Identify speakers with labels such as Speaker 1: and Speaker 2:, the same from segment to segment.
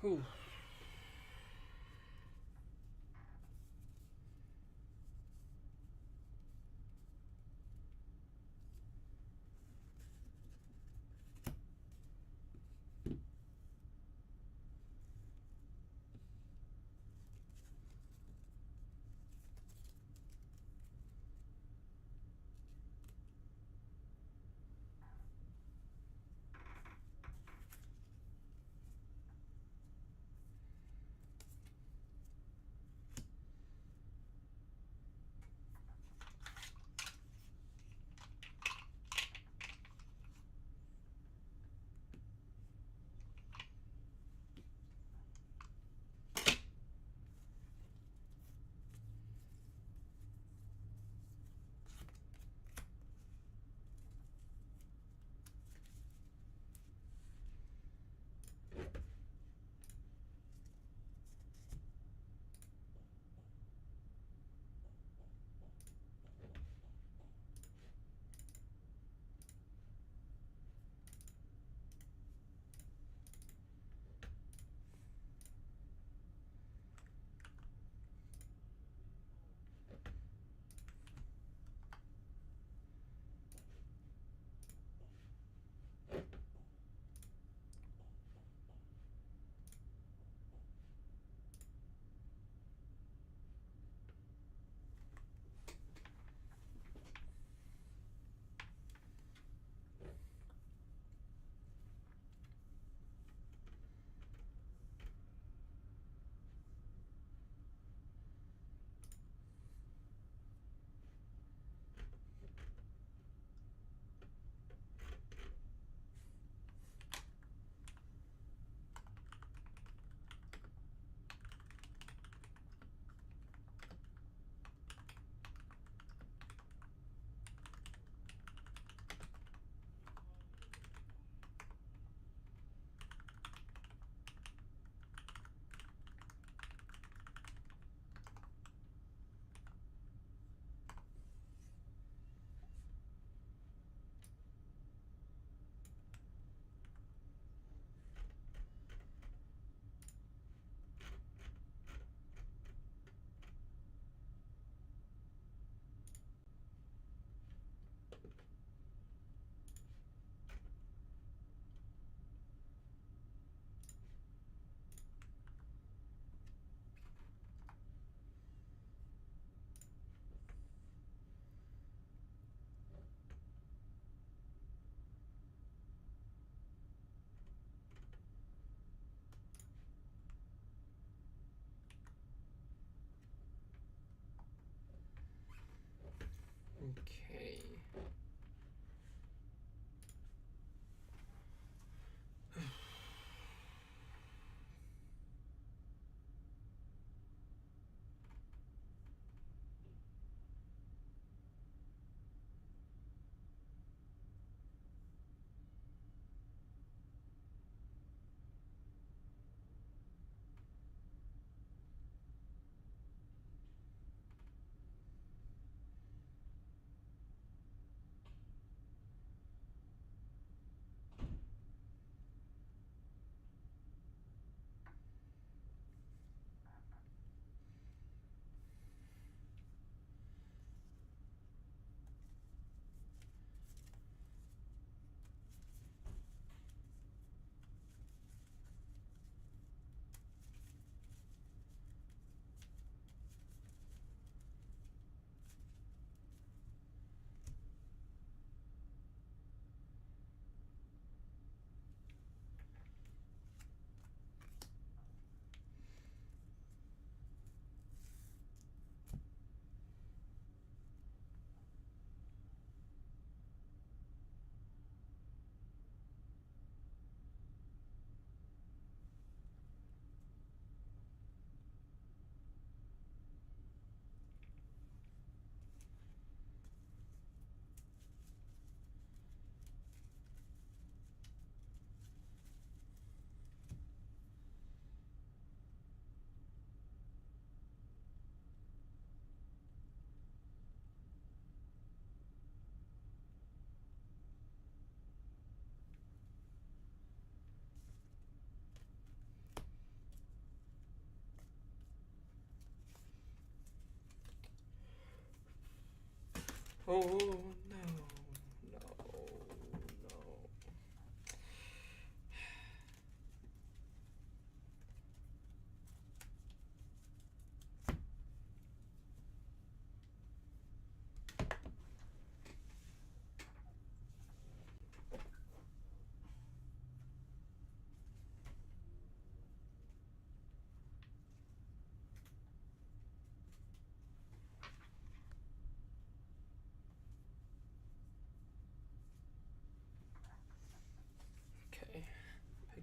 Speaker 1: Whew.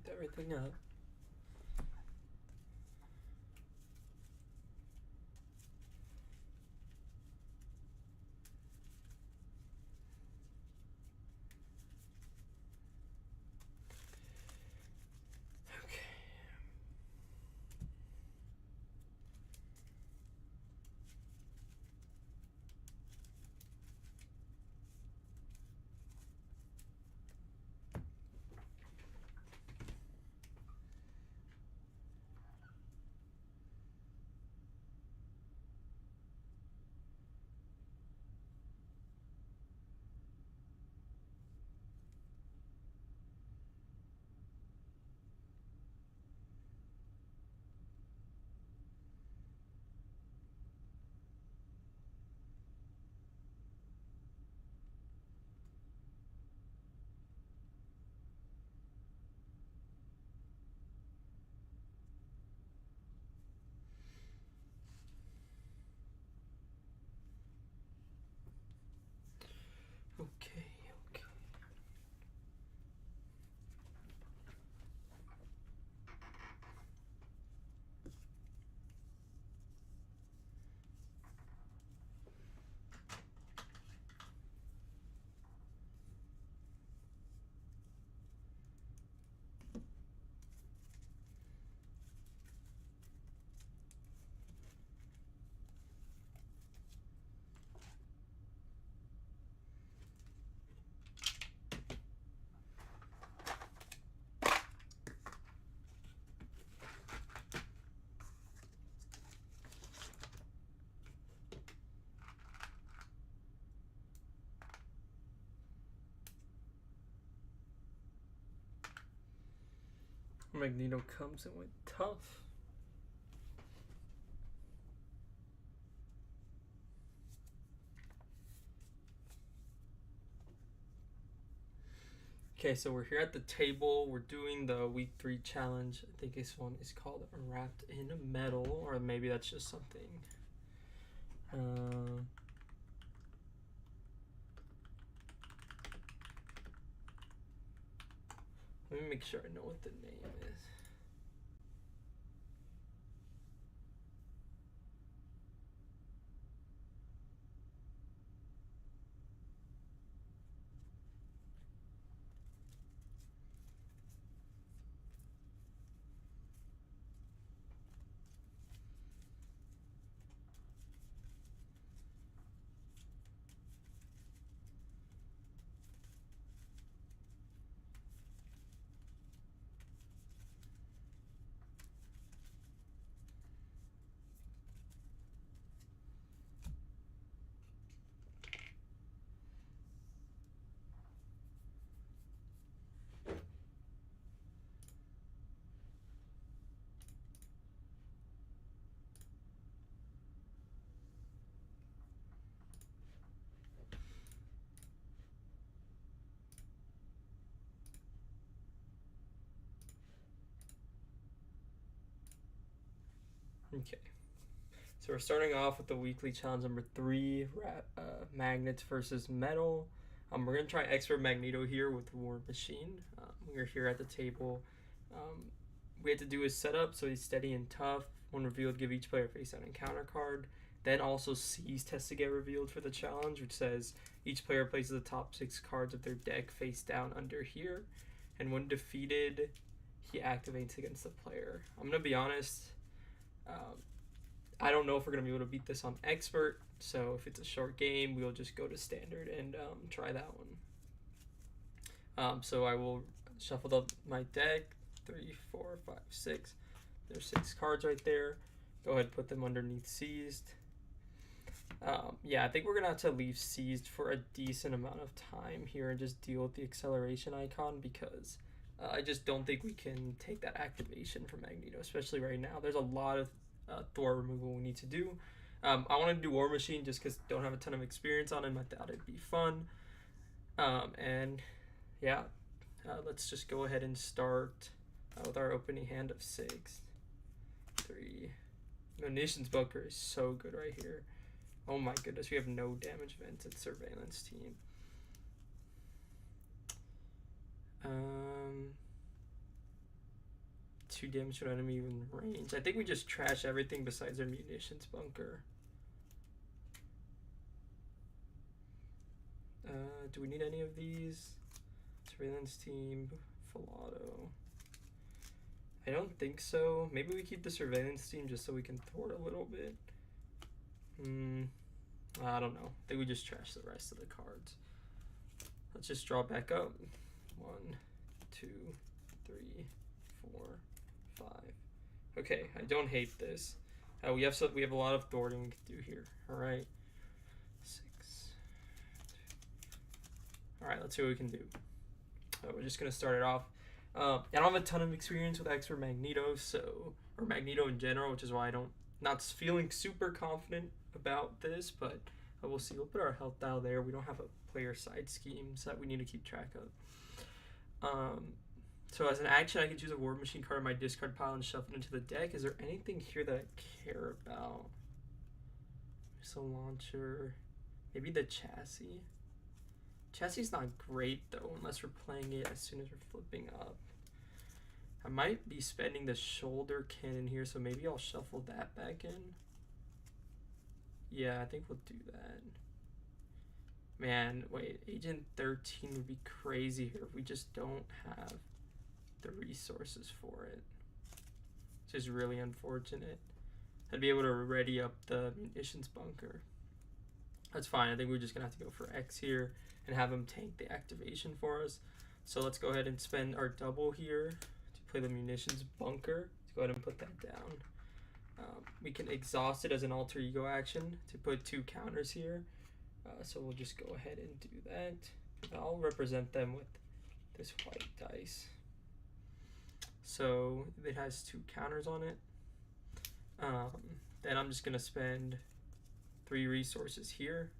Speaker 1: picked everything up. Okay. Magneto comes in with tough. Okay, so we're here at the table. We're doing the week 3 challenge. I think this one is called Wrapped in Metal, or maybe that's just something. Let me make sure I know what the name is. Okay, so we're starting off with the weekly challenge number 3, magnets versus metal. We're going to try Expert Magneto here with War Machine. We're here at the table. We had to do his setup, so he's steady and tough. When revealed, give each player a face down encounter card. Then also C's test to get revealed for the challenge, which says each player places the top 6 cards of their deck face down under here. And when defeated, he activates against the player. I'm going to be honest, I don't know if we're going to be able to beat this on Expert, so if it's a short game, we'll just go to Standard and try that one. So I will shuffle up my deck, 3, 4, 5, 6. There's 6 cards right there. Go ahead and put them underneath Seized. Yeah, I think we're going to have to leave Seized for a decent amount of time here and just deal with the acceleration icon, because I just don't think we can take that activation from Magneto, especially right now. There's a lot of Thor removal we need to do. I wanted to do War Machine just because don't have a ton of experience on him. I thought it'd be fun. And yeah, let's just go ahead and start with our opening hand of 6. 3. Nation's Bunker is so good right here. Oh my goodness, we have no damage events. It's Surveillance Team. 2 damage to an enemy in range. I think we just trash everything besides our munitions bunker. Do we need any of these? Surveillance team, Filato. I don't think so. Maybe we keep the surveillance team just so we can thwart a little bit. I don't know. I think we just trash the rest of the cards. Let's just draw back up. 1, 2, 3, 4, 5. Okay, I don't hate this. We have a lot of thwarting we can do here. All right. 6. All right, let's see what we can do. We're just gonna start it off. I don't have a ton of experience with X or Magneto, or Magneto in general, which is why I'm not feeling super confident about this, but we'll see. We'll put our health dial there. We don't have a player side schemes that we need to keep track of. So as an action, I can choose a War Machine card in my discard pile and shuffle it into the deck. Is there anything here that I care about? Missile launcher, maybe the chassis. Chassis is not great though, unless we're playing it as soon as we're flipping up. I might be spending the shoulder cannon here, so maybe I'll shuffle that back in. Yeah, I think we'll do that. Man, wait, Agent 13 would be crazy here if we just don't have the resources for it. Which is really unfortunate. I'd be able to ready up the munitions bunker. That's fine. I think we're just gonna have to go for X here and have him tank the activation for us. So let's go ahead and spend our double here to play the munitions bunker. Let's go ahead and put that down. We can exhaust it as an alter ego action to put 2 counters here. So we'll just go ahead and do that. I'll represent them with this white dice. So it has 2 counters on it. Then I'm just gonna spend 3 resources here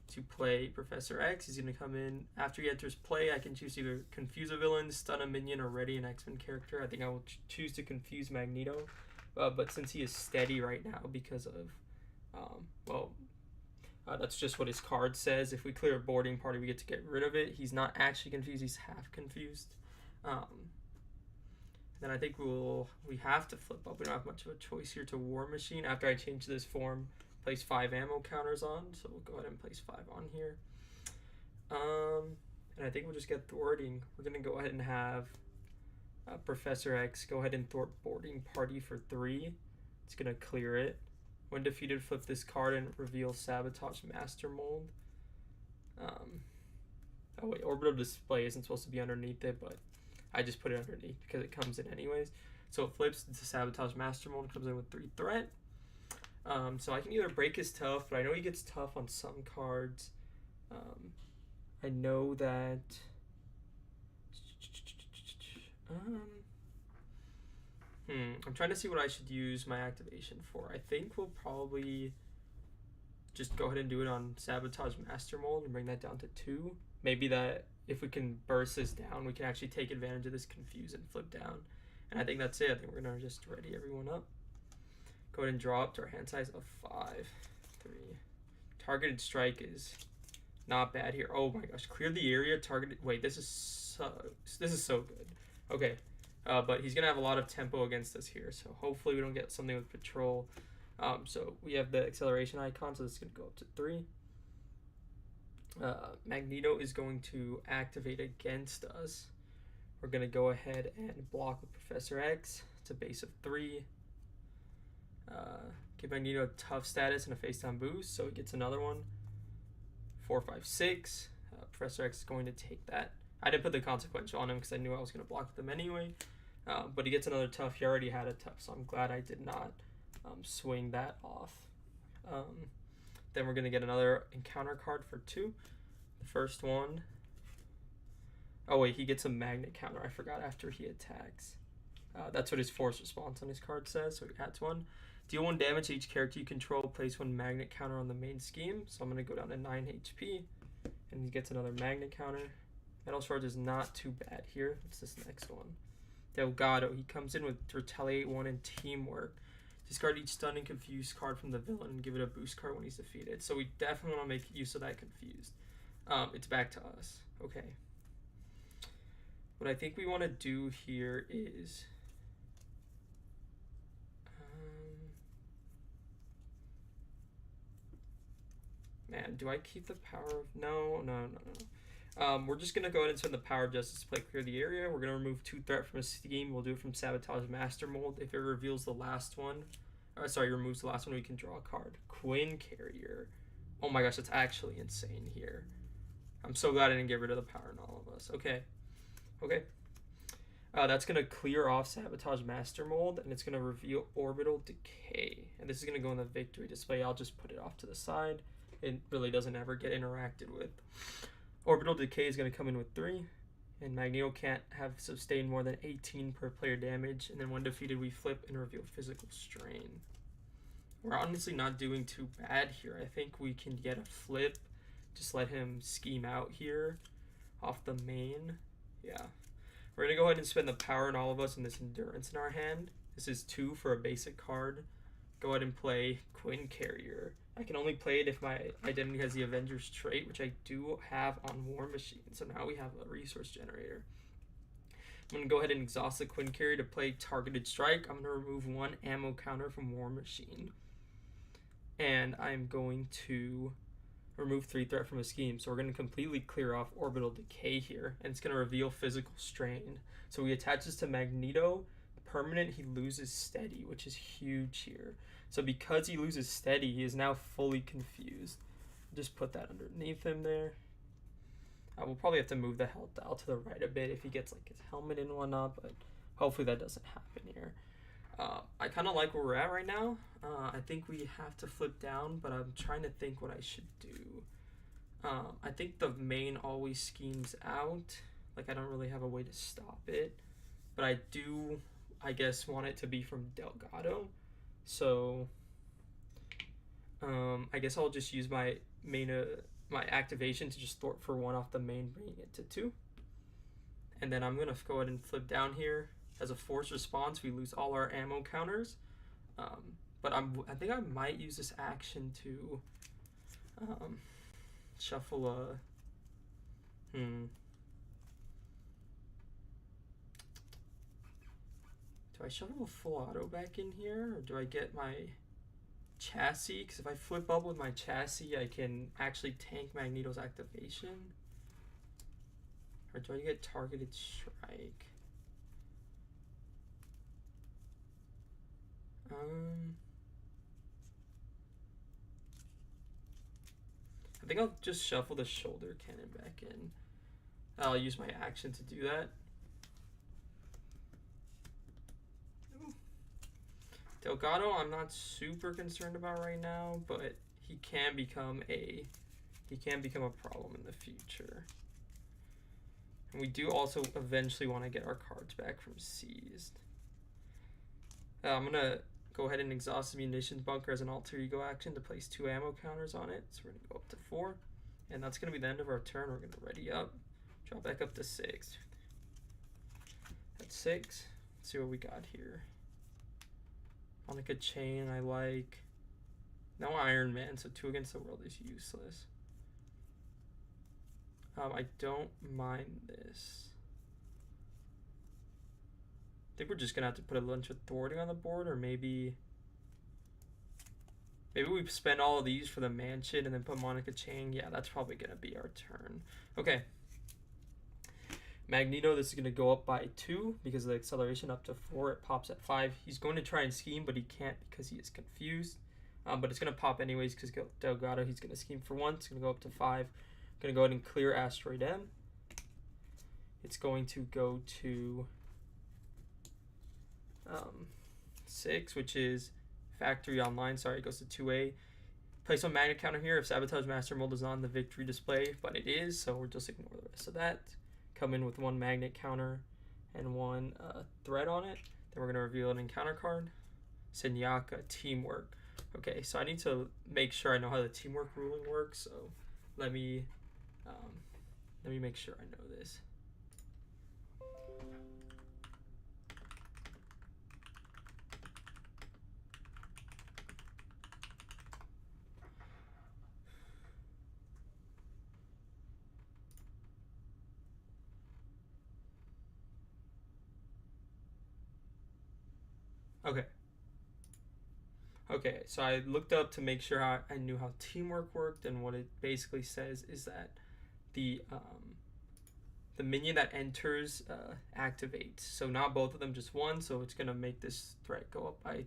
Speaker 1: to play Professor X. He's gonna come in. After he enters play, I can choose either confuse a villain, stun a minion, or ready an X-Men character. I think I will choose to confuse Magneto. But since he is steady right now because of, that's just what his card says. If we clear a boarding party, we get to get rid of it. He's not actually confused, he's half confused. Then I think we have to flip up. We don't have much of a choice here to War Machine. After I change this form, place 5 ammo counters on. So we'll go ahead and place 5 on here. And I think we'll just get thwarting. We're gonna go ahead and have Professor X go ahead and thwart boarding party for 3. It's gonna clear it. When defeated, flip this card and reveal Sabotage Master Mold. Oh wait, orbital display isn't supposed to be underneath it, but I just put it underneath because it comes in anyways. So it flips to Sabotage Master Mold, comes in with 3 threat. So I can either break his tough, but I know he gets tough on some cards. I know that. I'm trying to see what I should use my activation for. I think we'll probably just go ahead and do it on Sabotage Master Mold and bring that down to 2. Maybe that if we can burst this down, we can actually take advantage of this confuse and flip down. And I think that's it. I think we're gonna just ready everyone up. Go ahead and draw up to our hand size of 5. 3. Targeted strike is not bad here. Oh my gosh, clear the area. Targeted. Wait, this is so good. Okay, but he's gonna have a lot of tempo against us here. So hopefully we don't get something with patrol. So we have the acceleration icon, so this is gonna go up to 3. Magneto is going to activate against us. We're gonna go ahead and block with Professor X. It's a base of 3. Give Magneto a tough status and a face down boost, so he gets another one. 4, 5, 6. Professor X is going to take that. I didn't put the consequential on him because I knew I was going to block them anyway. But he gets another tough. He already had a tough, so I'm glad I did not swing that off. Then we're going to get another encounter card for 2. The first one. Oh wait, he gets a magnet counter. I forgot after he attacks. That's what his force response on his card says, so he adds 1. Deal 1 damage to each character you control. Place 1 magnet counter on the main scheme. So I'm going to go down to 9 HP. And he gets another magnet counter. Metal Charge is not too bad here. It's this next one. Delgado. He comes in with Retaliate 1 and Teamwork. Discard each stun and confused card from the villain and give it a boost card when he's defeated. So we definitely want to make use of that confused. It's back to us. Okay. What I think we want to do here is man, do I keep the power of... No. We're just going to go ahead and spend the power of justice to play clear the area. We're going to remove 2 threat from a scheme. We'll do it from Sabotage Master Mold. If it reveals the last one, removes the last one, we can draw a card. Quinn Carrier. Oh my gosh, that's actually insane here. I'm so glad I didn't get rid of the power in all of us. Okay. That's going to clear off Sabotage Master Mold, and it's going to reveal Orbital Decay. And this is going to go in the victory display. I'll just put it off to the side. It really doesn't ever get interacted with. Orbital Decay is going to come in with 3, and Magneto can't have sustained more than 18 per player damage, and then when defeated, we flip and reveal Physical Strain. We're honestly not doing too bad here. I think we can get a flip. Just let him scheme out here off the main. Yeah. We're going to go ahead and spend the power in all of us and this endurance in our hand. This is 2 for a basic card. Go ahead and play Quinn Carrier. I can only play it if my identity has the Avengers trait, which I do have on War Machine. So now we have a resource generator. I'm going to go ahead and exhaust the Quinn Carrier to play Targeted Strike. I'm going to remove 1 ammo counter from War Machine. And I'm going to remove 3 threat from a scheme. So we're going to completely clear off Orbital Decay here, and it's going to reveal Physical Strain. So we attach this to Magneto. Permanent, he loses steady, which is huge here. So because he loses steady, he is now fully confused. Just put that underneath him there. We'll probably have to move the health dial to the right a bit if he gets like his helmet and whatnot, but hopefully that doesn't happen here. I kind of like where we're at right now. I think we have to flip down, but I'm trying to think what I should do. I think the main always schemes out. Like, I don't really have a way to stop it. But I do, I guess, want it to be from Delgado. So, I guess I'll just use my main, my activation to just thwart for 1 off the main, bringing it to 2. And then I'm going to go ahead and flip down here. As a forced response, we lose all our ammo counters. But I think I might use this action to shuffle a... Do I shuffle a full auto back in here, or do I get my chassis? Because if I flip up with my chassis, I can actually tank Magneto's activation. Or do I get Targeted Strike? I think I'll just shuffle the shoulder cannon back in. I'll use my action to do that. Delgado, I'm not super concerned about right now, but he can become a problem in the future. And we do also eventually want to get our cards back from seized. I'm gonna go ahead and exhaust the munitions bunker as an alter ego action to place 2 ammo counters on it. So we're gonna go up to 4, and that's gonna be the end of our turn. We're gonna ready up, drop back up to 6. That's 6. Let's see what we got here. Monica Chain, I like. No Iron Man, so 2 against the world is useless. I don't mind this. I think we're just gonna have to put a bunch of thwarting on the board, or maybe we spend all of these for the mansion and then put Monica Chain. Yeah, that's probably gonna be our turn. Okay. Magneto, this is gonna go up by 2 because of the acceleration up to 4. It pops at 5. He's going to try and scheme, but he can't because he is confused. But it's gonna pop anyways because Delgado, he's gonna scheme for 1. It's gonna go up to 5. Gonna go ahead and clear Asteroid M. It's going to go to 6, which is Factory Online. Sorry, it goes to 2A. Place one magnet counter here if Sabotage Master Mold is not in the victory display, but it is, so we'll just ignore the rest of that. Come in with 1 magnet counter and 1 threat on it. Then we're going to reveal an encounter card. Senyaka, Teamwork. Okay, so I need to make sure I know how the teamwork ruling works, so let me make sure I know this. Okay. Okay, so I looked up to make sure I knew how teamwork worked, and what it basically says is that the minion that enters activates. So not both of them, just one. So it's gonna make this threat go up by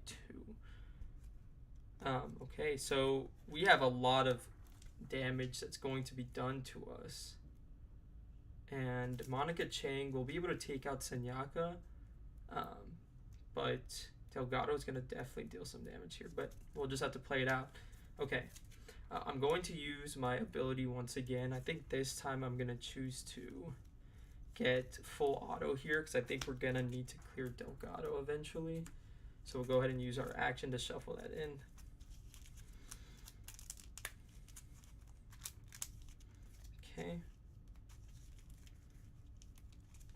Speaker 1: 2. Okay, so we have a lot of damage that's going to be done to us. And Monica Chang will be able to take out Senyaka, but Delgado is going to definitely deal some damage here, but we'll just have to play it out. Okay, I'm going to use my ability once again. I think this time I'm going to choose to get full auto here because I think we're going to need to clear Delgado eventually. So we'll go ahead and use our action to shuffle that in. Okay.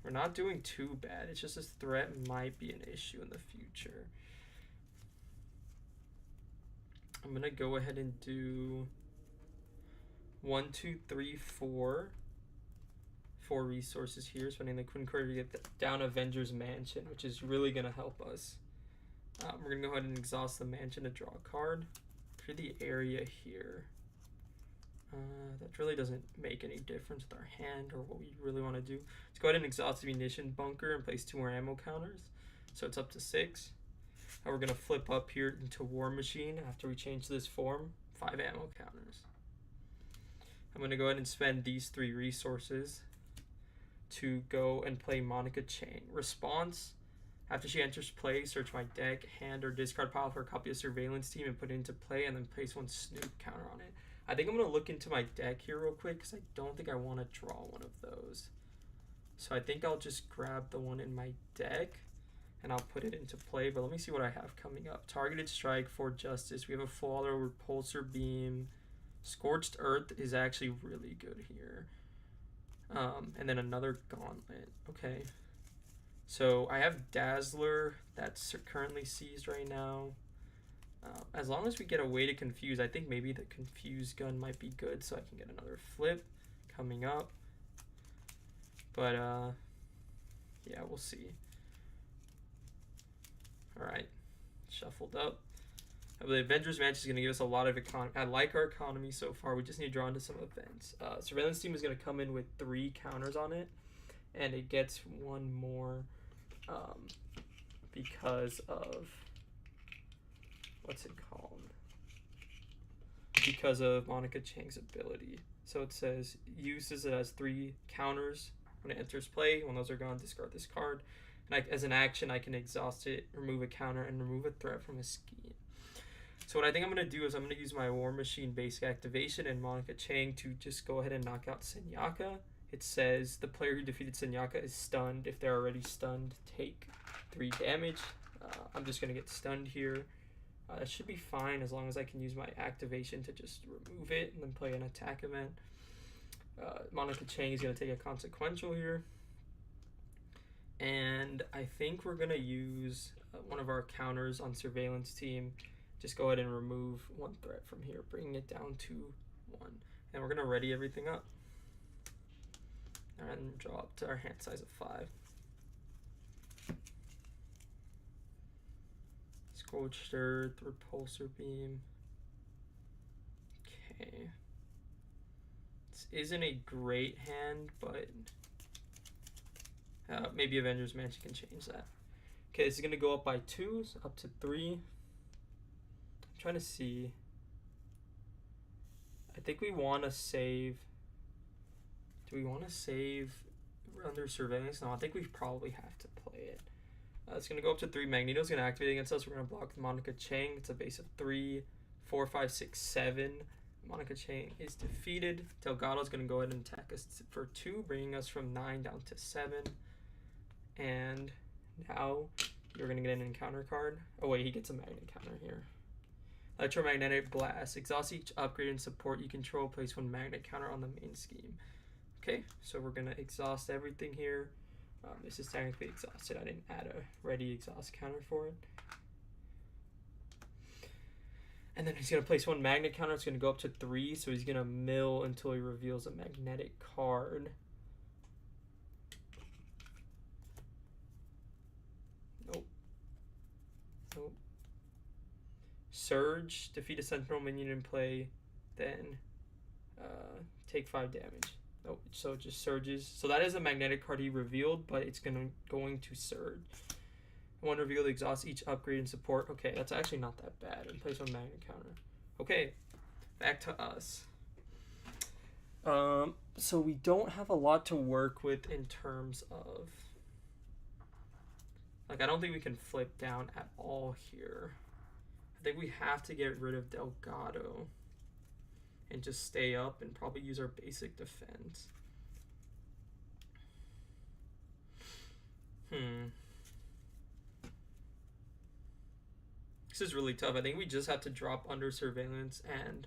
Speaker 1: We're not doing too bad. It's just this threat might be an issue in the future. I'm going to go ahead and do 1, 2, 3, 4. 4 resources here, spending the Queen card to get down Avengers Mansion, which is really going to help us. We're going to go ahead and exhaust the mansion to draw a card. For the area here, that really doesn't make any difference with our hand or what we really want to do. Let's go ahead and exhaust the munition bunker and place 2 more ammo counters. So it's up to 6. Now we're going to flip up here into War Machine after we change this form. 5 ammo counters. I'm going to go ahead and spend these 3 resources to go and play Monica Chang. Response: after she enters play, search my deck, hand, or discard pile for a copy of Surveillance Team and put it into play, and then place 1 Snoop counter on it. I think I'm going to look into my deck here real quick because I don't think I want to draw one of those. So I think I'll just grab the one in my deck and I'll put it into play. But let me see what I have coming up. Targeted Strike for Justice. We have a full auto Repulsor Beam. Scorched Earth is actually really good here. And then another Gauntlet. Okay. So I have Dazzler that's currently seized right now. As long as we get a way to confuse, I think maybe the Confuse gun might be good so I can get another flip coming up. But, yeah, we'll see. Alright, shuffled up. The Avengers match is going to give us a lot of economy. I like our economy so far. We just need to draw into some events. Surveillance Team is going to come in with 3 counters on it. And it gets 1 more because of... what's it called? Because of Monica Chang's ability. So it says uses it as 3 counters when it enters play. When those are gone, discard this card. And as an action, I can exhaust it, remove a counter, and remove a threat from a scheme. So what I think I'm going to do is I'm going to use my War Machine basic activation and Monica Chang to just go ahead and knock out Senyaka. It says the player who defeated Senyaka is stunned. If they're already stunned, take 3 damage. I'm just going to get stunned here. That should be fine as long as I can use my activation to just remove it and then play an attack event. Monica Chang is going to take a consequential here. And I think we're going to use one of our counters on Surveillance Team. Just go ahead and remove 1 threat from here, bringing it down to 1. And we're going to ready everything up. And draw up to our hand size of 5. Scorched Earth, Repulsor Beam. Okay. This isn't a great hand, but maybe Avengers Mansion can change that. Okay, this is going to go up by 2, so up to 3. I'm trying to see. I think we want to save. Do we want to save under Surveillance? No, I think we probably have to play it. It's going to go up to 3. Magneto's going to activate against us. We're going to block Monica Chang. It's a base of 3, 4, 5, 6, 7. Monica Chang is defeated. Delgado's going to go ahead and attack us for 2, bringing us from 9 down to 7. And now you're going to get an encounter card. Oh, wait, he gets a magnet counter here. Electromagnetic Blast. Exhaust each upgrade and support you control. Place 1 magnet counter on the main scheme. Okay, so we're going to exhaust everything here. This is technically exhausted. I didn't add a ready exhaust counter for it. And then he's going to place 1 magnet counter. It's going to go up to 3, so he's going to mill until he reveals a magnetic card. Nope. Nope. Surge, defeat a sentinel minion in play, then take 5 damage. Oh, so it just surges. So that is a magnetic card he revealed, but it's going to surge. One revealed exhausts each upgrade and support. Okay, that's actually not that bad. And place one magnet counter. Okay, back to us. So we don't have a lot to work with in terms of, like, I don't think we can flip down at all here. I think we have to get rid of Delgado and just stay up and probably use our basic defense. This is really tough. I think we just have to drop under surveillance and...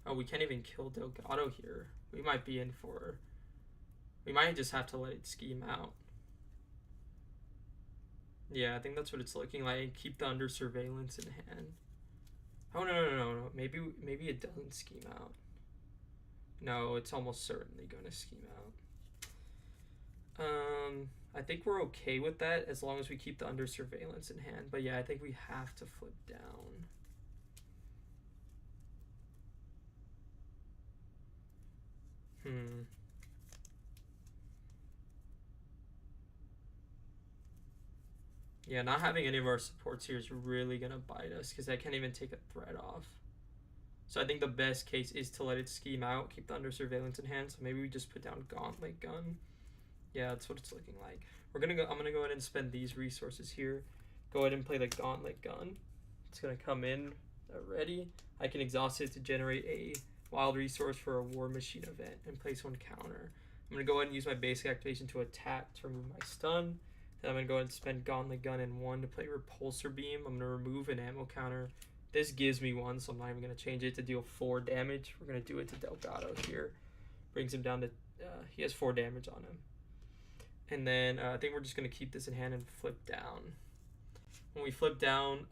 Speaker 1: Oh, we can't even kill Delgado here. We might be in for... We might just have to let it scheme out. Yeah, I think that's what it's looking like. Keep the under surveillance in hand. Oh, no. Maybe it doesn't scheme out. No, it's almost certainly going to scheme out. I think we're okay with that as long as we keep the under surveillance in hand. But yeah, I think we have to flip down. Yeah, not having any of our supports here is really going to bite us because I can't even take a threat off. So I think the best case is to let it scheme out, keep the under surveillance in hand. So maybe we just put down Gauntlet Gun. Yeah, that's what it's looking like. I'm gonna go ahead and spend these resources here. Go ahead and play the Gauntlet Gun. It's gonna come in ready. I can exhaust it to generate a wild resource for a War Machine event and place one counter. I'm gonna go ahead and use my basic activation to attack to remove my stun. Then I'm gonna go ahead and spend Gauntlet Gun in 1 to play Repulsor Beam. I'm gonna remove an ammo counter. This gives me 1, so I'm not even gonna change it to deal 4 damage. We're gonna do it to Delgado here. Brings him down to he has 4 damage on him. And then I think we're just going to keep this in hand and flip down. When we flip down,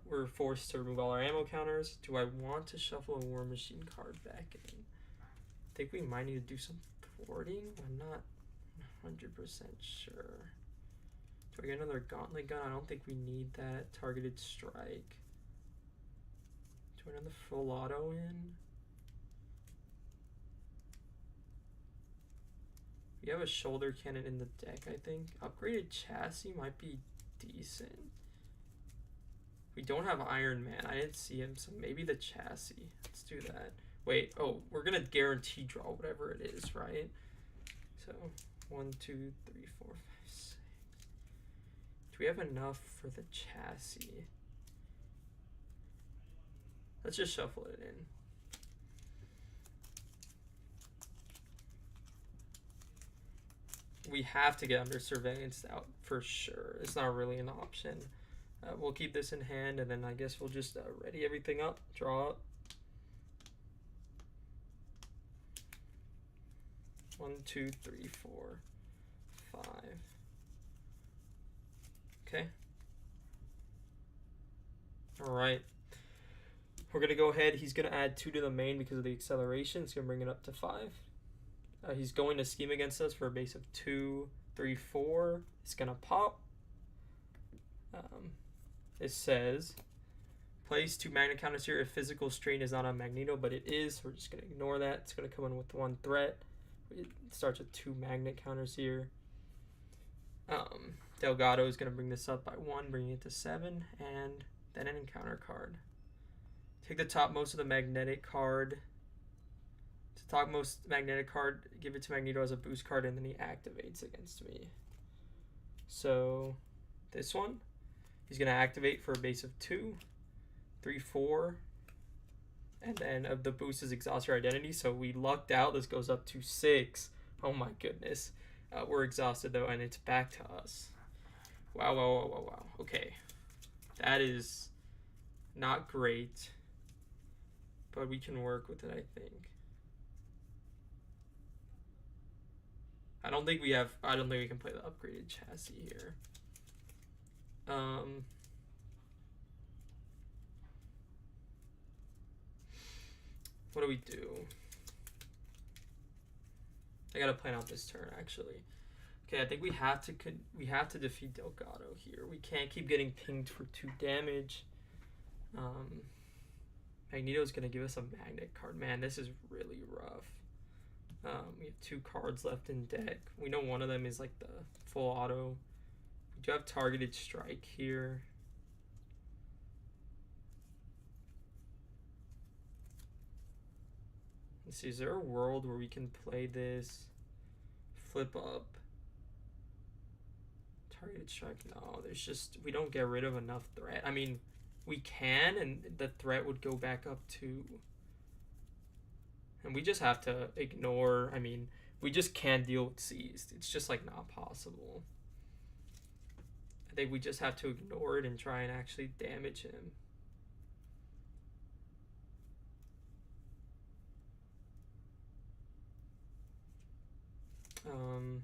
Speaker 1: we're forced to remove all our ammo counters. Do I want to shuffle a War Machine card back in? I think we might need to do some thwarting. I'm not 100% sure. Do I get another Gauntlet Gun? I don't think we need that. Targeted Strike. Do another full auto in? We have a shoulder cannon in the deck, I think. Upgraded chassis might be decent. We don't have Iron Man. I didn't see him, so maybe the chassis. Let's do that. Wait, oh, we're going to guarantee draw whatever it is, right? So, 1, 2, 3, 4, 5, 6. Do we have enough for the chassis? Let's just shuffle it in. We have to get under surveillance out for sure. It's not really an option. We'll keep this in hand, and then I guess we'll just ready everything up, draw up. 1, 2, 3, 4, 5. Okay. All right. We're gonna go ahead. He's gonna add 2 to the main because of the acceleration. It's gonna bring it up to 5. He's going to scheme against us for a base of 2, 3, 4. It's going to pop. It says, place 2 magnet counters here if physical strain is not on Magneto, but it is. So we're just going to ignore that. It's going to come in with 1 threat. It starts with 2 magnet counters here. Delgado is going to bring this up by 1, bringing it to 7, and then an encounter card. Take the topmost of the magnetic card. Topmost magnetic card, give it to Magneto as a boost card, and then he activates against me. So this one, he's going to activate for a base of 2, 3, 4, and then the boost is exhaust your identity. So we lucked out. This goes up to 6. Oh my goodness. We're exhausted though, and it's back to us. Wow. Okay. That is not great, but we can work with it, I think. I don't think we can play the upgraded chassis here. What do we do? I gotta plan out this turn actually. Okay, I think we have to defeat Delgado here. We can't keep getting pinged for 2 damage. Magneto's gonna give us a magnet card. Man, this is really rough. We have 2 cards left in deck. We know one of them is like the full auto. We do have targeted strike here. Let's see, is there a world where we can play this? Flip up. Targeted strike, no, there's just, we don't get rid of enough threat. I mean, we can, and the threat would go back up too. And we just have to ignore, I mean, we just can't deal with seized. It's just like not possible. I think we just have to ignore it and try and actually damage him. I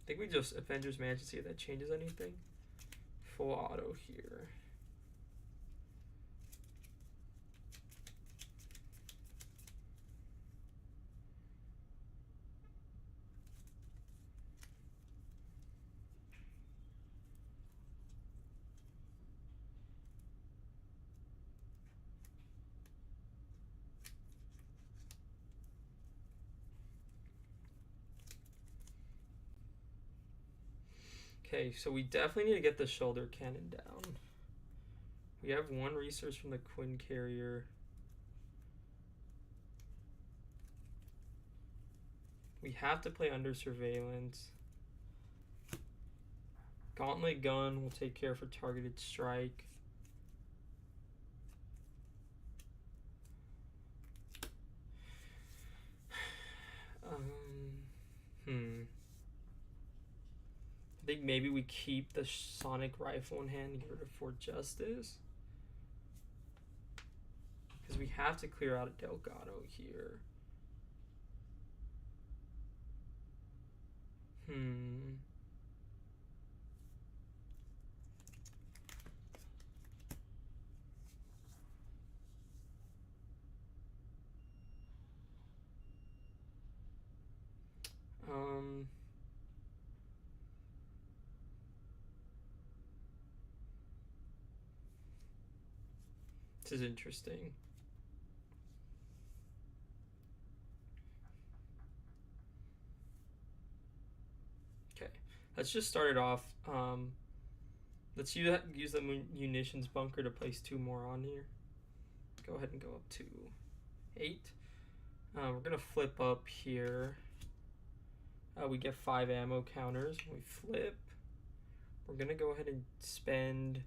Speaker 1: think we just Avengers Mansion, see if that changes anything. Full auto here. Okay, so we definitely need to get the shoulder cannon down. We have 1 resource from the Quinn carrier. We have to play under surveillance. Gauntlet gun will take care for targeted strike. I think maybe we keep the sonic rifle in hand and get rid of Fort Justice. Because we have to clear out a Delgado here. This is interesting. Okay, let's just start it off. Let's use the munitions bunker to place 2 more on here. Go ahead and go up to 8. We're gonna flip up here. We get 5 ammo counters. We flip. We're gonna go ahead and spend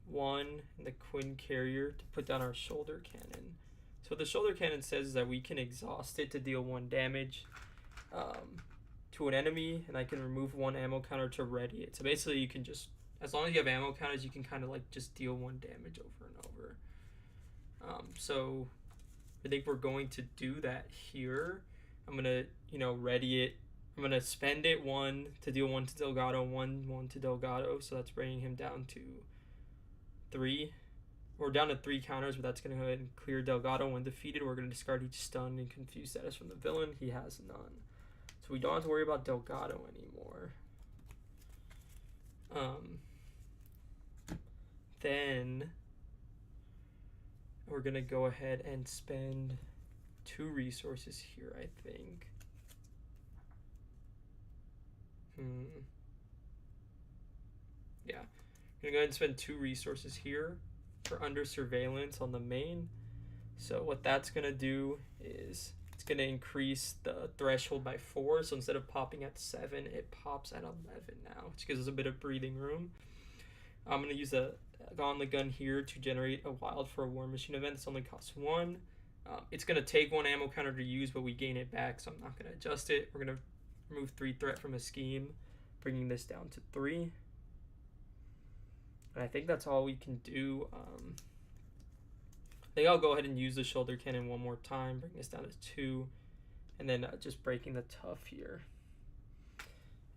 Speaker 1: 1 in the Quinn carrier to put down our shoulder cannon. So what the shoulder cannon says is that we can exhaust it to deal 1 damage to an enemy, and I can remove 1 ammo counter to ready it. So basically you can just, as long as you have ammo counters, you can kind of like just deal 1 damage over and over. So I think we're going to do that here. I'm gonna, ready it. I'm gonna spend it 1 to deal 1 to Delgado, 1 to Delgado, so that's bringing him down to 3. We're down to 3 counters, but that's gonna go ahead and clear Delgado. When defeated, we're gonna discard each stun and confused status from the villain. He has none, so we don't have to worry about Delgado anymore. Then we're gonna go ahead and spend 2 resources here, I think. Yeah, I'm gonna go ahead and spend 2 resources here for under surveillance on the main. So what that's gonna do is it's gonna increase the threshold by 4. So instead of popping at 7, it pops at 11 now, which gives us a bit of breathing room. I'm gonna use a gauntlet gun here to generate a wild for a war machine event. This only costs 1. It's gonna take 1 ammo counter to use, but we gain it back, so I'm not gonna adjust it. We're gonna remove 3 threat from a scheme, bringing this down to 3. And I think that's all we can do. I think I'll go ahead and use the shoulder cannon 1 more time, bring this down to 2, and then just breaking the tough here.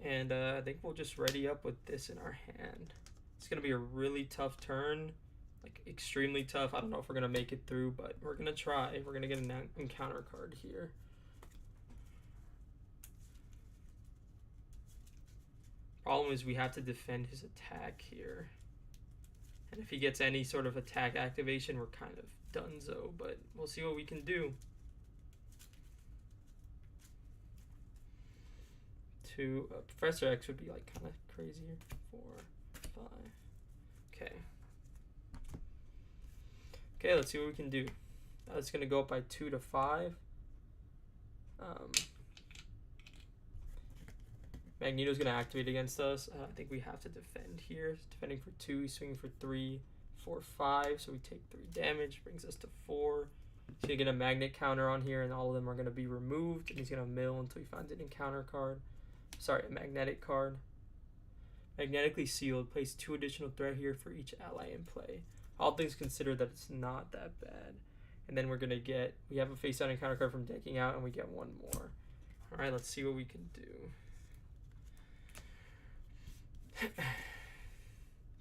Speaker 1: And I think we'll just ready up with this in our hand. It's gonna be a really tough turn, like extremely tough. I don't know if we're gonna make it through, but we're gonna try. We're gonna get an encounter card here. Problem is we have to defend his attack here. And if he gets any sort of attack activation, we're kind of donezo, but we'll see what we can do. 2, Professor X would be like kind of crazier. 4, 5. Okay. Okay, let's see what we can do. It's going to go up by 2 to 5. Magneto's going to activate against us. I think we have to defend here. He's defending for 2, he's swinging for 3, 4, 5. So we take 3 damage, brings us to 4. He's going to get a magnet counter on here, and all of them are going to be removed. And he's going to mill until he finds an encounter card. Sorry, a magnetic card. Magnetically sealed. Place 2 additional threat here for each ally in play. All things considered, that it's not that bad. And then we're going to get, we have a face-down encounter card from decking out, and we get 1 more. Alright, let's see what we can do.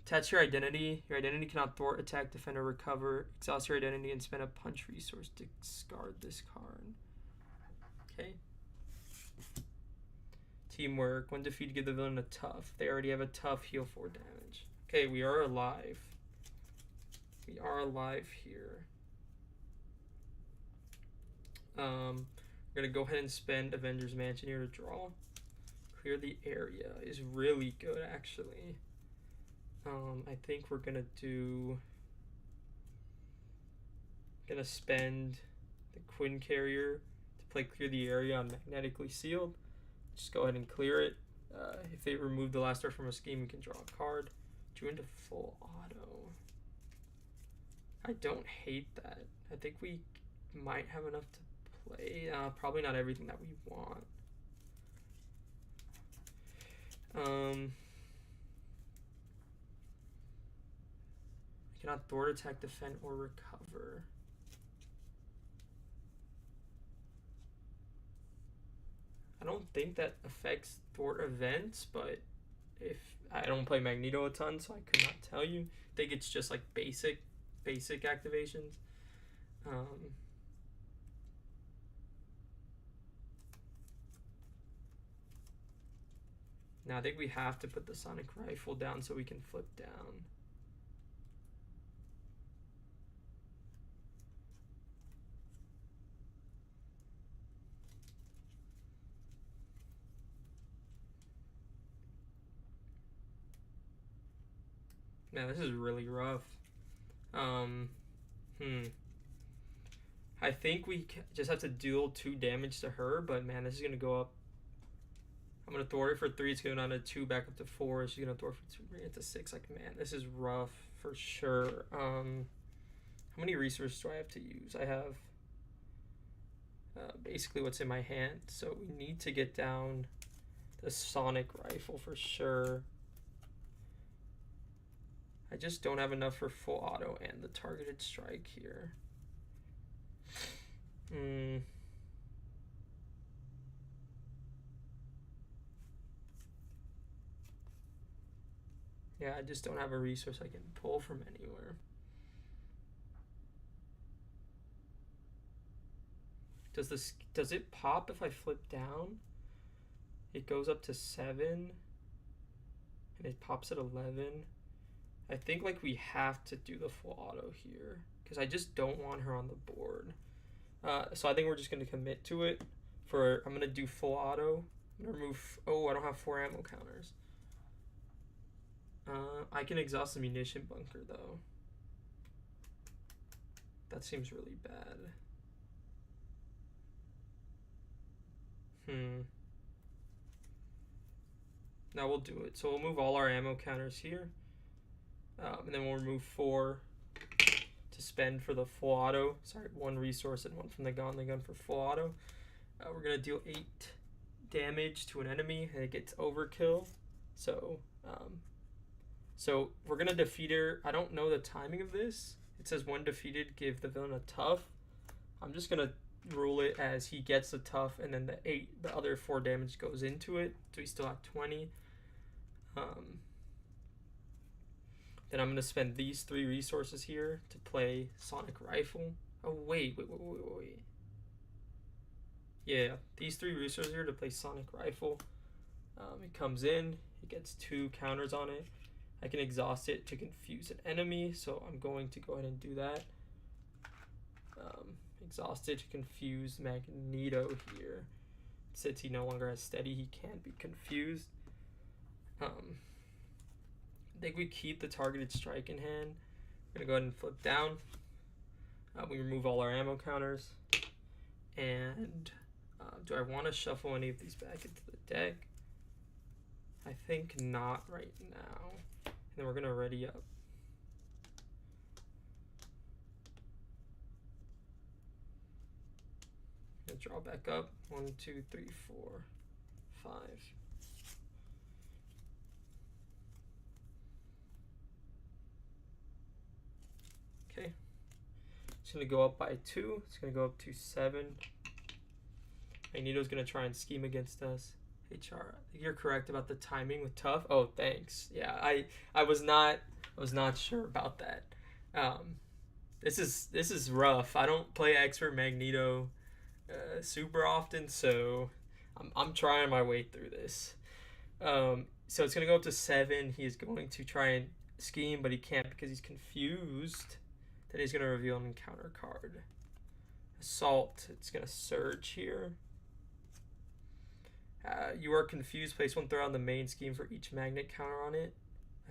Speaker 1: Attach your identity. Your identity cannot thwart, attack, defend, or recover. Exhaust your identity and spend a punch resource to discard this card. Okay. Teamwork. When defeated, give the villain a tough. They already have a tough, heal 4 damage. Okay, we are alive. We are alive here. We're going to go ahead and spend Avengers Mansion here to draw. Clear the area is really good, actually. I think we're going to do... Going to spend the Quinn Carrier to play Clear the Area on Magnetically Sealed. Just go ahead and clear it. If they remove the last card from a scheme, we can draw a card. Drew into full auto. I don't hate that. I think we might have enough to play. Probably not everything that we want. I cannot thwart, attack, defend, or recover. I don't think that affects thwart events, but if I don't play Magneto a ton, so I could not tell you. I think it's just like basic activations. Now I think we have to put the sonic rifle down so we can flip down. Man, this is really rough. I think we just have to deal 2 damage to her, but man, this is going to go up. I'm going to thwart it for 3. It's going down to 2, back up to 4. She's going to thwart for 2, bring it to 6. Like, man, this is rough for sure. How many resources do I have to use? I have basically what's in my hand. So we need to get down the sonic rifle for sure. I just don't have enough for full auto and the targeted strike here. Yeah, I just don't have a resource I can pull from anywhere. Does it pop if I flip down? It goes up to 7 and it pops at 11. I think like we have to do the full auto here because I just don't want her on the board. So I think we're just going to commit to it. I'm going to do full auto. I'm going to remove... Oh, I don't have 4 ammo counters. I can exhaust the munition bunker, though. That seems really bad. Now we'll do it. So we'll move all our ammo counters here. And then we'll remove 4 to spend for the full auto. Sorry, 1 resource and 1 from the Gauntlet Gun for full auto. We're going to deal 8 damage to an enemy, and it gets overkill. So we're going to defeat her. I don't know the timing of this. It says when defeated, give the villain a tough. I'm just going to rule it as he gets the tough, and then the other 4 damage goes into it. So he's still at 20. Then I'm going to spend these 3 resources here to play Sonic Rifle. Oh, wait. Yeah, these 3 resources here to play Sonic Rifle. It comes in, it gets 2 counters on it. I can exhaust it to confuse an enemy, so I'm going to go ahead and do that. Exhaust it to confuse Magneto here. Since he no longer has steady, he can't be confused. I think we keep the targeted strike in hand. We're gonna go ahead and flip down. We remove all our ammo counters. And do I want to shuffle any of these back into the deck? I think not right now. And then we're gonna ready up. Gonna draw back up. 1, 2, 3, 4, 5. Okay. It's gonna go up by 2. It's gonna go up to 7. Magneto's gonna try and scheme against us. HR, I think you're correct about the timing with tough. Oh, thanks. Yeah, I was not sure about that. This is rough. I don't play expert Magneto super often, so I'm trying my way through this. So it's gonna go up to 7. He is going to try and scheme, but he can't because he's confused. Then he's gonna reveal an encounter card. Assault. It's gonna surge here. You are confused. Place 1 threat on the main scheme for each magnet counter on it.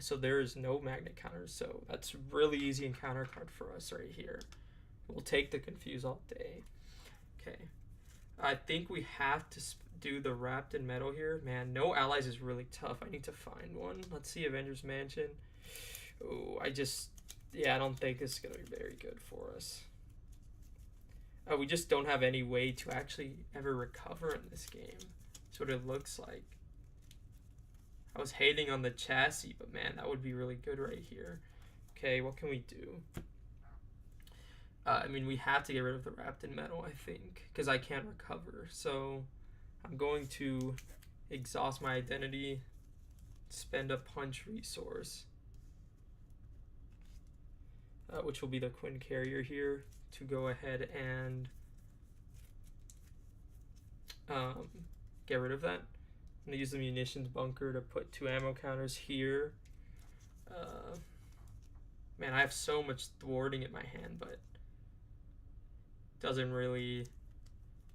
Speaker 1: So there is no magnet counters. So that's really easy encounter card for us right here. We'll take the confuse all day. Okay. I think we have to do the wrapped in metal here. Man, no allies is really tough. I need to find one. Let's see Avengers Mansion. Oh, I don't think this is going to be very good for us. We just don't have any way to actually ever recover in this game. That's what it looks like. I was hating on the chassis, but man, that would be really good right here. Okay, what can we do? I mean, we have to get rid of the wrapped in metal, I think, because I can't recover. So I'm going to exhaust my identity, spend a punch resource, which will be the Quinn Carrier here, to go ahead and get rid of that. I'm gonna use the munitions bunker to put 2 ammo counters here. Man, I have so much thwarting in my hand, but doesn't really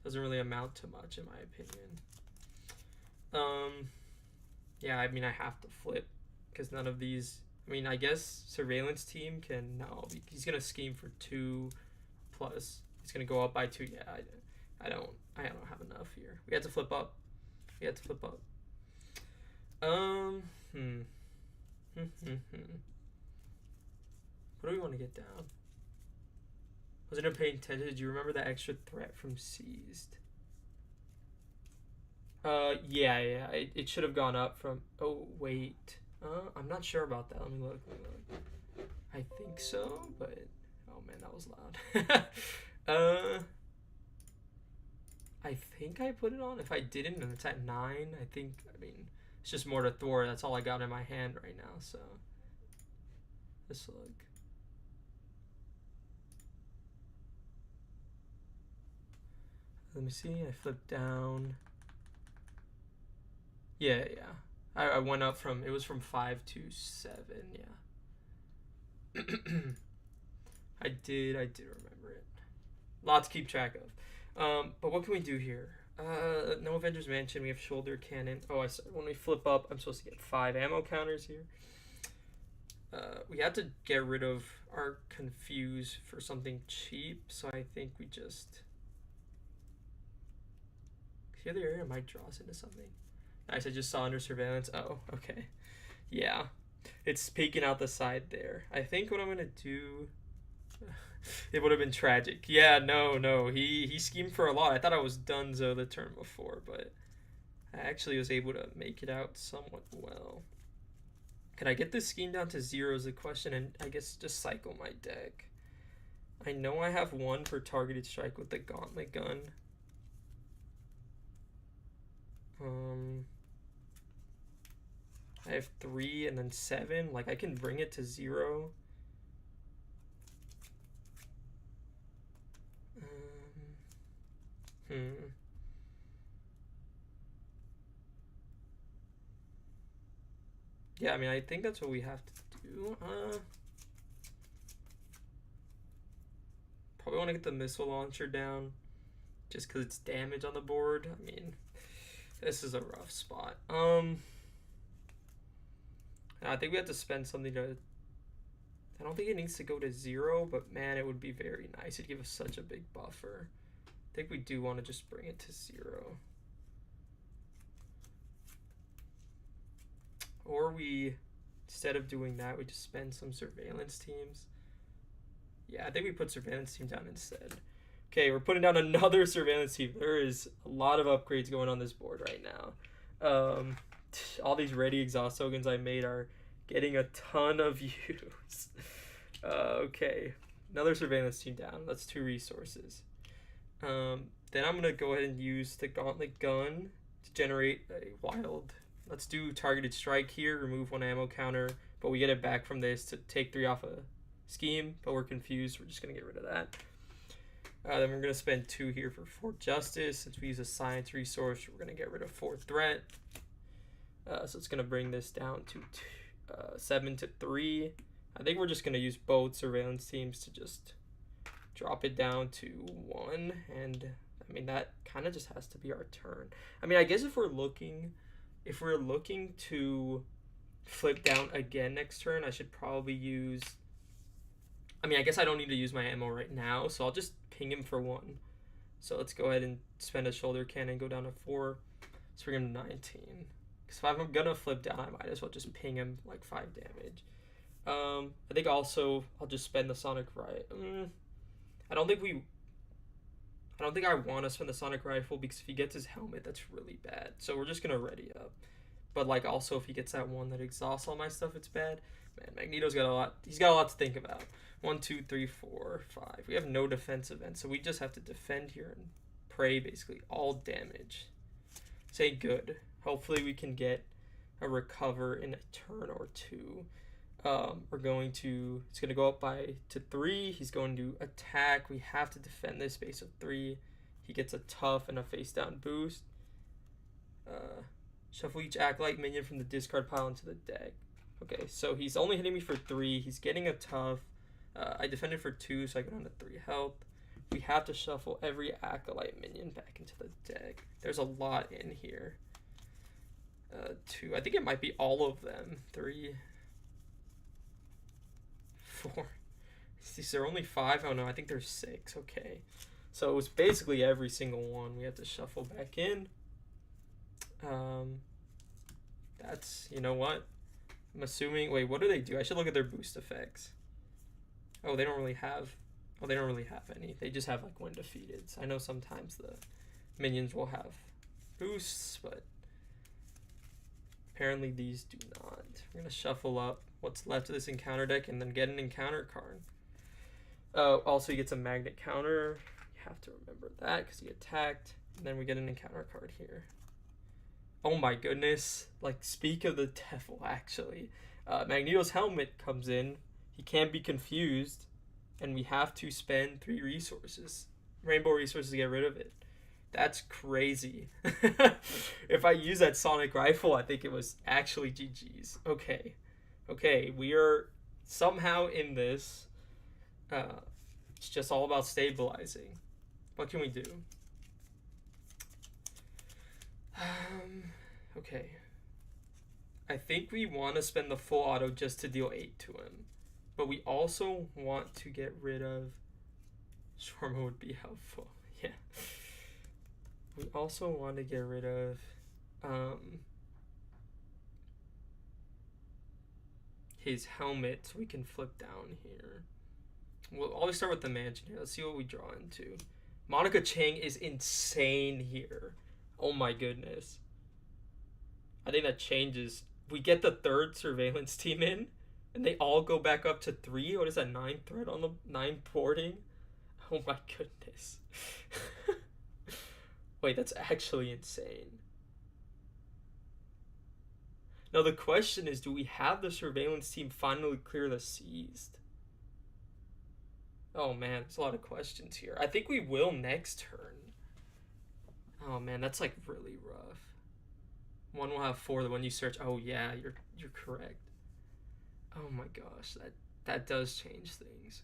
Speaker 1: amount to much in my opinion. Yeah, I mean, I have to flip because none of these. I mean, I guess surveillance team can. No, he's gonna scheme for 2 plus. He's gonna go up by 2. Yeah, I don't have enough here. We had to flip up. What do we want to get down? Wasn't it paying attention? Did you remember that extra threat from Seized? Yeah. It should have gone up from. Oh wait. I'm not sure about that. Let me look. I think so, but oh man, that was loud. I think I put it on. If I didn't, and it's at 9, I mean, it's just more to thwart. That's all I got in my hand right now. So let's look. Let me see. I flipped down. Yeah. I went up from. It was from 5 to 7. Yeah. I did remember it. Lot to keep track of. But what can we do here? No Avengers Mansion. We have shoulder cannon. Oh, I said when we flip up, I'm supposed to get 5 ammo counters here. We had to get rid of our confuse for something cheap, so I think we just. The other area might draw us into something. Nice, I just saw under surveillance. Oh, okay. Yeah. It's peeking out the side there. I think what I'm gonna do. It would have been tragic. Yeah, no. He schemed for a lot. I thought I was donezo the turn before, but I actually was able to make it out somewhat well. Can I get this scheme down to 0 is the question, and I guess just cycle my deck. I know I have 1 for targeted strike with the gauntlet gun. I have 3 and then 7. Like, I can bring it to 0. Yeah, I mean, I think that's what we have to do. Probably want to get the missile launcher down just because it's damage on the board. I mean, this is a rough spot. I think we have to spend something to... I don't think it needs to go to 0, but man, it would be very nice. It'd give us such a big buffer. I think we do want to just bring it to 0. Or we, instead of doing that, we just spend some surveillance teams. Yeah, I think we put surveillance team down instead. Okay, we're putting down another surveillance team. There is a lot of upgrades going on this board right now. All these ready exhaust tokens I made are getting a ton of use. Okay, another surveillance team down. That's 2 resources. Then I'm going to go ahead and use the gauntlet gun to generate a wild. Let's do targeted strike here, remove 1 ammo counter, but we get it back from this to take 3 off a scheme, but we're confused. We're just going to get rid of that. Then we're going to spend 2 here for 4 justice. Since we use a science resource, we're going to get rid of 4 threat. So it's going to bring this down to 7 to 3. I think we're just going to use both surveillance teams to just drop it down to 1. And I mean, that kind of just has to be our turn. I mean, I guess if we're looking to flip down again next turn, I should probably use... I mean, I guess I don't need to use my ammo right now, so I'll just ping him for 1. So let's go ahead and spend a shoulder cannon, go down to 4. Let's bring him to 19. Because if I'm going to flip down, I might as well just ping him like 5 damage. I think also I'll just spend the Sonic Rifle. I don't think I want to spend the Sonic Rifle because if he gets his helmet, that's really bad. So we're just going to ready up. But like also if he gets that one that exhausts all my stuff, it's bad. Man, Magneto's got a lot. He's got a lot to think about. 1, 2, 3, 4, 5. We have no defense event, so we just have to defend here and pray basically all damage. Say good. Hopefully we can get a recover in a turn or 2. It's gonna go up to 3. He's going to attack. We have to defend this base of 3. He gets a tough and a face down boost. Shuffle each acolyte minion from the discard pile into the deck. Okay, so he's only hitting me for 3. He's getting a tough. I defended for 2, so I go down to 3 health. We have to shuffle every acolyte minion back into the deck. There's a lot in here. 2. I think it might be all of them. 3, 4. Is there only 5? Oh no, I think there's 6. Okay. So it was basically every single one we have to shuffle back in. That's, you know what? I'm assuming, wait, what do they do? I should look at their boost effects. Oh, they don't really have any. They just have like when defeated. So I know sometimes the minions will have boosts, but apparently these do not. We're going to shuffle up what's left of this encounter deck and then get an encounter card. Also, he gets a magnet counter. You have to remember that because he attacked. And then we get an encounter card here. Oh my goodness. Like, speak of the devil, actually. Magneto's helmet comes in. He can't be confused. And we have to spend 3 resources. Rainbow resources to get rid of it. That's crazy. If I use that Sonic Rifle, I think it was actually GG's. Okay. Okay, we are somehow in this. It's just all about stabilizing. What can we do? Okay. I think we want to spend the full auto just to deal 8 to him. But we also want to get rid of... Shawarma would be helpful. Yeah. We also want to get rid of... his helmet so we can flip down here. We'll always start with the mansion here. Let's see what we draw into. Monica Chang is insane here. Oh my goodness. I think that changes. We get the 3rd surveillance team in, and they all go back up to 3. What is that, 9 threat on the 9 porting? Oh my goodness. Wait, that's actually insane. Now the question is, do we have the surveillance team finally clear the seized? Oh man, there's a lot of questions here. I think we will next turn. Oh man, that's like really rough. One will have 4. The one you search. Oh yeah, you're correct. Oh my gosh, that does change things.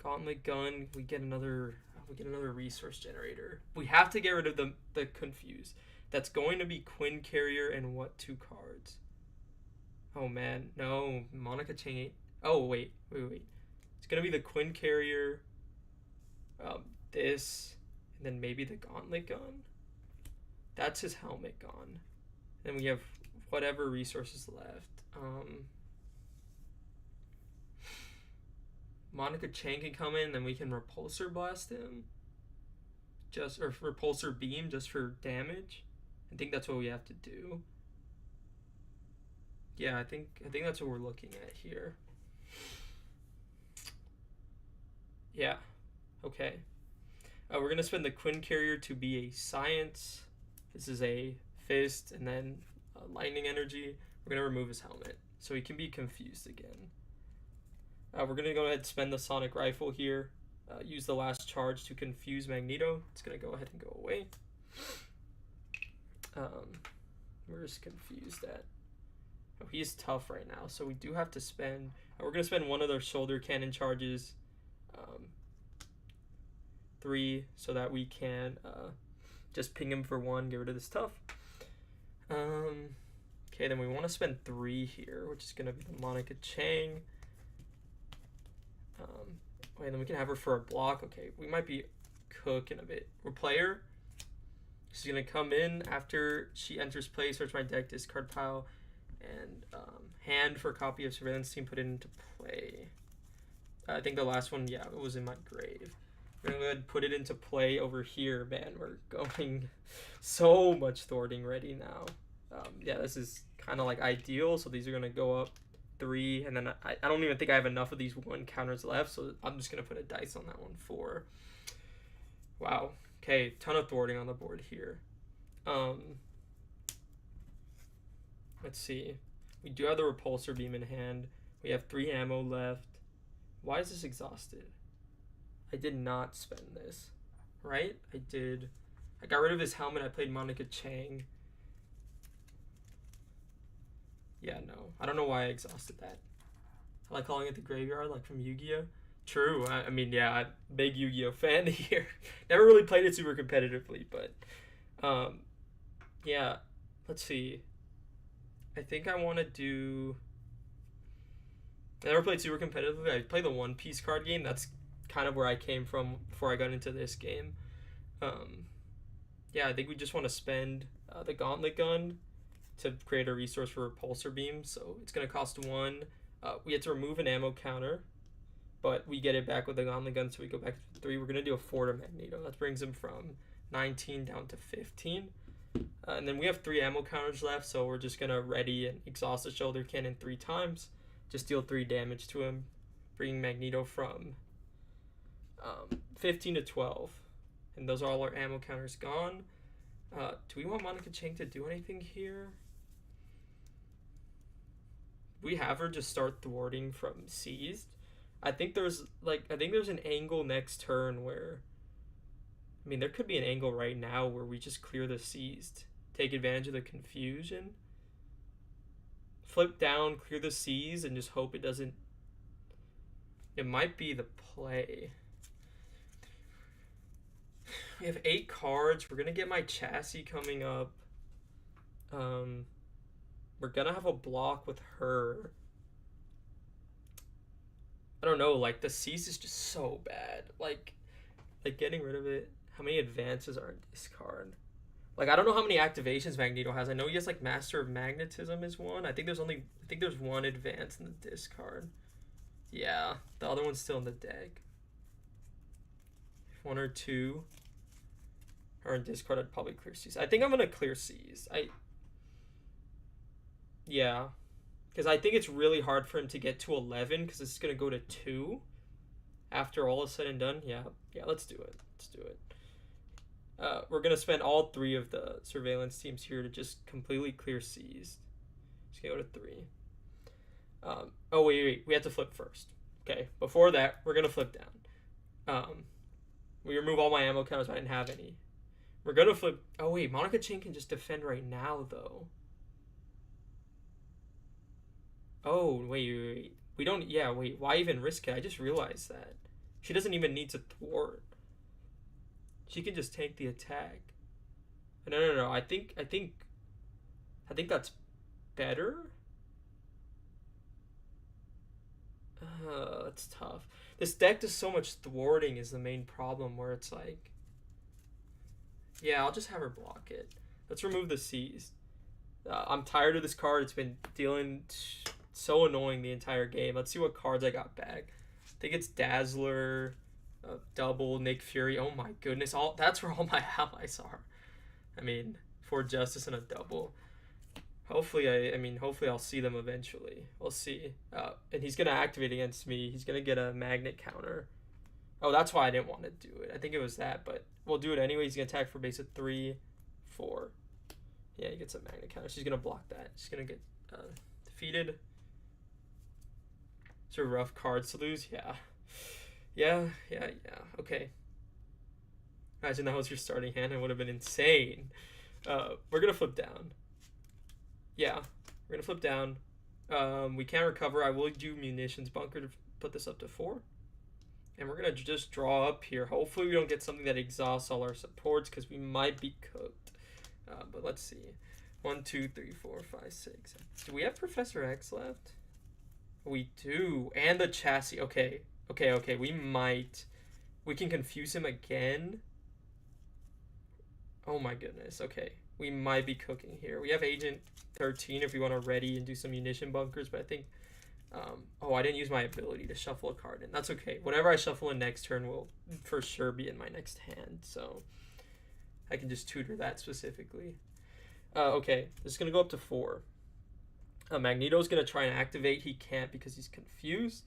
Speaker 1: Gauntlet gun. We get another resource generator. We have to get rid of the confuse. That's going to be Quinn Carrier and what 2 cards? Oh man, no, Monica Chang. Oh wait. It's gonna be the Quinn Carrier. This, and then maybe the Gauntlet gun. That's his helmet gone. Then we have whatever resources left. Monica Chang can come in, then we can repulsor blast him. Or repulsor beam just for damage. I think that's what we have to do. Yeah, I think that's what we're looking at here. Yeah. Okay. We're gonna spend the Quinn Carrier to be a science. This is a fist, and then lightning energy. We're gonna remove his helmet so he can be confused again. We're gonna go ahead and spend the sonic rifle here. Use the last charge to confuse Magneto. It's gonna go ahead and go away. Where's confused at? Oh, he's tough right now, so we do have to spend. We're gonna spend one of their shoulder cannon charges, 3, so that we can just ping him for 1, get rid of this tough. Okay, then we want to spend 3 here, which is gonna be the Monica Chang. Wait, then we can have her for a block. Okay, we might be cooking a bit. We're player. She's gonna come in after she enters play, search my deck, discard pile, and hand for a copy of Surveillance Team, put it into play. I think the last one, yeah, it was in my grave. We're gonna go ahead and put it into play over here, man. We're going so much thwarting ready now. Yeah, this is kind of like ideal. So these are gonna go up 3, and then I don't even think I have enough of these 1 counters left, so I'm just gonna put a dice on that one 4. Wow. Okay, ton of thwarting on the board here. Let's see. We do have the repulsor beam in hand. We have 3 ammo left. Why is this exhausted? I did not spend this, right? I did. I got rid of his helmet. I played Monica Chang. Yeah, no. I don't know why I exhausted that. I like calling it the graveyard, like from Yu-Gi-Oh! True. I mean, yeah, I'm a big Yu-Gi-Oh! Fan here. Never really played it super competitively, but yeah. Let's see. I think I want to do... I never played super competitively. I played the One Piece card game. That's kind of where I came from before I got into this game. Yeah, I think we just want to spend the Gauntlet Gun to create a resource for Repulsor Beam. So it's going to cost 1. We have to remove an ammo counter, but we get it back with the Gauntlet Gun, so we go back to 3. We're going to do a 4 to Magneto. That brings him from 19 down to 15. And then we have 3 ammo counters left, so we're just going to ready and exhaust the shoulder cannon 3 times. Just deal 3 damage to him, bringing Magneto from 15 to 12. And those are all our ammo counters gone. Do we want Monica Chang to do anything here? We have her just start thwarting from seized. I think there's an angle next turn where, I mean, there could be an angle right now where we just clear the seized, take advantage of the confusion, flip down, clear the seized, and just hope it doesn't. It might be the play. We have 8 cards. We're gonna get my chassis coming up. We're gonna have a block with her. I don't know, like the seize is just so bad. Like getting rid of it. How many advances are in this card? Like, I don't know how many activations Magneto has. I know he has like Master of Magnetism is 1. I think there's 1 advance in the discard. Yeah, the other one's still in the deck. 1 or 2 are in discard. I'd probably clear Seize. I think I'm gonna clear Seize. Yeah, because I think it's really hard for him to get to 11 because it's gonna go to 2 after all is said and done. Yeah, let's do it. We're gonna spend all 3 of the surveillance teams here to just completely clear Seized. Just go to 3. Oh wait, we have to flip first. Okay, before that, we're gonna flip down. We remove all my ammo counters. I didn't have any. We're gonna flip. Oh wait, Monica Chain can just defend right now though. Oh wait. We don't. Yeah, wait. Why even risk it? I just realized that she doesn't even need to thwart. She can just tank the attack. No. I think that's better. That's tough. This deck does so much thwarting is the main problem. Where it's like, yeah, I'll just have her block it. Let's remove the C's. I'm tired of this card. It's been dealing so annoying the entire game. Let's see what cards I got back. I think it's Dazzler, double Nick Fury. Oh my goodness! That's where all my allies are. I mean, for Justice and a double. Hopefully, hopefully I'll see them eventually. We'll see. And he's gonna activate against me. He's gonna get a magnet counter. Oh, that's why I didn't want to do it. I think it was that, but we'll do it anyway. He's gonna attack for base of 3, 4. Yeah, he gets a magnet counter. She's gonna block that. She's gonna get defeated. It's a rough cards to lose. Yeah. Okay. Imagine that was your starting hand. It would have been insane. We're gonna flip down. Yeah, we're gonna flip down. We can't recover. I will do munitions bunker to put this up to 4. And we're gonna just draw up here. Hopefully we don't get something that exhausts all our supports because we might be cooked. But let's see. 1, 2, 3, 4, 5, 6. Do we have Professor X left? We do. And the chassis. Okay. We can confuse him again. Oh my goodness. Okay. We might be cooking here. We have Agent 13 if we want to ready and do some munition bunkers, but I think I didn't use my ability to shuffle a card in. That's okay. Whatever I shuffle in next turn will for sure be in my next hand, so I can just tutor that specifically. Okay, this is gonna go up to 4. Magneto's gonna try and activate. He can't because he's confused.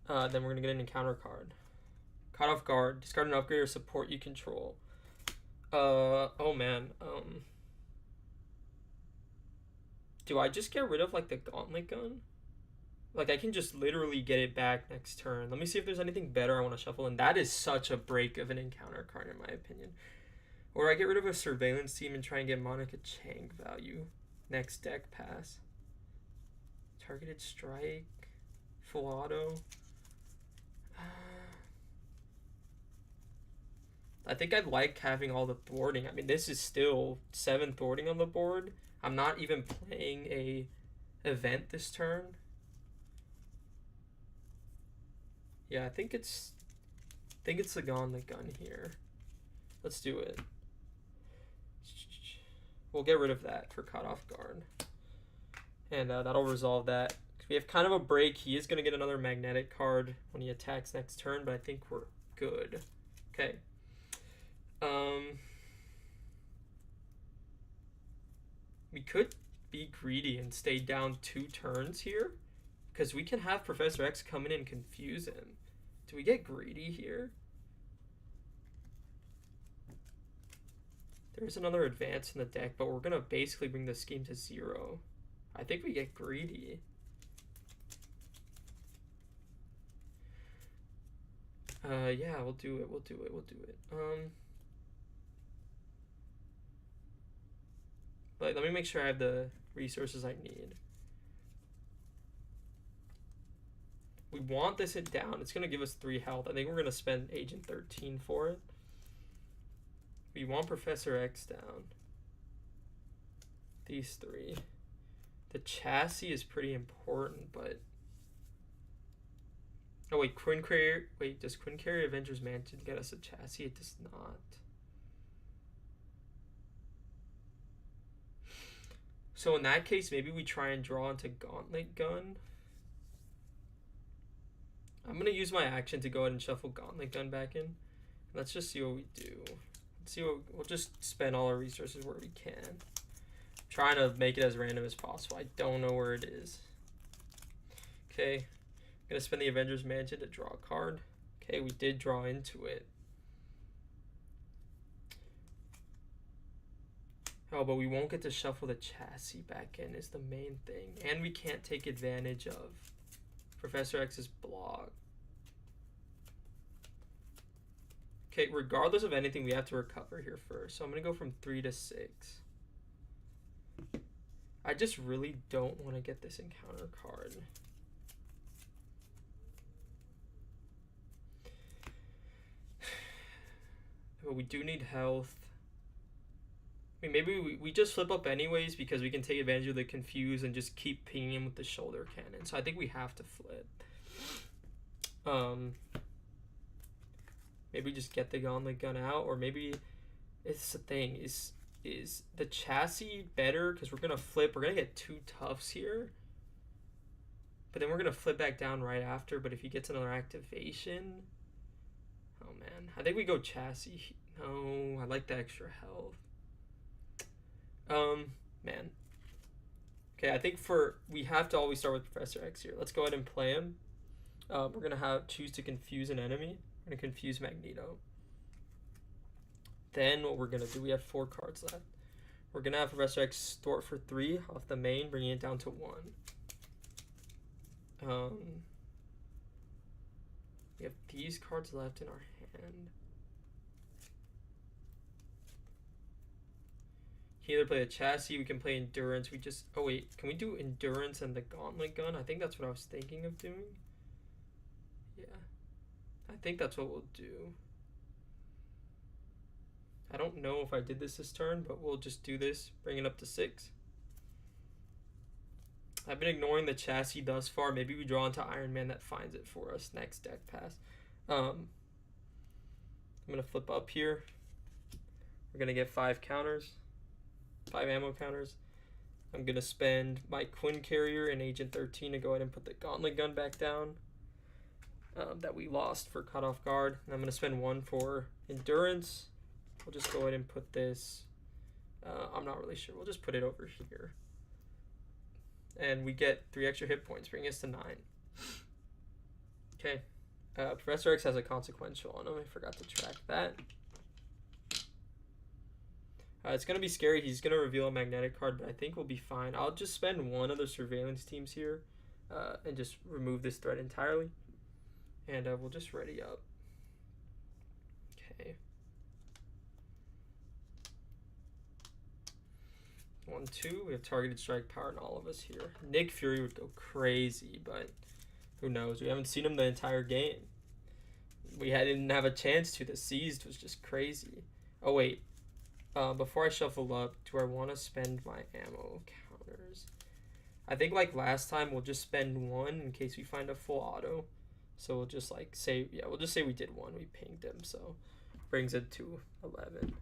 Speaker 1: Then we're gonna get an encounter card. Caught off guard. Discard an upgrade or support you control. Oh man. Do I just get rid of like the gauntlet gun? Like I can just literally get it back next turn. Let me see if there's anything better I want to shuffle. And that is such a break of an encounter card in my opinion. Or I get rid of a surveillance team and try and get Monica Chang value. Next deck pass. Targeted strike. Full auto. I think I like having all the thwarting. I mean, this is still 7 thwarting on the board. I'm not even playing a event this turn. Yeah, I think it's the gauntlet gun here. Let's do it. We'll get rid of that for caught off guard. And that'll resolve that. We have kind of a break. He is going to get another magnetic card when he attacks next turn, but I think we're good. Okay. We could be greedy and stay down 2 turns here, because we can have Professor X come in and confuse him. Do we get greedy here? There's another advance in the deck, but we're going to basically bring the scheme to 0. I think we get greedy. Yeah, we'll do it. But let me make sure I have the resources I need. We want this hit down. It's going to give us 3 health. I think we're going to spend Agent 13 for it. We want Professor X down. These 3. The chassis is pretty important, but... Oh, wait, Quinn Carrier... Wait, does Quinn Carrier Avengers Mansion get us a chassis? It does not. So in that case, maybe we try and draw into Gauntlet Gun. I'm going to use my action to go ahead and shuffle Gauntlet Gun back in. Let's just see what we do. Let's see what... We'll just spend all our resources where we can. I'm trying to make it as random as possible. I don't know where it is. Okay. I'm going to spend the Avengers Mansion to draw a card. Okay, we did draw into it. Oh, but we won't get to shuffle the chassis back in is the main thing. And we can't take advantage of Professor X's block. Okay, regardless of anything, we have to recover here first. So I'm going to go from 3 to 6. I just really don't want to get this encounter card. But we do need health. I mean, maybe we just flip up anyways because we can take advantage of the confuse and just keep pinging him with the shoulder cannon. So I think we have to flip. Maybe just get the gauntlet gun out, or maybe it's the thing is the chassis better because we're gonna flip. We're gonna get 2 toughs here, but then we're gonna flip back down right after. But if he gets another activation, oh man, I think we go chassis. No, I like the extra health. Man. Okay, I think we have to always start with Professor X here. Let's go ahead and play him. We're gonna choose to confuse an enemy. We're gonna confuse Magneto. Then what we're gonna do, we have 4 cards left. We're gonna have Professor X store it for 3 off the main, bringing it down to 1. We have these cards left in our hand. We can either play a chassis, we can play endurance. Oh wait, can we do endurance and the gauntlet gun? I think that's what I was thinking of doing. Yeah, I think that's what we'll do. I don't know if I did this turn, but we'll just do this, bring it up to 6. I've been ignoring the chassis thus far. Maybe we draw into Iron Man that finds it for us next deck pass. I'm gonna flip up here. We're gonna get 5 counters. 5 ammo counters. I'm gonna spend my Quinn Carrier and Agent 13 to go ahead and put the gauntlet gun back down that we lost for cut off guard. And I'm gonna spend 1 for endurance. We'll just go ahead and put this. I'm not really sure. We'll just put it over here. And we get 3 extra hit points, bringing us to 9. Okay. Professor X has a consequential on him. I forgot to track that. It's going to be scary. He's going to reveal a magnetic card, but I think we'll be fine. I'll just spend 1 of the surveillance teams here and just remove this threat entirely. And we'll just ready up. Okay. 1, 2. We have targeted strike power in all of us here. Nick Fury would go crazy, but who knows? We haven't seen him the entire game. We didn't have a chance to. The seized was just crazy. Oh, wait. Before I shuffle up, do I want to spend my ammo counters? I think like last time, we'll just spend 1 in case we find a full auto. So we'll just like say, yeah, we'll just say we did 1. We pinged him, so brings it to 11.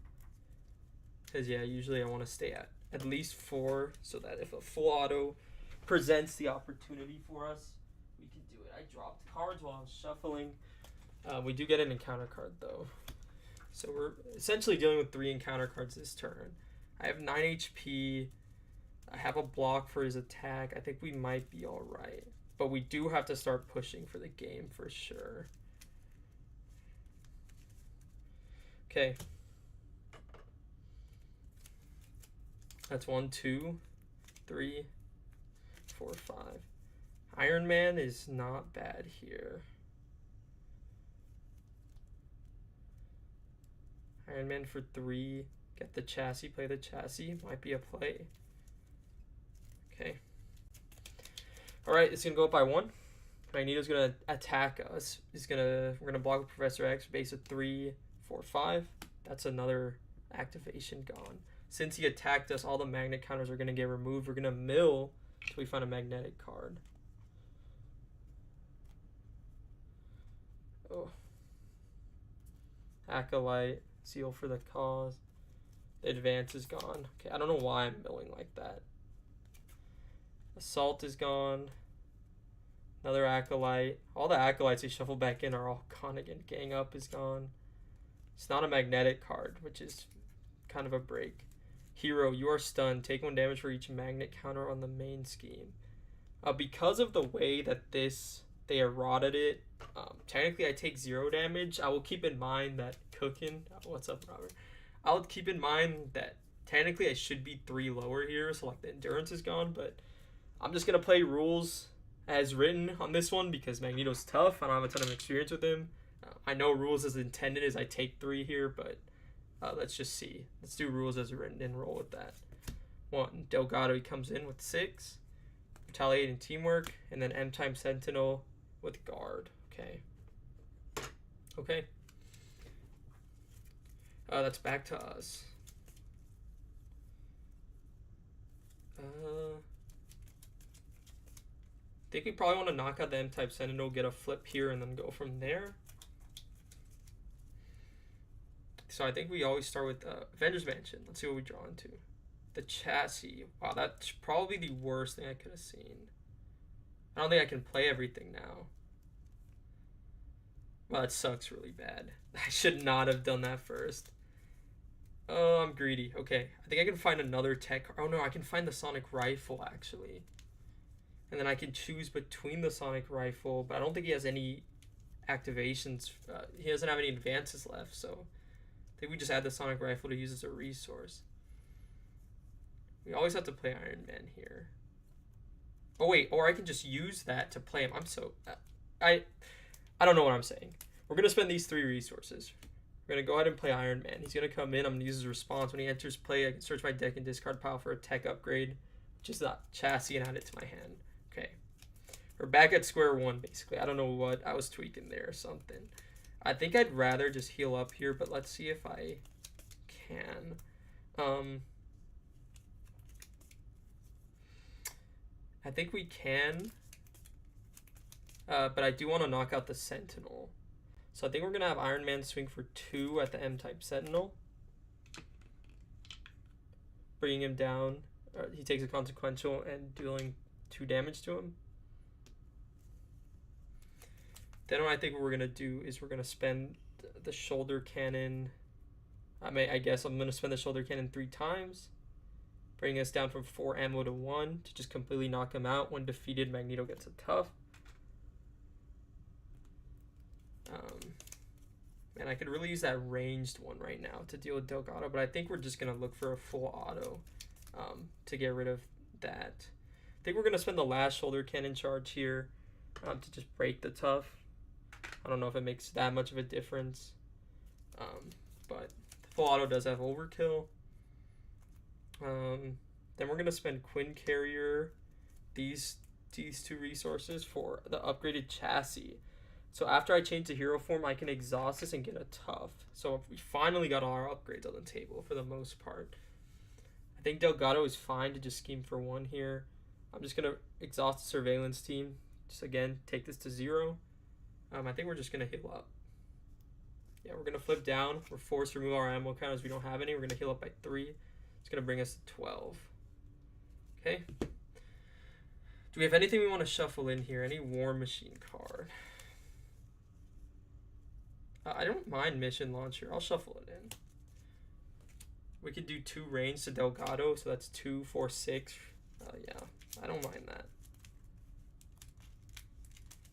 Speaker 1: Because yeah, usually I want to stay at least 4 so that if a full auto presents the opportunity for us, we can do it. I dropped cards while I was shuffling. We do get an encounter card though. So we're essentially dealing with 3 encounter cards this turn. I have 9 HP. I have a block for his attack. I think we might be all right. But we do have to start pushing for the game for sure. Okay. That's 1, 2, 3, 4, 5. Iron Man is not bad here. Iron Man for 3. Get the chassis, play the chassis. Might be a play. Okay. Alright, it's gonna go up by 1. Magneto's gonna attack us. We're gonna block with Professor X, base of 3, 4, 5. That's another activation gone. Since he attacked us, all the magnet counters are gonna get removed. We're gonna mill until we find a magnetic card. Oh. Acolyte. Seal for the cause. The advance is gone. Okay, I don't know why I'm milling like that. Assault is gone. Another acolyte. All the acolytes we shuffle back in are all gone again. Gang up is gone. It's not a magnetic card, which is kind of a break. Hero, you are stunned. Take 1 damage for each magnet counter on the main scheme. Because of the way that they eroded it, technically I take 0 damage. I will keep in mind that what's up, Robert? I'll keep in mind that technically I should be 3 lower here, so like the endurance is gone, but I'm just gonna play rules as written on this one because Magneto's tough. I don't have a ton of experience with him. I know rules as intended is I take 3 here, but let's just see. Let's do rules as written and roll with that. 1, Delgado, he comes in with 6. Retaliate and teamwork, and then M times Sentinel with guard. Okay. Okay. That's back to us. I think we probably want to knock out the M-type Sentinel, get a flip here, and then go from there. So I think we always start with Avengers Mansion. Let's see what we draw into. The chassis. Wow, that's probably the worst thing I could have seen. I don't think I can play everything now. Well, that sucks really bad. I should not have done that first. Oh, I'm greedy. Okay, I think I can find another tech. Oh no, I can find the Sonic Rifle actually. And then I can choose between the Sonic Rifle, but I don't think he has any activations. He doesn't have any advances left, so I think we just add the Sonic Rifle to use as a resource. We always have to play Iron Man here. Oh wait, or I can just use that to play him. I'm so... I don't know what I'm saying. We're going to spend these 3 resources. We're going to go ahead and play Iron Man. He's going to come in. I'm going to use his response. When he enters play, I can search my deck and discard pile for a tech upgrade, which is that chassis, and add it to my hand. Okay. We're back at square one, basically. I don't know what I was tweaking there or something. I think I'd rather just heal up here, but let's see if I can. I think we can. But I do want to knock out the Sentinel. So I think we're going to have Iron Man swing for 2 at the M-type Sentinel. Bringing him down. He takes a consequential and dealing 2 damage to him. Then what I think what we're going to do is we're going to spend the shoulder cannon. I guess I'm going to spend the shoulder cannon 3 times. Bringing us down from 4 ammo to 1 to just completely knock him out. When defeated, Magneto gets a tough. Man, I could really use that ranged one right now to deal with Delgado, but I think we're just going to look for a full auto to get rid of that. I think we're going to spend the last shoulder cannon charge here to just break the tough. I don't know if it makes that much of a difference, but full auto does have overkill. Then we're going to spend Quinn Carrier, these 2 resources for the upgraded chassis. So after I change the hero form, I can exhaust this and get a tough. So we finally got all our upgrades on the table for the most part. I think Delgado is fine to just scheme for 1 here. I'm just going to exhaust the surveillance team. Just again, take this to 0. I think we're just going to heal up. Yeah, we're going to flip down. We're forced to remove our ammo count as we don't have any. We're going to heal up by 3. It's going to bring us to 12. Okay. Do we have anything we want to shuffle in here? Any War Machine card? I don't mind Mission Launcher. I'll shuffle it in. We could do 2 range to Delgado, so that's 2, 4, 6. Yeah, I don't mind that.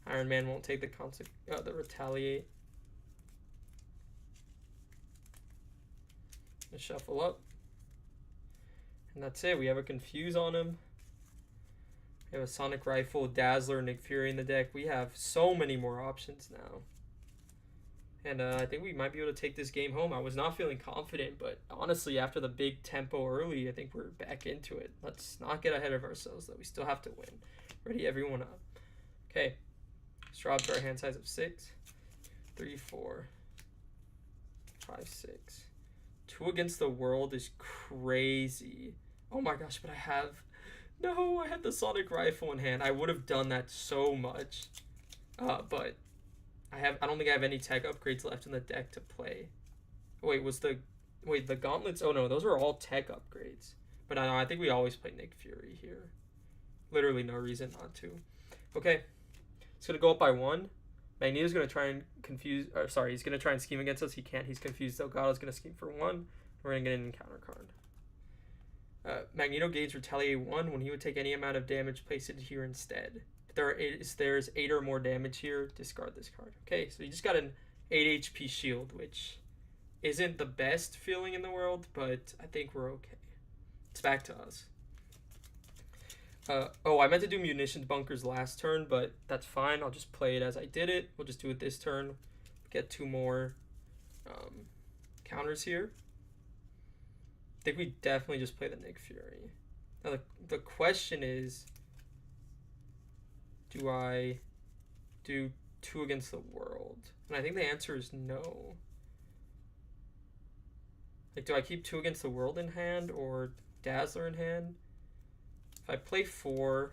Speaker 1: Iron Man won't take the retaliate. Let's shuffle up. And that's it. We have a Confuse on him. We have a Sonic Rifle, Dazzler, Nick Fury in the deck. We have so many more options now. And I think we might be able to take this game home. I was not feeling confident, but honestly, after the big tempo early, I think we're back into it. Let's not get ahead of ourselves, though. We still have to win. Ready everyone up. Okay. Let's drop to our hand size of 6. 3, 4, 5, 6. 2 against the world is crazy. Oh my gosh, but I have the Sonic Rifle in hand. I would have done that so much. But I don't think I have any tech upgrades left in the deck to play. Wait, the gauntlets? Oh no, those are all tech upgrades. But I think we always play Nick Fury here. Literally no reason not to. Okay. It's gonna go up by 1. Magneto's gonna try and he's gonna try and scheme against us. He can't, he's confused. Delgado's gonna scheme for 1. We're gonna get an encounter card. Magneto gains retaliate 1. When he would take any amount of damage, place it here instead. If there's 8 or more damage here, discard this card. Okay, so you just got an 8 HP shield, which isn't the best feeling in the world, but I think we're okay. It's back to us. I meant to do munitions bunkers last turn, but that's fine. I'll just play it as I did it. We'll just do it this turn. get 2 more counters here. I think we definitely just play the Nick Fury. Now the question is, do I do 2 against the world? And I think the answer is no. Like, do I keep 2 against the world in hand or Dazzler in hand? If I play 4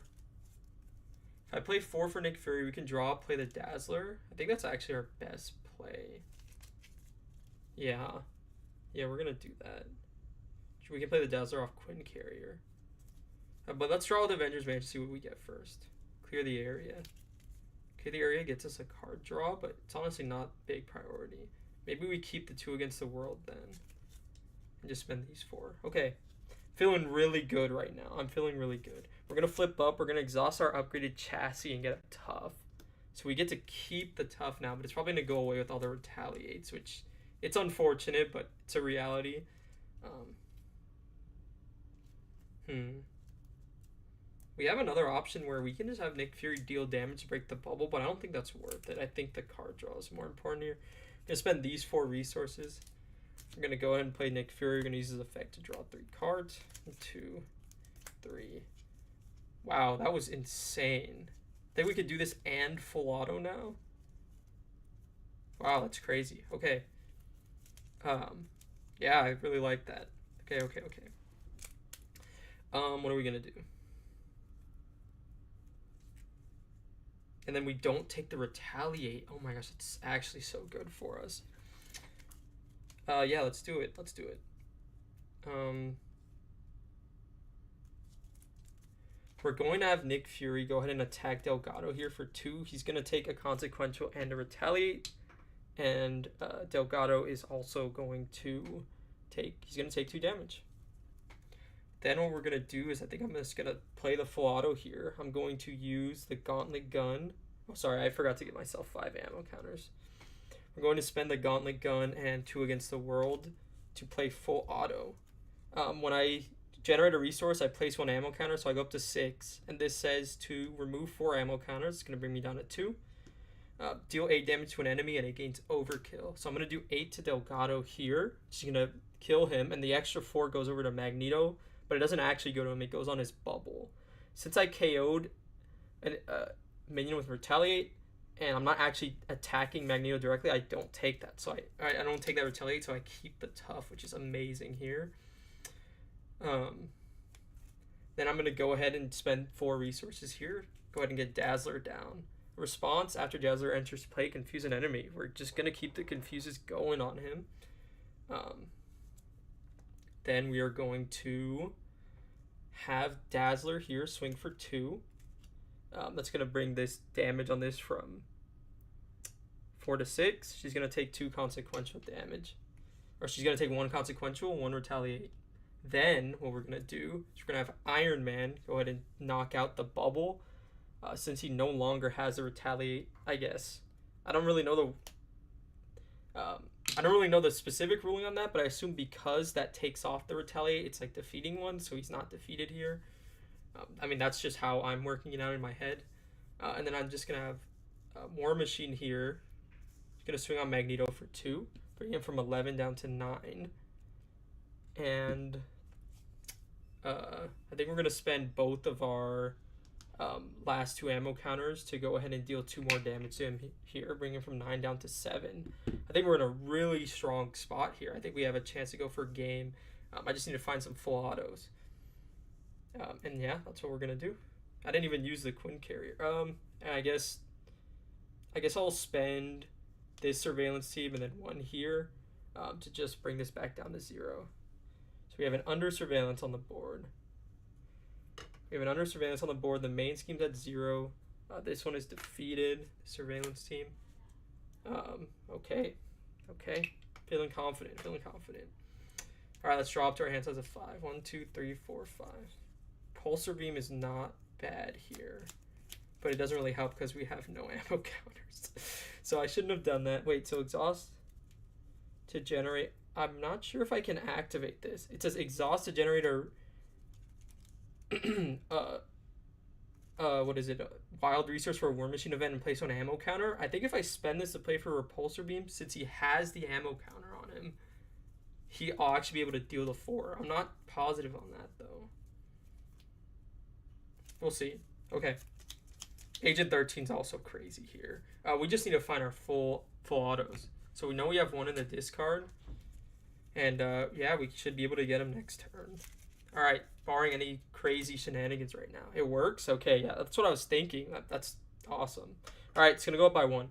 Speaker 1: for Nick Fury, we can draw, play the Dazzler. I think that's actually our best play. Yeah, we're gonna do that. We can play the Dazzler off Quinn Carrier. But let's draw with Avengers Mansion to see what we get first. Clear the area. Okay, the area gets us a card draw, but it's honestly not big priority. Maybe we keep the 2 against the world then. And just spend these 4. Okay. Feeling really good right now. I'm feeling really good. We're going to flip up. We're going to exhaust our upgraded chassis and get a tough. So we get to keep the tough now, but it's probably going to go away with all the retaliates, which it's unfortunate, but it's a reality. We have another option where we can just have Nick Fury deal damage to break the bubble, but I don't think that's worth it. I think the card draw is more important here. I'm going to spend these 4 resources. We're going to go ahead and play Nick Fury. We're going to use his effect to draw 3 cards. 2, 3. Wow, that was insane. I think we could do this and full auto now. Wow, that's crazy. Okay. Yeah, I really like that. Okay. What are we going to do? And then we don't take the retaliate. Oh my gosh, it's actually so good for us. Yeah, let's do it. We're going to have Nick Fury go ahead and attack Delgado here for 2. He's going to take a consequential and a retaliate. And Delgado is also going to take 2 damage. Then what we're going to do is I think I'm just going to play the full auto here. I'm going to use the Gauntlet Gun. Oh, sorry, I forgot to get myself 5 ammo counters. We're going to spend the Gauntlet Gun and 2 against the world to play full auto. When I generate a resource, I place 1 ammo counter, so I go up to 6. And this says to remove 4 ammo counters. It's going to bring me down to 2. Deal 8 damage to an enemy, and it gains overkill. So I'm going to do 8 to Delgado here. She's going to kill him, and the extra 4 goes over to Magneto. But it doesn't actually go to him. It goes on his bubble. Since I KO'd a minion with Retaliate, and I'm not actually attacking Magneto directly, I don't take that. So I don't take that Retaliate, so I keep the tough, which is amazing here. Then I'm going to go ahead and spend 4 resources here. Go ahead and get Dazzler down. Response, after Dazzler enters play, confuse an enemy. We're just going to keep the confuses going on him. Then we are going to have Dazzler here swing for 2. That's going to bring this damage on this from 4 to 6. She's going to take 2 consequential damage. Or she's going to take 1 consequential, 1 retaliate. Then what we're going to do is we're going to have Iron Man go ahead and knock out the bubble. Since he no longer has a retaliate, I guess. I don't really know the specific ruling on that, but I assume because that takes off the retaliate, it's like defeating one, so he's not defeated here. I mean, that's just how I'm working it out in my head. And then I'm just going to have War Machine here. He's going to swing on Magneto for 2, bring him from 11 down to 9. And I think we're going to spend both of our last 2 ammo counters to go ahead and deal 2 more damage to him here, bring him from 9 down to 7. I think we're in a really strong spot here. I think we have a chance to go for a game. I just need to find some full autos. And yeah, that's what we're gonna do. I didn't even use the Quinn Carrier. And I guess I'll spend this surveillance team and then 1 here to just bring this back down to 0. So we have an under surveillance on the board. The main scheme's at 0. This one is defeated. The surveillance team. Okay. Feeling confident. All right, let's draw up to our hand size of 5. 1, 2, 3, 4, 5. Pulsar Beam is not bad here, but it doesn't really help because we have no ammo counters. So I shouldn't have done that. Wait, so exhaust to generate. I'm not sure if I can activate this. It says exhaust to generate a what is it? Wild resource for a War Machine event and place on ammo counter. I think if I spend this to play for Repulsor Beam, since he has the ammo counter on him, he'll actually be able to deal the 4. I'm not positive on that though. We'll see. Okay. Agent 13 is also crazy here. We just need to find our full autos. So we know we have one in the discard. And yeah, we should be able to get him next turn. All right, barring any crazy shenanigans right now. It works? Okay, yeah, that's what I was thinking. That's awesome. All right, it's going to go up by 1.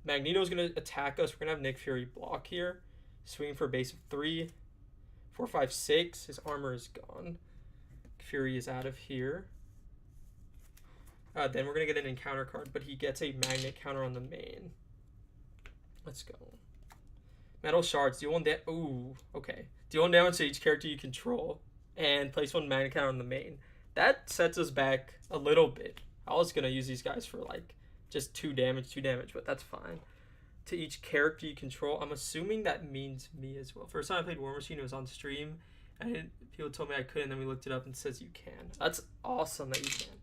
Speaker 1: Magneto's going to attack us. We're going to have Nick Fury block here. Swing for a base of 3. 4, 5, 6. His armor is gone. Fury is out of here. Then we're going to get an encounter card, but he gets a magnet counter on the main. Let's go. Metal shards. Deal 1 damage. Ooh, okay. Deal 1 damage to each character you control. And place 1 magnet counter on the main. That sets us back a little bit. I was going to use these guys for like just 2 damage, but that's fine. To each character you control. I'm assuming that means me as well. First time I played War Machine, it was on stream. People told me I couldn't, and then we looked it up and it says you can. That's awesome that you can.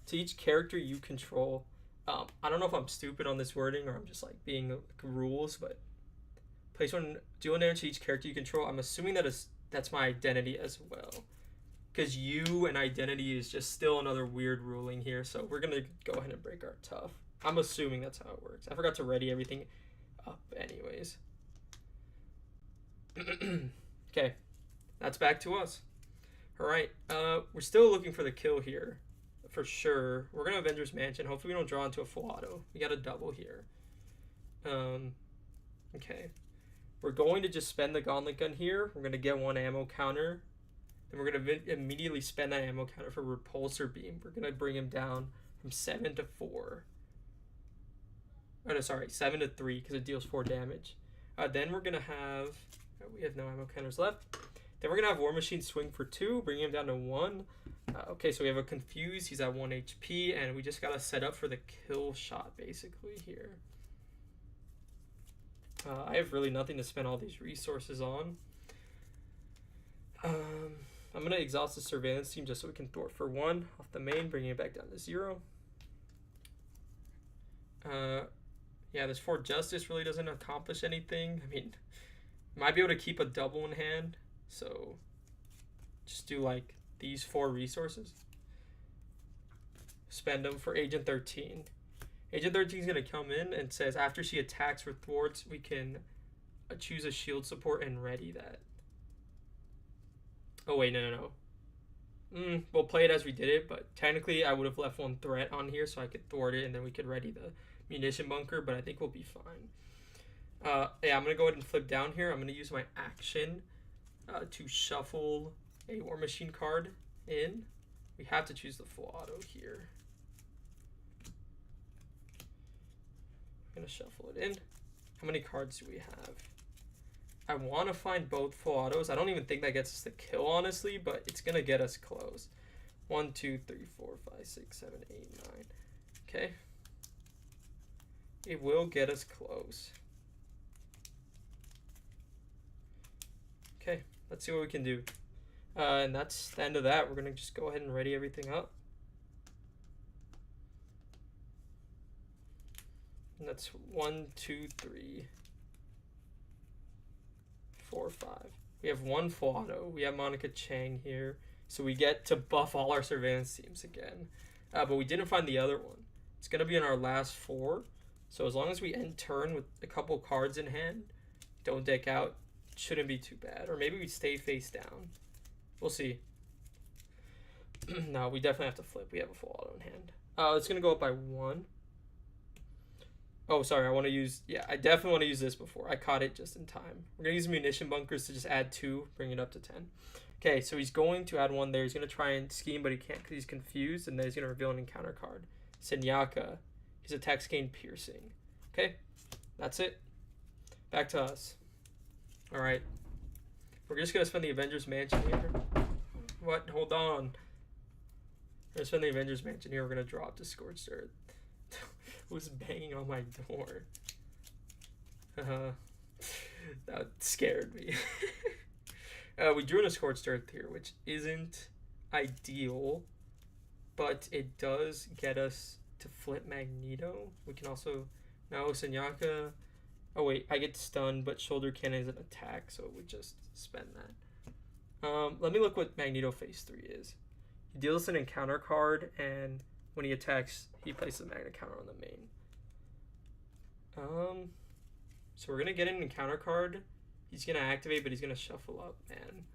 Speaker 1: To each character you control. I don't know if I'm stupid on this wording or I'm just like being like, rules, but place 1, do 1 damage to each character you control. I'm assuming that's my identity as well. Because you and identity is just still another weird ruling here. So we're going to go ahead and break our tough. I'm assuming that's how it works. I forgot to ready everything up anyways. Okay. That's back to us. All right. We're still looking for the kill here. For sure. We're going to Avengers Mansion. Hopefully we don't draw into a full auto. We got a double here. Okay. We're going to just spend the Gauntlet Gun here. We're going to get 1 ammo counter. Then we're going to immediately spend that ammo counter for Repulsor Beam. We're going to bring him down from 7 to 4. Oh, no, sorry. 7 to 3 because it deals 4 damage. Then we're going to have... we have no ammo counters left. Then we're going to have War Machine swing for 2, bring him down to 1. Okay, so we have a Confuse. He's at 1 HP, and we just got to set up for the kill shot, basically, here. I have really nothing to spend all these resources on. I'm going to exhaust the surveillance team just so we can thwart for 1 off the main, bringing it back down to 0. Yeah, this 4 Justice really doesn't accomplish anything. I mean, might be able to keep a double in hand, so just do like these 4 resources. Spend them for Agent 13. Agent 13 is going to come in and says after she attacks or thwarts, we can choose a shield support and ready that. Oh, wait, no. We'll play it as we did it, but technically I would have left 1 threat on here so I could thwart it and then we could ready the munition bunker, but I think we'll be fine. Yeah, I'm going to go ahead and flip down here. I'm going to use my action to shuffle a War Machine card in. We have to choose the full auto here. I'm going to shuffle it in. How many cards do we have? I want to find both full autos. I don't even think that gets us the kill, honestly, but it's going to get us close. 1, 2, 3, 4, 5, 6, 7, 8, 9. Okay. It will get us close. Okay, let's see what we can do. And that's the end of that. We're going to just go ahead and ready everything up. And that's 1, 2, 3, 4, 5. We have 1 full auto. We have Monica Chang here. So we get to buff all our surveillance teams again. But we didn't find the other one. It's going to be in our last 4. So as long as we end turn with a couple cards in hand, don't deck out, shouldn't be too bad. Or maybe we stay face down. We'll see. No, we definitely have to flip. We have a full auto in hand. It's going to go up by 1. Oh, sorry, I want to use... Yeah, I definitely want to use this before. I caught it just in time. We're going to use munition bunkers to just add 2, bring it up to 10. Okay, so he's going to add 1 there. He's going to try and scheme, but he can't because he's confused. And then he's going to reveal an encounter card. Senyaka. His attacks gain piercing. Okay, that's it. Back to us. All right. We're just going to spend the Avengers Mansion here. What? Hold on. We're going to spend the Avengers Mansion here. We're going to drop to Scorched Earth. Who's banging on my door? That scared me. We drew in a Scorched Earth here, which isn't ideal. but it does get us to flip Magneto. We can also now Senyaka. Oh wait, I get stunned, but shoulder cannon is an attack, so we just spend that. Let me look what Magneto phase 3 is. He deals an encounter card, and when he attacks, he places a magnet counter on the main. So we're gonna get an encounter card. He's gonna activate, but he's gonna shuffle up, man.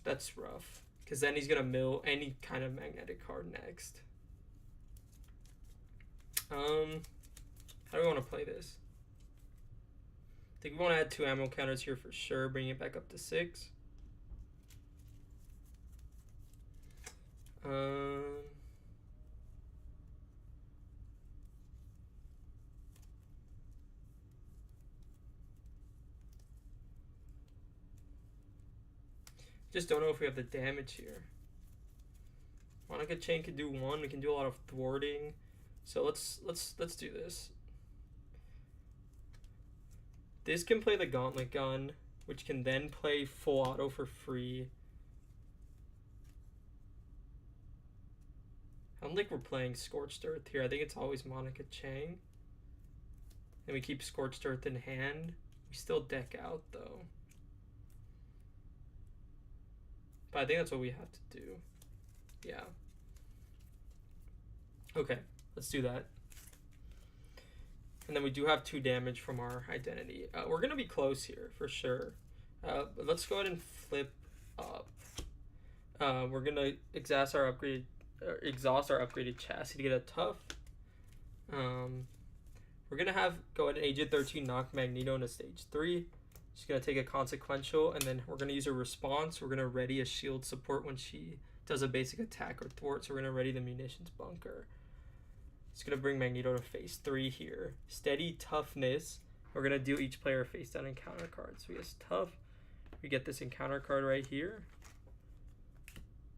Speaker 1: That's rough. Because then he's gonna mill any kind of magnetic card next. How do we want to play this? I think we want to add 2 ammo counters here for sure, bring it back up to 6. Just don't know if we have the damage here. Monica Chain can do 1. We can do a lot of thwarting. So let's do this. This can play the Gauntlet Gun, which can then play full auto for free. I don't think we're playing Scorched Earth here. I think it's always Monica Chang. And we keep Scorched Earth in hand. We still deck out though. But I think that's what we have to do. Yeah. Okay, let's do that. And then we do have 2 damage from our identity. We're going to be close here for sure. But let's go ahead and flip up. We're going to exhaust our upgraded chassis to get a tough. We're going to go ahead and Agent 13 knock Magneto into stage 3. She's going to take a consequential, and then we're going to use a response. We're going to ready a shield support when she does a basic attack or thwart. So we're going to ready the munitions bunker. It's going to bring Magneto to phase 3 here. Steady toughness. We're going to deal each player a face down encounter card. So he has tough. We get this encounter card right here.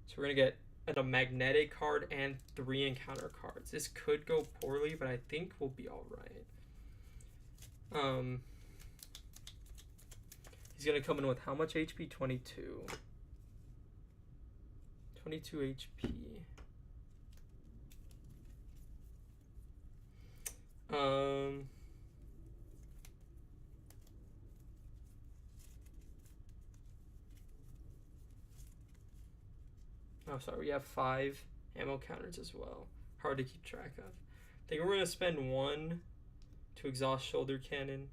Speaker 1: So we're going to get a magnetic card and 3 encounter cards. This could go poorly, but I think we'll be all right. He's going to come in with how much HP? 22. 22 HP. Oh, sorry, we have 5 ammo counters as well. Hard to keep track of. I think we're going to spend 1 to exhaust shoulder cannon.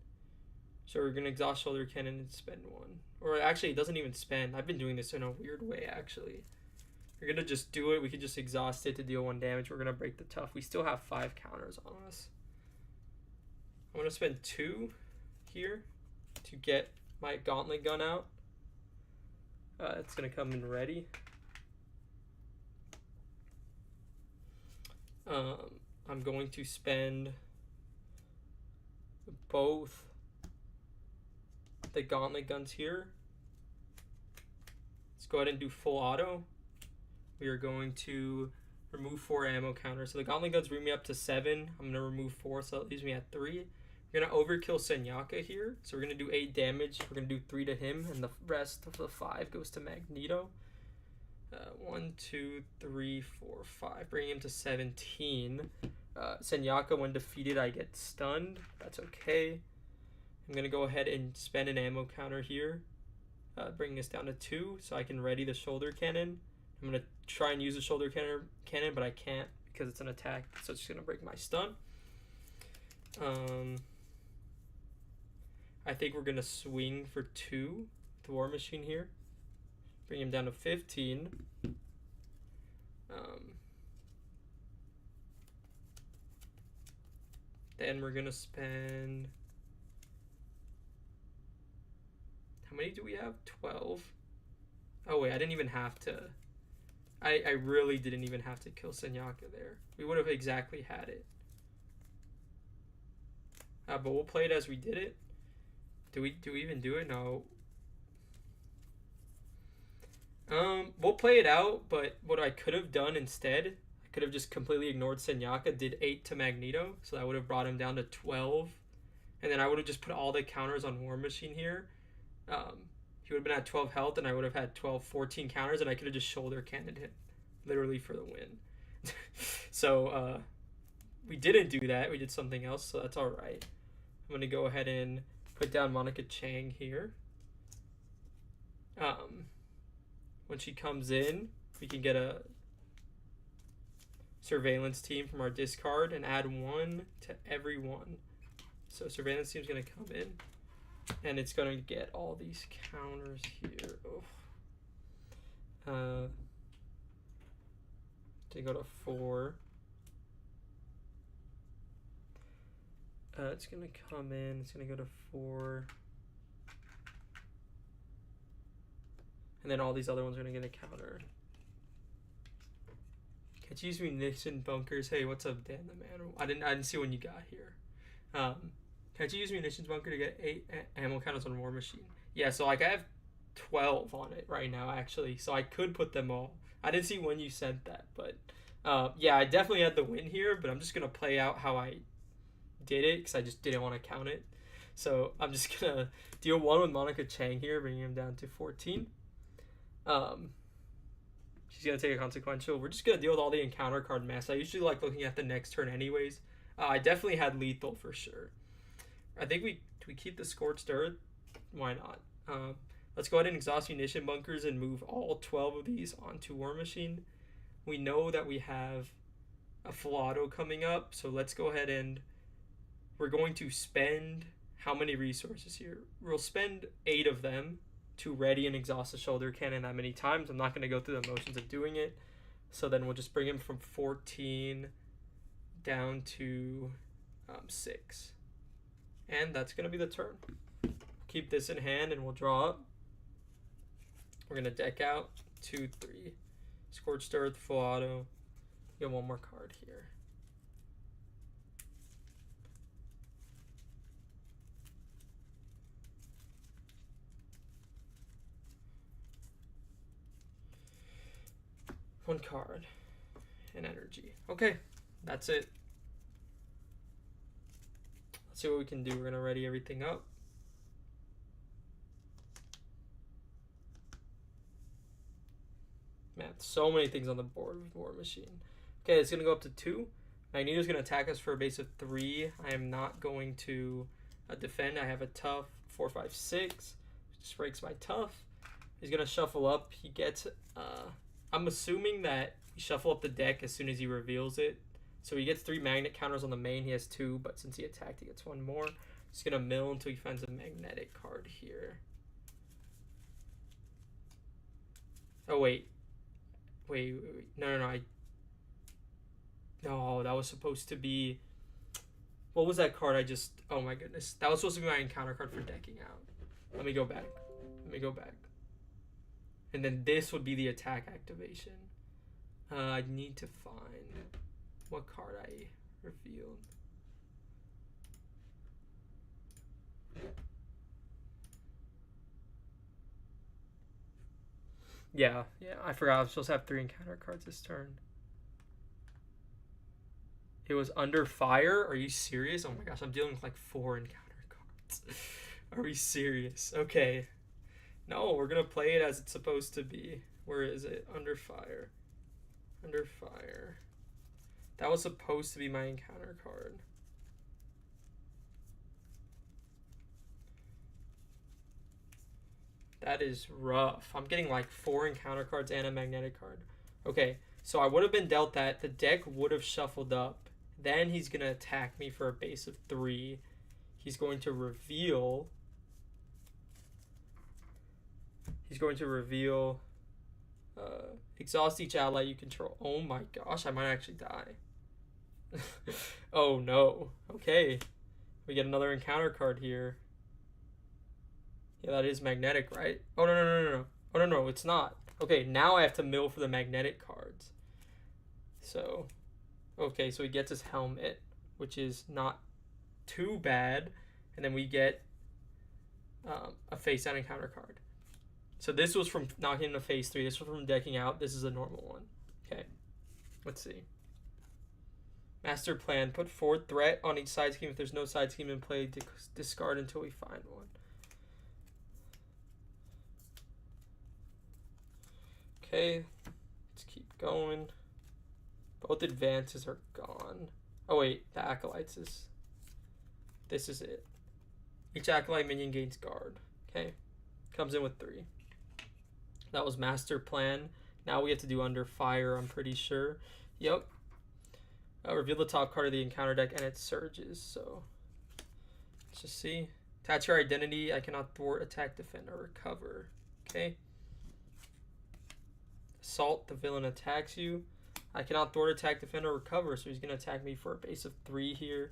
Speaker 1: So we're going to exhaust shoulder cannon and spend 1. Or actually, it doesn't even spend. I've been doing this in a weird way, actually. We're going to just do it. We could just exhaust it to deal 1 damage. We're going to break the tough. We still have 5 counters on us. I'm going to spend 2 here to get my gauntlet gun out. It's going to come in ready. I'm going to spend both the gauntlet guns here. Let's go ahead and do full auto. We are going to remove 4 ammo counters. So the gauntlet guns bring me up to 7. I'm going to remove 4, so that leaves me at 3. We're going to overkill Senyaka here. So we're going to do 8 damage. We're going to do 3 to him, and the rest of the 5 goes to Magneto. 1, 2, 3, 4, 5. Bringing him to 17. Senyaka, when defeated, I get stunned. That's okay. I'm going to go ahead and spend an ammo counter here. Bringing us down to 2, so I can ready the shoulder cannon. I'm going to try and use the shoulder cannon, but I can't because it's an attack, so it's just going to break my stun. I think we're going to swing for 2 with the War Machine here. Bring him down to 15. Then we're going to spend... How many do we have? 12. Oh, wait, I didn't even have to... I really didn't even have to kill Senyaka there. We would have exactly had it. But we'll play it as we did it. Do we even do it? No. We'll play it out, but what I could have done instead, I could have just completely ignored Senyaka, did 8 to Magneto, so that would have brought him down to 12. And then I would have just put all the counters on War Machine here. He would have been at 12 health, and I would have had 14 counters, and I could have just shoulder cannoned him literally for the win. So we didn't do that. We did something else, so that's all right. I'm going to go ahead and put down Monica Chang here. When she comes in, we can get a surveillance team from our discard and add 1 to every one. So surveillance team's going to come in, and it's going to get all these counters here. To go to 4. It's going to come in. It's going to go to 4. And then all these other ones are going to get a counter. Can't you use munition bunkers? Hey, what's up, Dan the man? I didn't see when you got here. Can't you use munitions bunker to get 8 ammo counters on War Machine? Yeah, so like I have 12 on it right now, actually. So I could put them all. I didn't see when you said that, but yeah, I definitely had the win here, but I'm just going to play out how I did it because I just didn't want to count it. So I'm just going to deal 1 with Monica Chang here, bringing him down to 14. She's going to take a consequential. We're just going to deal with all the encounter card mess. I usually like looking at the next turn anyways. I definitely had lethal for sure. I think we keep the Scorched Earth? Why not? Let's go ahead and exhaust munition bunkers and move all 12 of these onto War Machine. We know that we have a Filato coming up, so let's go ahead and we're going to spend how many resources here? We'll spend 8 of them to ready and exhaust the shoulder cannon that many times. I'm not going to go through the motions of doing it. So then we'll just bring him from 14 down to 6. And that's going to be the turn. Keep this in hand and we'll draw up. We're going to deck out 2, 3. Scorched Earth, full auto. Get 1 more card here. One card and energy. Okay, that's it. Let's see what we can do. We're going to ready everything up. Man, so many things on the board with War Machine. Okay, it's going to go up to 2. Magneto's going to attack us for a base of 3. I am not going to defend. I have a tough 4, 5, 6. Just breaks my tough. He's going to shuffle up. He gets... I'm assuming that he shuffle up the deck as soon as he reveals it. So he gets 3 magnet counters on the main. He has 2, but since he attacked, he gets 1 more. He's going to mill until he finds a magnetic card here. Oh, wait. Wait. No. No, that was supposed to be... What was that card I just... Oh, my goodness. That was supposed to be my encounter card for decking out. Let me go back. And then this would be the attack activation. I need to find what card I revealed. Yeah, I forgot I was supposed to have 3 encounter cards this turn. It was under fire? Are you serious? Oh my gosh, I'm dealing with like 4 encounter cards. Are we serious? Okay. No, we're going to play it as it's supposed to be. Where is it? Under fire. Under fire. That was supposed to be my encounter card. That is rough. I'm getting like 4 encounter cards and a magnetic card. Okay, so I would have been dealt that. The deck would have shuffled up. Then he's going to attack me for a base of 3. He's going to reveal... exhaust each ally you control. Oh my gosh, I might actually die. Oh no. Okay. We get another encounter card here. Yeah, that is magnetic, right? Oh, no. Oh, no, it's not. Okay, now I have to mill for the magnetic cards. So, okay, so he gets his helmet, which is not too bad. And then we get a face-down encounter card. So this was from knocking into phase 3. This was from decking out. This is a normal one. Okay. Let's see. Master plan. Put 4 threat on each side scheme. If there's no side scheme in play, discard until we find one. Okay. Let's keep going. Both advances are gone. Oh wait, the acolytes is. This is it. Each acolyte minion gains guard. Okay, comes in with 3. That was master plan. Now we have to do under fire. I'm pretty sure. Yep. Reveal the top card of the encounter deck and it surges. So let's just see. Attach your identity. I cannot thwart, attack, defend, or recover. Okay. Assault. The villain attacks you. I cannot thwart, attack, defend, or recover. So he's gonna attack me for a base of 3 here.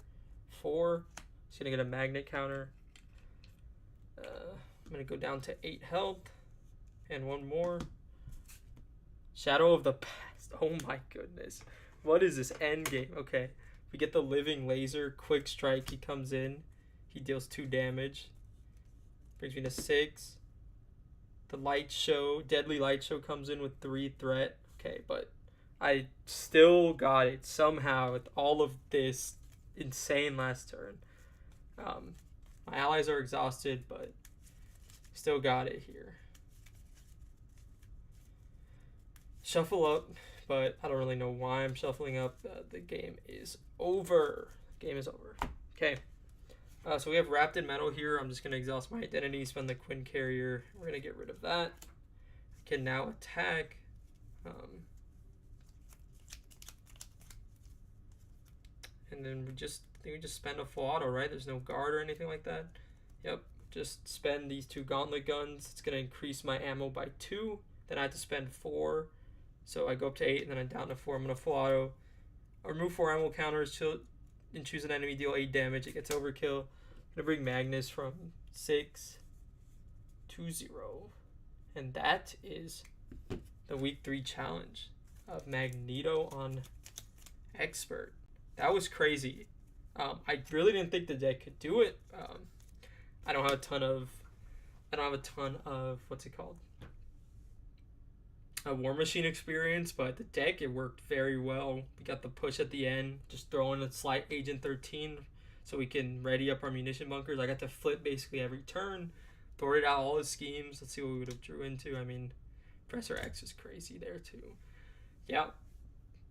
Speaker 1: 4. He's gonna get a magnet counter. I'm gonna go down to 8 health. And 1 more. Shadow of the Past. Oh my goodness. What is this end game? Okay. We get the living laser. Quick strike. He comes in. He deals 2 damage. Brings me to 6. The light show. Deadly light show comes in with 3 threat. Okay, but I still got it somehow with all of this insane last turn. My allies are exhausted, but still got it here. Shuffle up, but I don't really know why I'm shuffling up. The game is over. Game is over. Okay. So we have wrapped in metal here. I'm just going to exhaust my identity, spend the Quinn Carrier. We're going to get rid of that. I can now attack. And then I think we just spend a full auto, right? There's no guard or anything like that. Yep. Just spend these 2 gauntlet guns. It's going to increase my ammo by 2. Then I have to spend 4. So I go up to 8, and then I'm down to 4. I'm going to full auto. I remove 4 ammo counters and choose an enemy, deal 8 damage. It gets overkill. I'm going to bring Magnus from 6 to 0. And that is the week 3 challenge of Magneto on Expert. That was crazy. I really didn't think the deck could do it. I don't have a ton of what's it called? A War Machine experience, but the deck, it worked very well. We got the push at the end, just throwing a slight Agent 13 so we can ready up our munition bunkers. I got to flip basically every turn, thwarted out all his schemes. Let's see what we would have drew into. I mean, Professor X is crazy there too. Yeah,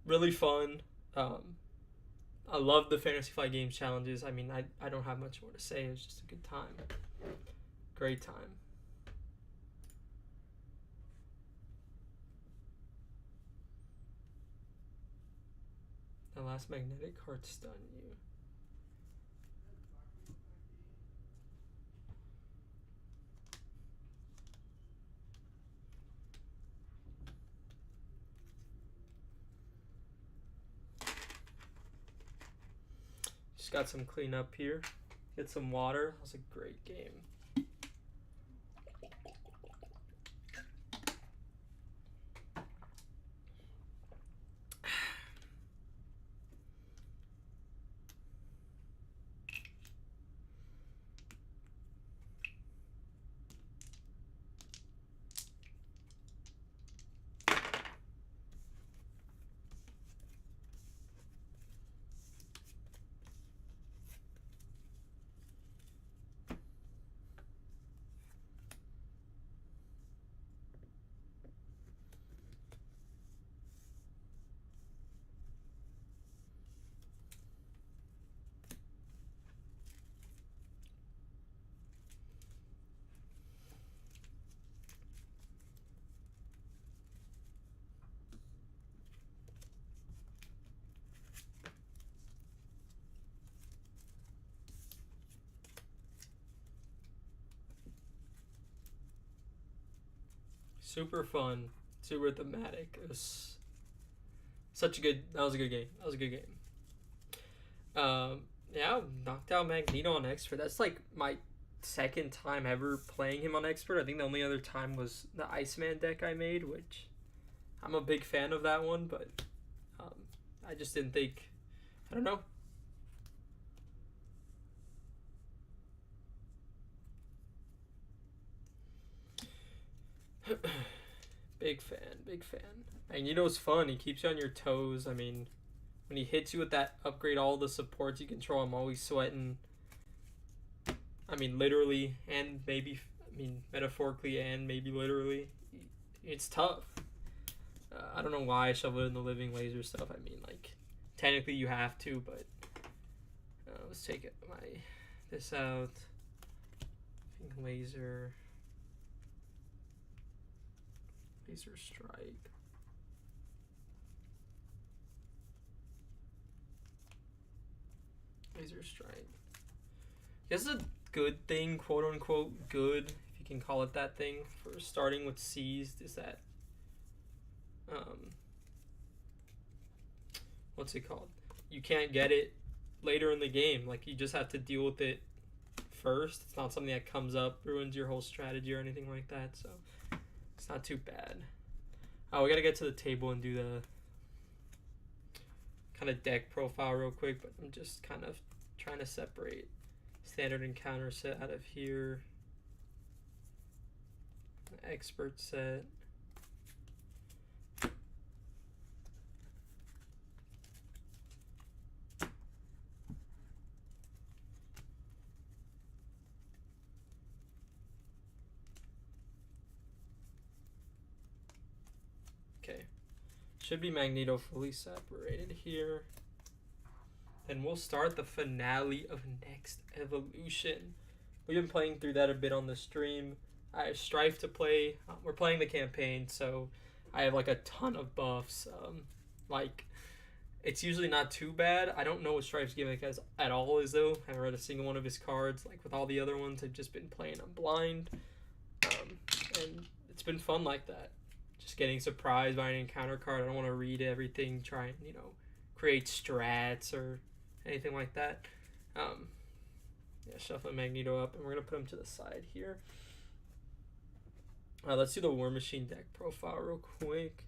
Speaker 1: really fun. I love the Fantasy Flight Games challenges. I mean, I don't have much more to say. It was just a good time. Great time. The last magnetic card stun you. Just got some cleanup here. Get some water. That was a great game. Super fun, super thematic. It was such a good. That was a good game. That was a good game. Yeah, knocked out Magneto on Expert. That's like my second time ever playing him on Expert. I think the only other time was the Iceman deck I made, which I'm a big fan of that one, but I just didn't think. I don't know. Big fan, big fan. Magneto's fun. He keeps you on your toes. I mean, when he hits you with that upgrade all the supports you control, I'm always sweating. I mean, literally and maybe, metaphorically and maybe literally. It's tough. I don't know why I shoveled in the living laser stuff. I mean, like, technically you have to, but let's take this out. Laser strike. Laser strike. This is a good thing, quote unquote good, if you can call it that thing, for starting with seized, is that what's it called? You can't get it later in the game. Like, you just have to deal with it first. It's not something that comes up, ruins your whole strategy or anything like that, so it's not too bad. We gotta get to the table and do the kind of deck profile real quick, but I'm just kind of trying to separate standard and counter set out of here. Expert set. Okay, should be Magneto fully separated here. Then we'll start the finale of NeXt Evolution. We've been playing through that a bit on the stream. I have Strife to play. We're playing the campaign, so I have like a ton of buffs. Like, it's usually not too bad. I don't know what Strife's gimmick at all is, though. I haven't read a single one of his cards. Like, with all the other ones, I've just been playing them blind. And it's been fun like that. Just getting surprised by an encounter card. I don't want to read everything, try and, create strats or anything like that. Yeah, shuffle Magneto up, and we're going to put him to the side here. Let's do the War Machine deck profile real quick.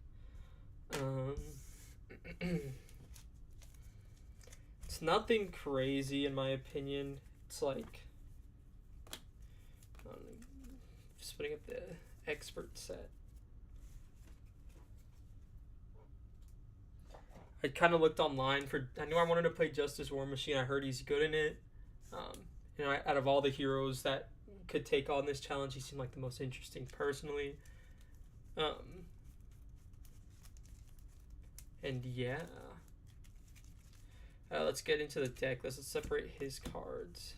Speaker 1: It's nothing crazy in my opinion. It's like just putting up the expert set. I kind of looked online I knew I wanted to play Justice War Machine. I heard he's good in it. Out of all the heroes that could take on this challenge, he seemed like the most interesting personally. And yeah. Let's get into the deck. Let's separate his cards.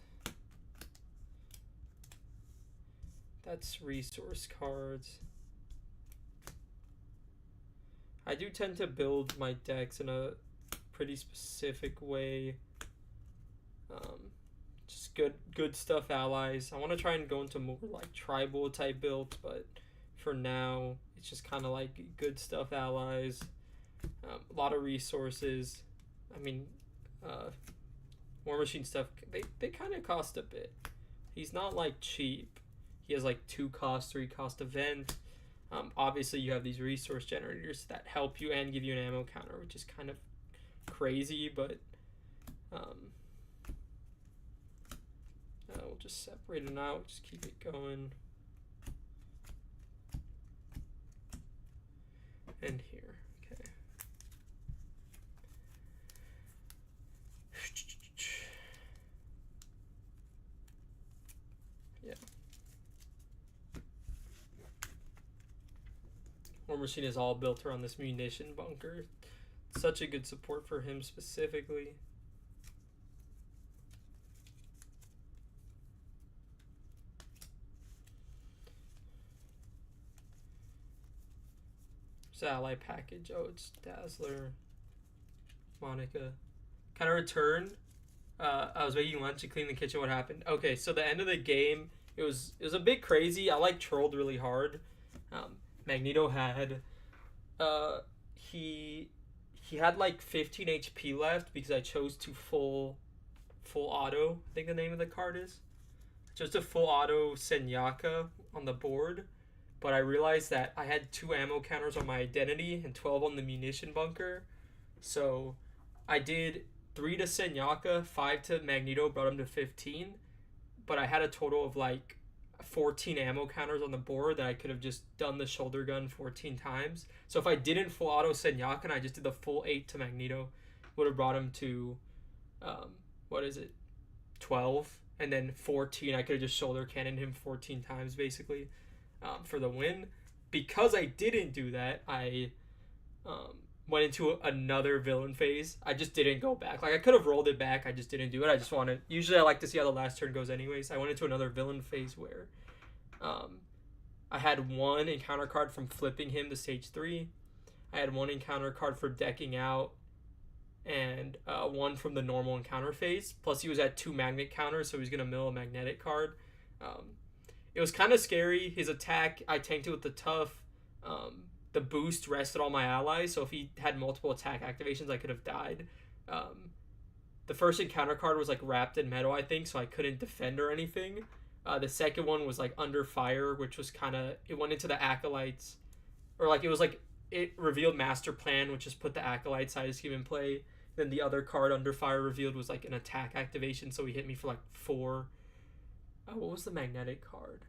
Speaker 1: That's resource cards. I do tend to build my decks in a pretty specific way. Just good stuff allies. I want to try and go into more like tribal type builds, but for now it's just kind of like good stuff allies. A lot of resources. I mean, War Machine stuff, they kind of cost a bit. He's not like cheap. He has like 2 cost, 3 cost events. Obviously you have these resource generators that help you and give you an ammo counter, which is kind of crazy, but we'll just separate it out, just keep it going. And here, okay. Yeah. War Machine is all built around this munition bunker. Such a good support for him specifically. There's ally package. Oh, it's Dazzler. Monica. Kind of return. I was making lunch and cleaning the kitchen. What happened? Okay, so the end of the game, it was a bit crazy. I like trolled really hard. Magneto had he had like 15 HP left because I chose to full auto. I think the name of the card is. Just a full auto Senyaka on the board, but I realized that I had 2 ammo counters on my identity and 12 on the munition bunker. So I did 3 to Senyaka, 5 to Magneto, brought him to 15, but I had a total of like 14 ammo counters on the board that I could have just done the shoulder gun 14 times. So if I didn't full auto Senyaka and I just did the full 8 to Magneto, would have brought him to 12, and then 14 I could have just shoulder cannoned him 14 times basically for the win. Because I didn't do that, I went into another villain phase. I just didn't go back. Like, I could have rolled it back. I just didn't do it. I just wanted... Usually I like to see how the last turn goes anyways. I went into another villain phase where I had one encounter card from flipping him to stage 3. I had one encounter card for decking out, and one from the normal encounter phase. Plus, he was at 2 magnet counters, so he's going to mill a magnetic card. It was kind of scary. His attack, I tanked it with the tough. The boost rested all my allies, so if he had multiple attack activations, I could have died. The first encounter card was like wrapped in metal, I think, so I couldn't defend or anything. The second one was like under fire, which was kind of... It went into the acolytes. Or like, it was like... It revealed master plan, which is put the acolyte side scheme in play. Then the other card under fire revealed was like an attack activation, so he hit me for like 4. What was the magnetic card?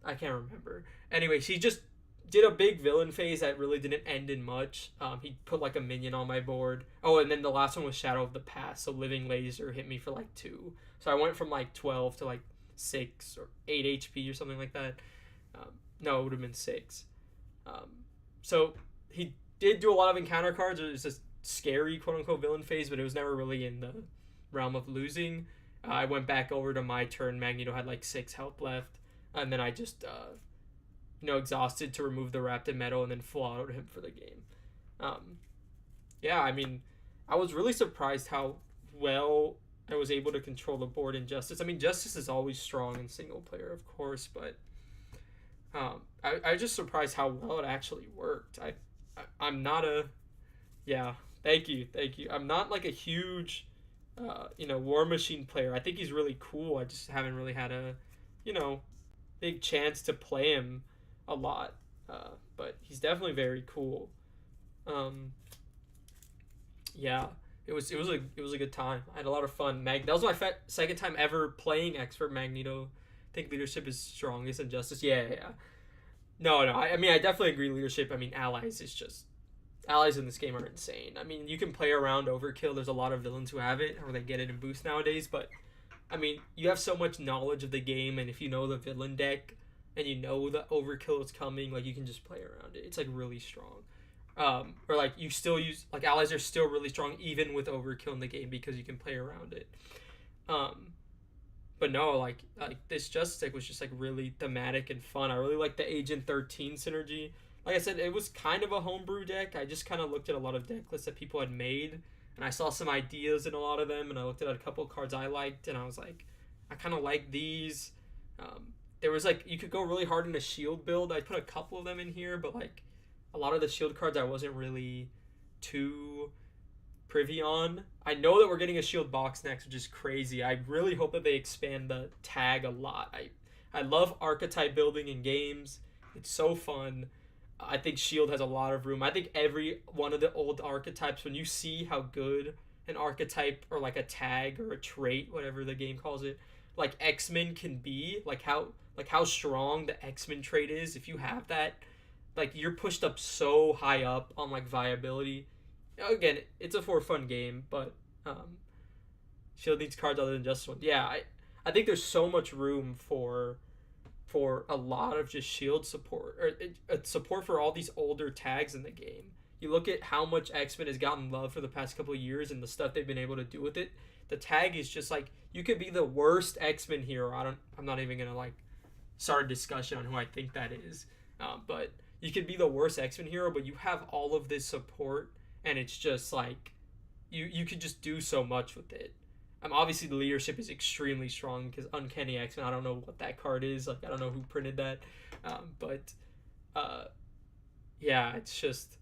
Speaker 1: I can't remember. Anyways, he just did a big villain phase that really didn't end in much. He put like a minion on my board. Oh, and then the last one was Shadow of the Past, so Living Laser hit me for like 2. So I went from like 12 to like 6 or 8 HP or something like that. No, it would have been 6. So he did do a lot of encounter cards. It was just scary, quote-unquote, villain phase, but it was never really in the realm of losing. I went back over to my turn. Magneto had like 6 health left, and then I just exhausted to remove the wrapped in metal and then full autoed him for the game. Yeah, I mean, I was really surprised how well I was able to control the board in Justice. I mean, Justice is always strong in single player, of course, but I was just surprised how well it actually worked. I'm not a... Yeah, thank you. I'm not like a huge, War Machine player. I think he's really cool. I just haven't really had a, big chance to play him a lot. But he's definitely very cool. Yeah, it was a good time. I had a lot of fun. That was my second time ever playing Expert Magneto. I think leadership is strongest in Justice. Yeah. No. I mean, I definitely agree. Leadership. I mean, allies is just... Allies in this game are insane. I mean, you can play around Overkill. There's a lot of villains who have it, or they get it in boost nowadays. But, I mean, you have so much knowledge of the game, and if you know the villain deck, and you know the Overkill is coming, like, you can just play around it. It's, like, really strong. Or, like, you still use... Like, allies are still really strong, even with Overkill in the game, because you can play around it. But no, like this Justice deck was just, like, really thematic and fun. I really like the Agent 13 synergy. Like I said, it was kind of a homebrew deck. I just kind of looked at a lot of deck lists that people had made, and I saw some ideas in a lot of them, and I looked at a couple of cards I liked, and I was like, I kind of like these. There was, like, you could go really hard in a shield build. I put a couple of them in here, but, like, a lot of the shield cards I wasn't really too privy on. I know that we're getting a shield box next, which is crazy. I really hope that they expand the tag a lot. I love archetype building in games. It's so fun. I think shield has a lot of room. I think every one of the old archetypes, when you see how good an archetype or like a tag or a trait, whatever the game calls it, like X-Men can be, like how strong the X-Men trait is, if you have that, like, you're pushed up so high up on, like, viability. Again, it's a for fun game, but shield needs cards other than just one. Yeah, I think there's so much room for a lot of just shield support, or support for all these older tags in the game. You look at how much X-Men has gotten love for the past couple of years and the stuff they've been able to do with it. The tag is just like, you could be the worst X-Men hero. I'm not even gonna, like, start a discussion on who I think that is, but you could be the worst X-Men hero, but you have all of this support, and it's just like you could just do so much with it. Obviously the leadership is extremely strong because Uncanny X-Men, I don't know what that card is. Like, I don't know who printed that. But yeah, it's just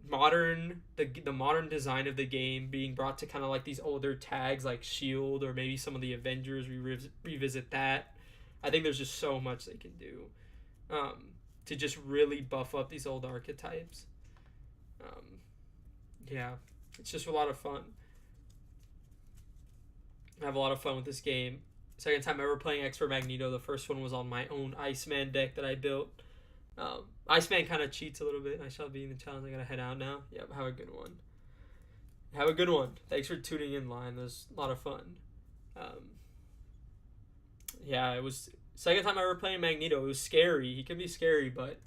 Speaker 1: modern, the modern design of the game being brought to kind of like these older tags like Shield or maybe some of the Avengers, revisit that. I think there's just so much they can do to just really buff up these old archetypes. Yeah, it's just a lot of fun. I have a lot of fun with this game. Second time ever playing Expert Magneto. The first one was on my own Iceman deck that I built. Iceman kind of cheats a little bit. I shall be in the challenge. I gotta head out now. Yep, have a good one. Have a good one. Thanks for tuning in, Line. It was a lot of fun. Yeah, it was second time ever playing Magneto. It was scary. He can be scary, but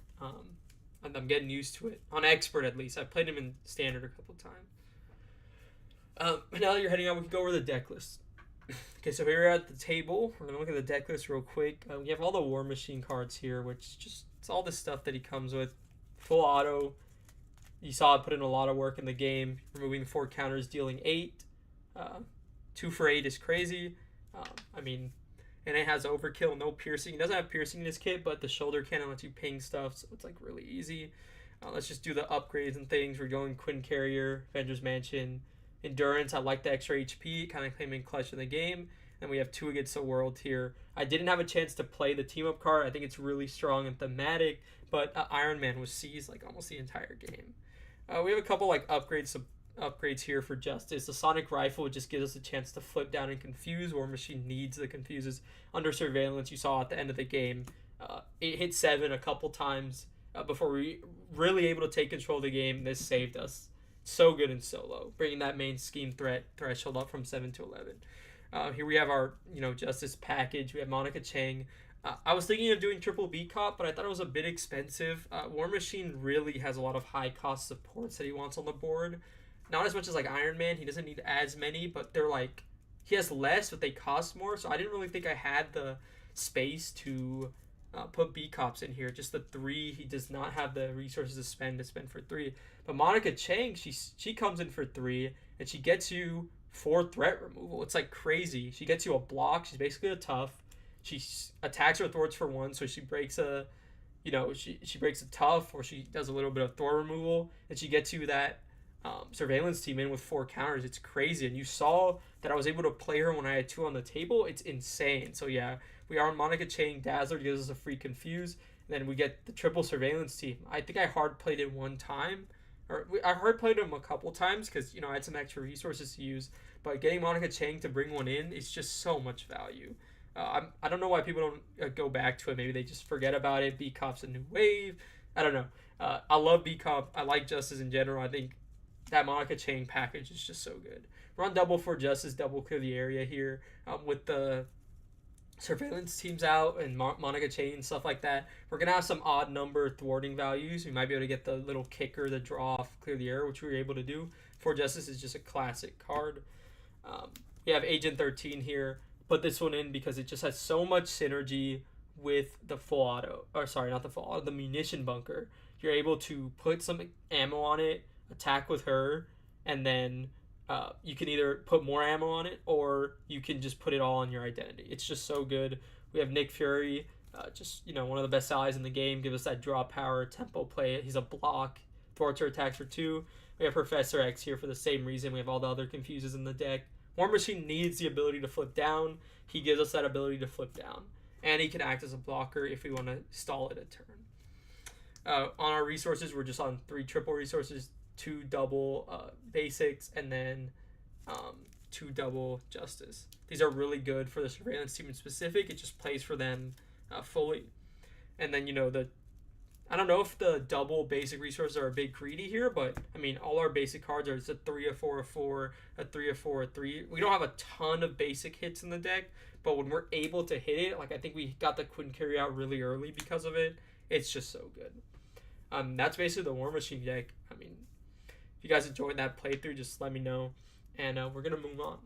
Speaker 1: I'm getting used to it. On expert, at least. I've played him in standard a couple times. Now that you're heading out, we can go over the deck list. Okay, so here we're at the table. We're going to look at the deck list real quick. We have all the War Machine cards here, which just, it's all the stuff that he comes with. Full auto. You saw it put in a lot of work in the game. Removing 4 counters, dealing 8. 2 for 8 is crazy. I mean, and it has overkill, no piercing. It doesn't have piercing in his kit, but the shoulder cannon lets you ping stuff, so it's like really easy. Let's just do the upgrades and things. We're going Quinn Carrier, Avengers Mansion, Endurance. I like the extra HP, kind of claiming clutch in the game. And we have 2 Against the World here. I didn't have a chance to play the team up card. I think it's really strong and thematic, but Iron Man was seized like almost the entire game. We have a couple like upgrades here for Justice. The Sonic Rifle just gives us a chance to flip down and confuse. War Machine needs the confuses. Under surveillance, you saw at the end of the game, it hit 7 a couple times before we really able to take control of the game. This saved us. So good in solo, bringing that main scheme threshold up from 7 to 11. Here we have our Justice package. We have Monica Chang. I was thinking of doing triple B cop, but I thought it was a bit expensive. War Machine really has a lot of high cost supports that he wants on the board. Not as much as like Iron Man. He doesn't need as many, but they're like, he has less, but they cost more. So I didn't really think I had the space to put B cops in here. Just the 3. He does not have the resources to spend for 3. But Monica Chang, she comes in for 3, and she gets you 4 threat removal. It's like crazy. She gets you a block. She's basically a tough. She attacks or thwarts for 1, so she breaks a, she breaks a tough, or she does a little bit of thwart removal, and she gets you that surveillance team in with 4 counters. It's crazy, and you saw that I was able to play her when I had 2 on the table. It's insane. So yeah, we are on Monica Chang. Dazzler gives us a free confuse, and then we get the triple surveillance team. I think I hard played it one time, or I hard played him a couple times because I had some extra resources to use. But getting Monica Chang to bring one in is just so much value. I don't know why people don't go back to it. Maybe they just forget about it. B Cop's a new wave. I don't know. I love B Cop. I like Justice in general. I think that Monica Chang package is just so good. We're on double for Justice, double clear the area here with the surveillance teams out and Monica Chang and stuff like that. We're going to have some odd number thwarting values. We might be able to get the little kicker, the draw off, clear the air, which we were able to do. For Justice is just a classic card. We have Agent 13 here. Put this one in because it just has so much synergy with the full auto. Or sorry, not the full auto, the munition bunker. You're able to put some ammo on it, attack with her, and then you can either put more ammo on it or you can just put it all on your identity. It's just so good. We have Nick Fury, just one of the best allies in the game. Give us that draw power, tempo play. He's a block, thwarts or attacks for 2. We have Professor X here for the same reason. We have all the other confuses in the deck. War Machine needs the ability to flip down. He gives us that ability to flip down. And he can act as a blocker if we want to stall it a turn. On our resources, we're just on 3 triple resources, 2 double basics, and then 2 double Justice. These are really good for the surveillance team in specific. It just plays for them fully. And then, I don't know if the double basic resources are a bit greedy here, but I mean, all our basic cards are it's a 3, a 4, a 4, a 3, a 4, a 3. We don't have a ton of basic hits in the deck, but when we're able to hit it, like I think we got the Quinn Carry out really early because of it. It's just so good. That's basically the War Machine deck. I mean, if you guys enjoyed that playthrough, just let me know, and we're gonna move on.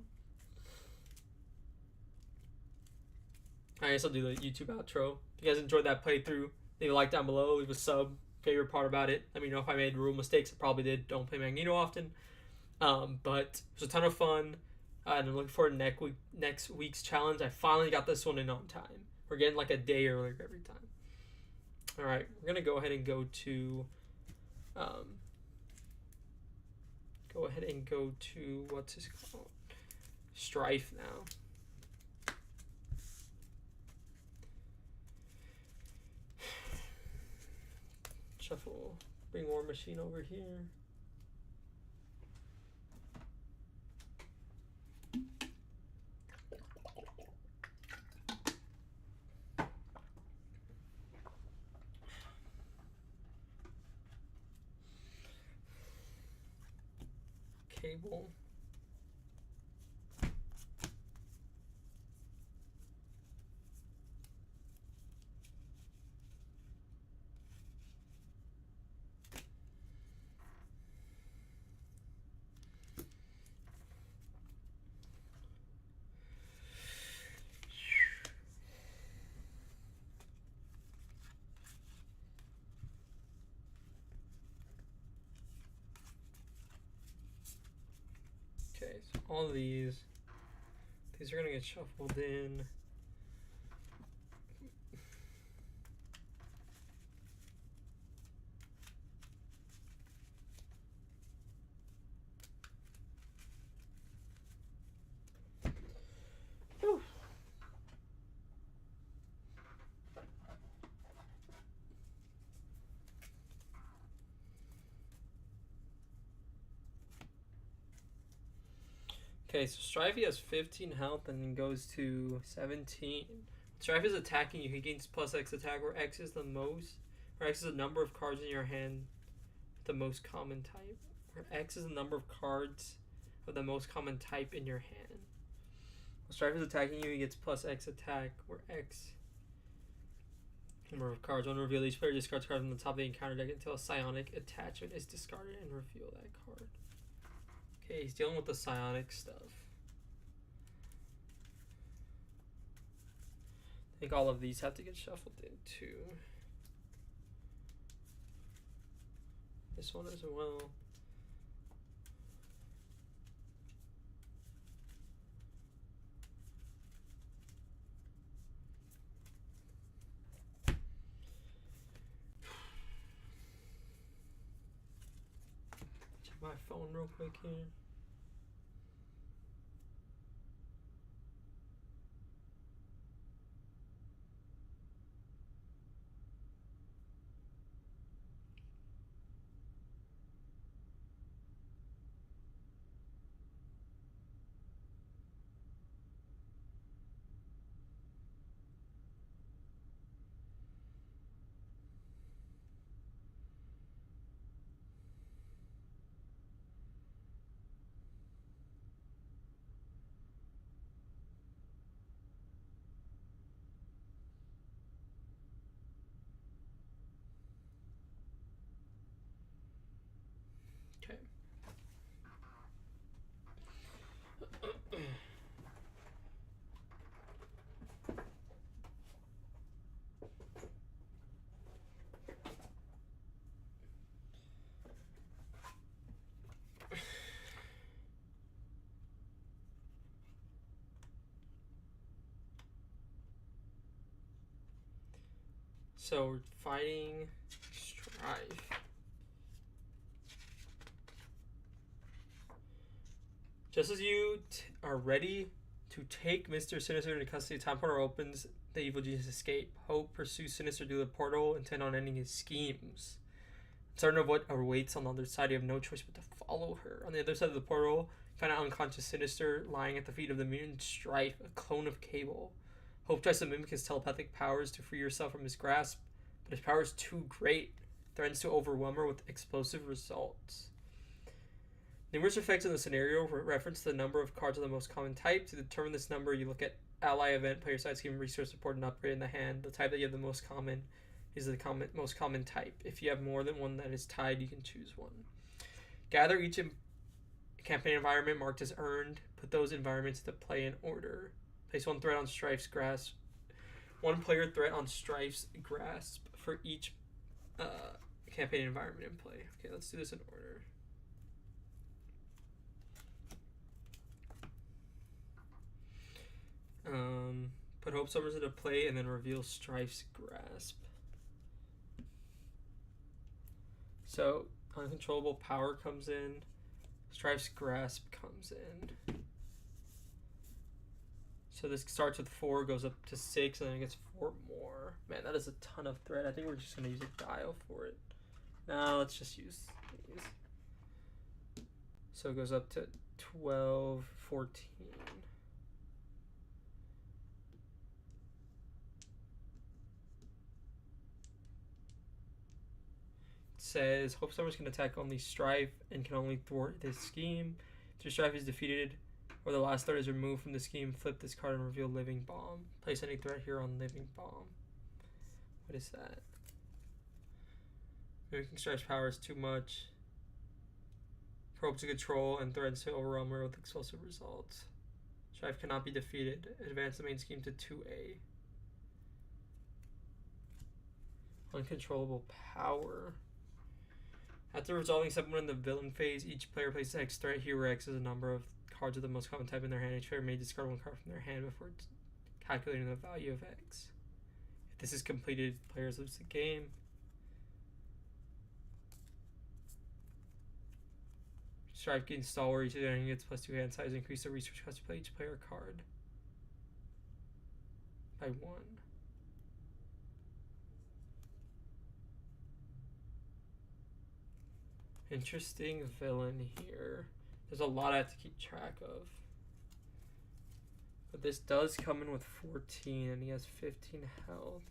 Speaker 1: I guess I'll do the YouTube outro. If you guys enjoyed that playthrough, leave a like down below, leave a sub. Favorite part about it. Let me know if I made rule mistakes. I probably did. Don't play Magneto often. But it was a ton of fun. And I'm looking forward to next week's challenge. I finally got this one in on time. We're getting like a day earlier every time. Alright, we're going to go ahead and go to... what's this called? Strife now. Shuffle, bring War Machine over here. Cable. all of these. These are gonna get shuffled in. Whew. Okay, so Strifey has 15 health and then goes to 17. Strife is attacking you. He gains plus X attack, where X is the most, or X is the number of cards in your hand with the most common type. Where X is the number of cards of the most common type in your hand. When Strife is attacking you, he gets plus X attack, where X number of cards. When revealed, each player discards cards from the top of the encounter deck until a psionic attachment is discarded and reveal that card. Okay, he's dealing with the psionic stuff. I think all of these have to get shuffled in too. This one as well. Check my phone real quick here. So we're fighting Strife. Just as you are ready to take Mr. Sinister into custody, time portal opens. The evil genius escape. Hope pursues Sinister through the portal, intent on ending his schemes. Certain of what awaits on the other side, you have no choice but to follow her. On the other side of the portal, you find an unconscious Sinister lying at the feet of the mutant Strife, a clone of Cable. Hope tries to mimic his telepathic powers to free yourself from his grasp, but his power is too great. Threatens to overwhelm her with explosive results. Numerous effects in the scenario reference the number of cards of the most common type. To determine this number, you look at ally event, player side scheme, resource support, and upgrade in the hand. The type that you have the most common is the most common type. If you have more than one that is tied, you can choose one. Gather each campaign environment marked as earned. Put those environments into play in order. Place one threat on Strife's grasp. One player threat on Strife's grasp for each campaign environment in play. Okay, let's do this in order. Put Hope Summers into play and then reveal Strife's grasp. So uncontrollable power comes in. Strife's grasp comes in. So this starts with 4, goes up to 6, and then it gets 4 more. Man, that is a ton of thread. I think we're just gonna use a dial for it. Now let's just use these. So it goes up to 12, 14. Says Hope Summers can attack only Strife and can only thwart this scheme. If Strife is defeated or the last threat is removed from the scheme, flip this card and reveal Living Bomb. Place any threat here on Living Bomb. What is that? Making Strife's power is too much. Probe to control and threatens to overwhelm her with explosive results. Strife cannot be defeated. Advance the main scheme to 2A. Uncontrollable power. After resolving someone in the villain phase, each player places X threat here, where X is a number of cards of the most common type in their hand. Each player may discard one card from their hand before calculating the value of X. If this is completed, players lose the game. Strike install where each of them gets +2 hand size. Increase the research cost to play each player card by 1. Interesting villain here. There's a lot I have to keep track of. But this does come in with 14 and he has 15 health.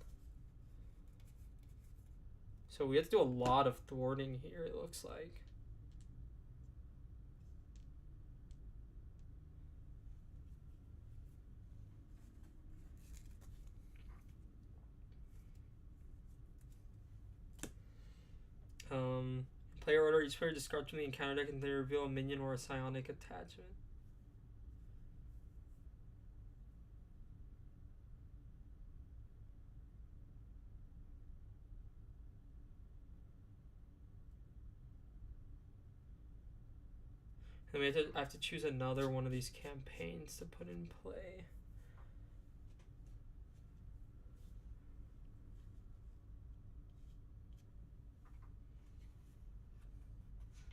Speaker 1: So we have to do a lot of thwarting here, it looks like. Player order, each player discards from the encounter deck and they reveal a minion or a psionic attachment. And I have to choose another one of these campaigns to put in play.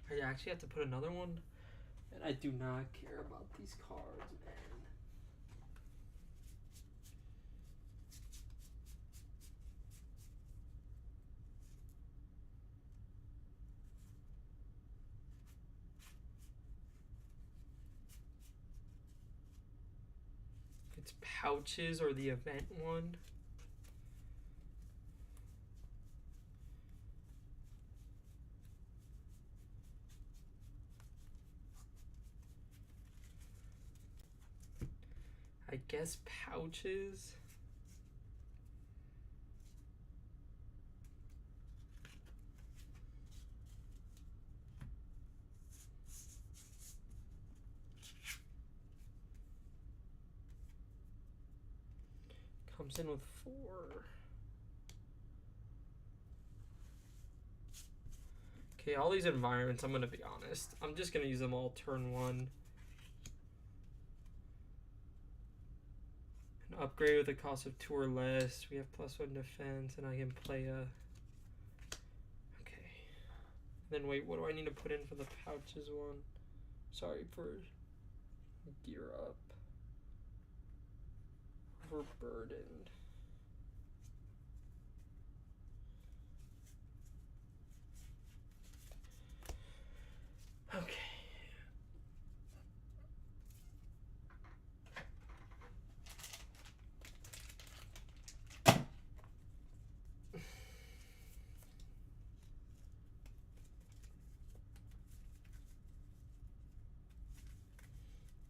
Speaker 1: I actually have to put another one, and I do not care about these cards, man. It's pouches or the event one. I guess pouches. Comes in with 4. Okay, all these environments, I'm gonna be honest, I'm just gonna use them all turn 1. An upgrade with a cost of 2 or less. We have +1 defense, and I can play a. Okay. Then wait, what do I need to put in for the pouches one? Sorry for gear up. Overburdened. Okay.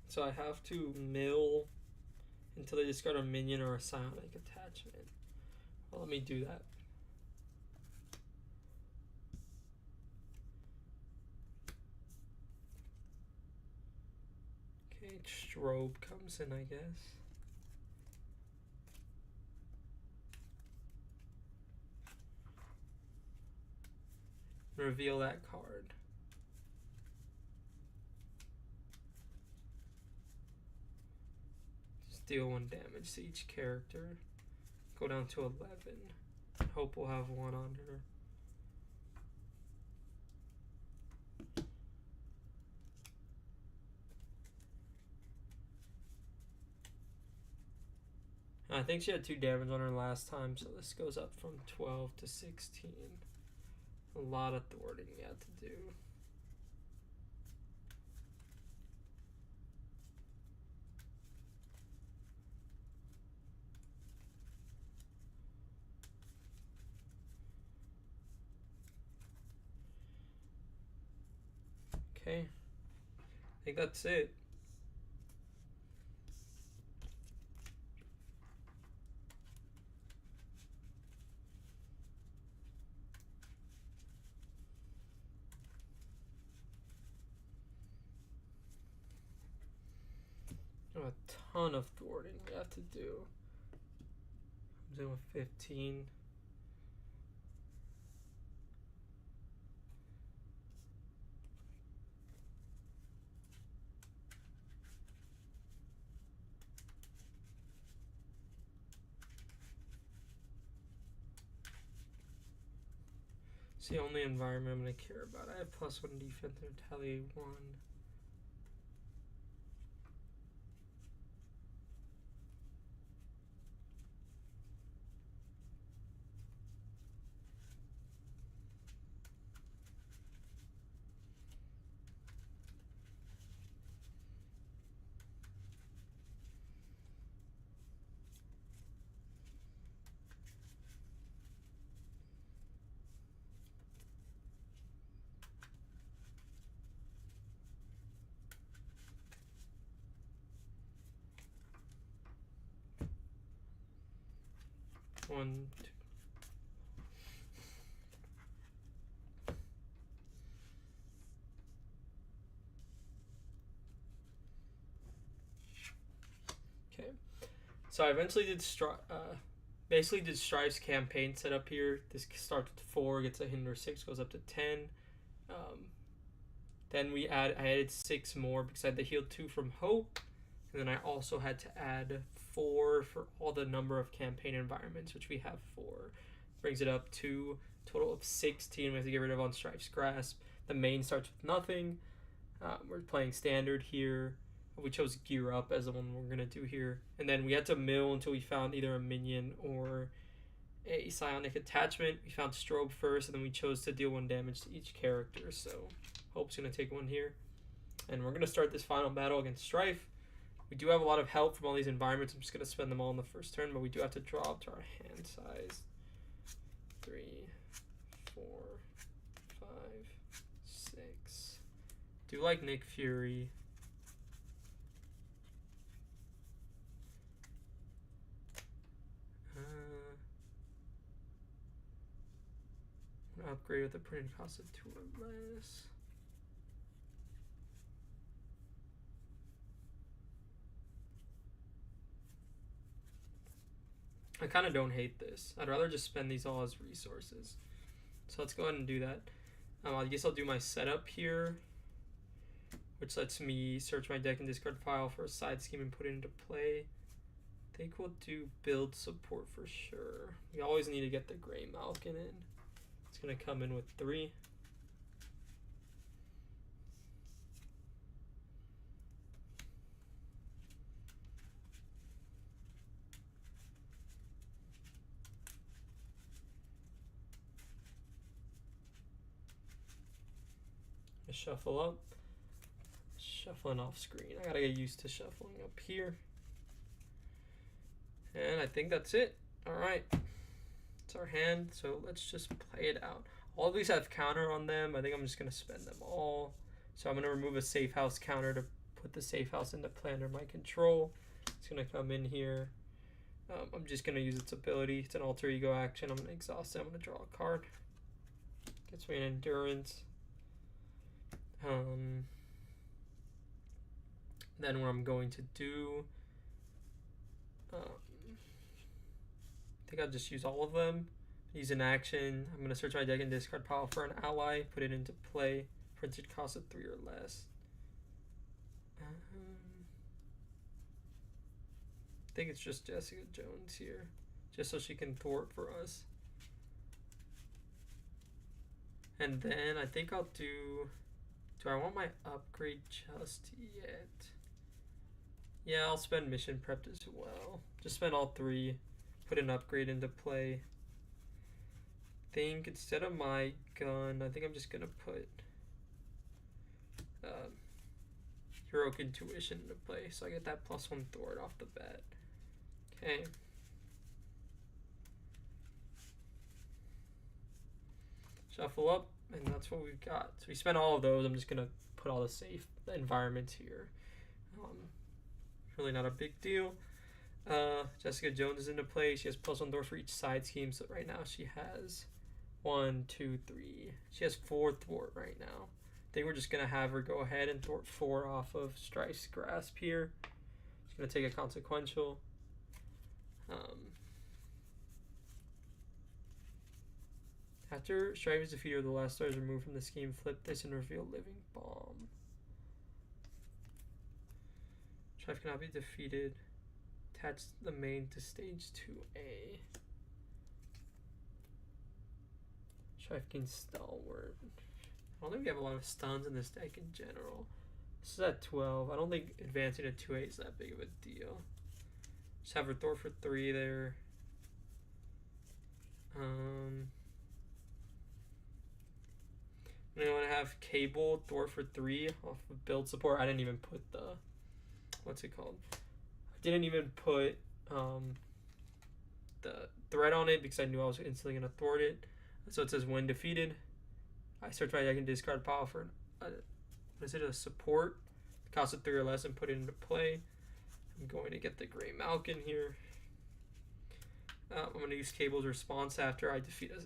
Speaker 1: So I have to mill until they discard a minion or a psionic attachment. Well, let me do that. Okay, strobe comes in, I guess. Reveal that card. Deal 1 damage to each character. Go down to 11. Hope we'll have 1 on her. I think she had 2 damage on her last time, so this goes up from 12 to 16. A lot of thwarting we have to do. Okay, I think that's it. A ton of thwarting we have to do. Comes in with 15. It's the only environment I'm going to care about. I have +1 defense and retaliate 1. One, two. Okay, so I eventually did basically did Strife's campaign setup here. This starts with 4, gets a hinder 6, goes up to 10. Then I added 6 more because I had to heal 2 from Hope, and then I also had to add 4 for all the number of campaign environments, which we have 4. Brings it up to a total of 16. We have to get rid of on Strife's Grasp. The main starts with nothing. We're playing standard here. We chose Gear Up as the one we're going to do here. And then we had to mill until we found either a minion or a psionic attachment. We found Strobe first, and then we chose to deal 1 damage to each character. So Hope's going to take 1 here. And we're going to start this final battle against Strife. We do have a lot of help from all these environments. I'm just going to spend them all in the first turn, but we do have to draw up to our hand size. 3, 4, 5, 6. Do like Nick Fury. Upgrade with a printed cost of 2 or less. I kind of don't hate this. I'd rather just spend these all as resources. So let's go ahead and do that. I guess I'll do my setup here, which lets me search my deck and discard file for a side scheme and put it into play. I think we'll do build support for sure. We always need to get the Grey Malkin in. It's going to come in with 3. Shuffle up. Shuffling off screen. I gotta get used to shuffling up here. And I think that's it. Alright. It's our hand, so let's just play it out. All of these have counter on them. I think I'm just going to spend them all. So I'm going to remove a safe house counter to put the safe house into play under my control. It's going to come in here. I'm just going to use its ability. It's an alter ego action. I'm going to exhaust it. I'm going to draw a card. Gets me an endurance. Then what I'm going to do... I think I'll just use all of them. Use an action. I'm going to search my deck and discard pile for an ally. Put it into play. Printed cost of 3 or less. I think it's just Jessica Jones here. Just so she can thwart for us. And then I think I'll do... Do I want my upgrade just yet? Yeah, I'll spend mission prepped as well. Just spend all 3. Put an upgrade into play. I think instead of my gun, I think I'm just gonna put Heroic Intuition into play, so I get that +1 thwart off the bat. Okay. Shuffle up, and that's what we've got. So we spent all of those. I'm just gonna put all the safe environments here. Really not a big deal. Jessica Jones is into play. She has +1 thwart for each side scheme. So right now she has 1, 2, 3. She has 4 thwart right now. I think we're just gonna have her go ahead and thwart 4 off of Strife's Grasp here. She's gonna take a consequential. After Strife is defeated or the last star is removed from the scheme, flip this and reveal Living Bomb. Strife cannot be defeated. Attach the main to stage 2A. Striking Stalwart. I don't think we have a lot of stuns in this deck in general. This is at 12. I don't think advancing to 2-8 is that big of a deal. Just have her Thor for 3 there. I want to have Cable Thor for 3 off of build support. I didn't even put the, what's it called? I didn't even put the threat on it because I knew I was instantly gonna thwart it. So it says when defeated, I search my deck and discard power for a support. Cost of 3 or less and put it into play. I'm going to get the Gray Malkin here. I'm going to use Cable's response after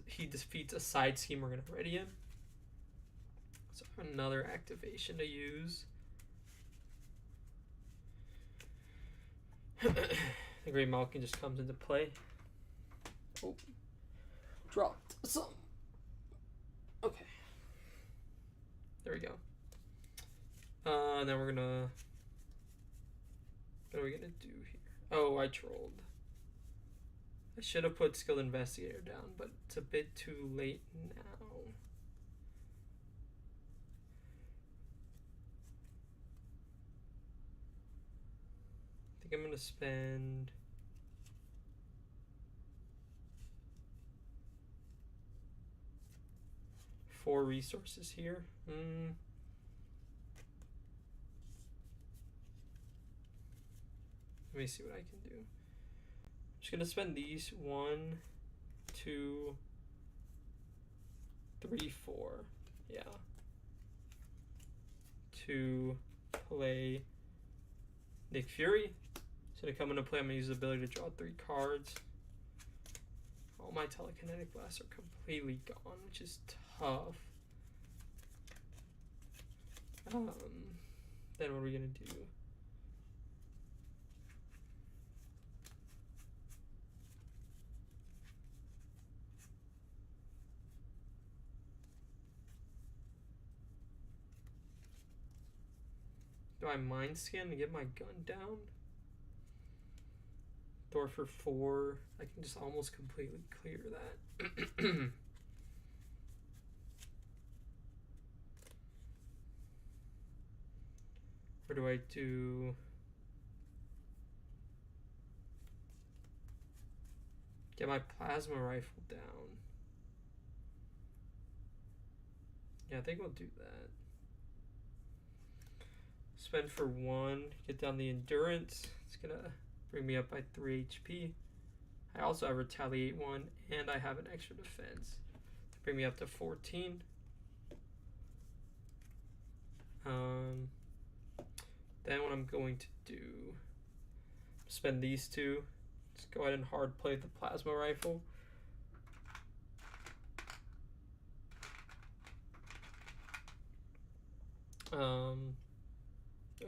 Speaker 1: he defeats a side scheme. We're going to ready him. So I have another activation to use. The Gray Malkin just comes into play. Oh, dropped some. Okay. There we go. And then we're gonna. What are we gonna do here? Oh, I trolled. I should have put Skilled Investigator down, but it's a bit too late now. I think I'm gonna spend. Four resources here. Let me see what I can do. I'm just gonna spend these 1, 2, 3, 4. Yeah. To play Nick Fury. It's gonna come into play. I'm gonna use the ability to draw 3 cards. All my telekinetic blasts are completely gone, which is tough. Then what are we gonna do? Do I mind scan to get my gun down? Thor for 4. I can just almost completely clear that. Or do I do? Get my plasma rifle down. Yeah, I think we'll do that. Spend for 1, get down the endurance. It's gonna bring me up by 3 HP. I also have retaliate 1, and I have an extra defense to bring me up to 14. Then what I'm going to do, spend these 2. Just go ahead and hard play the plasma rifle.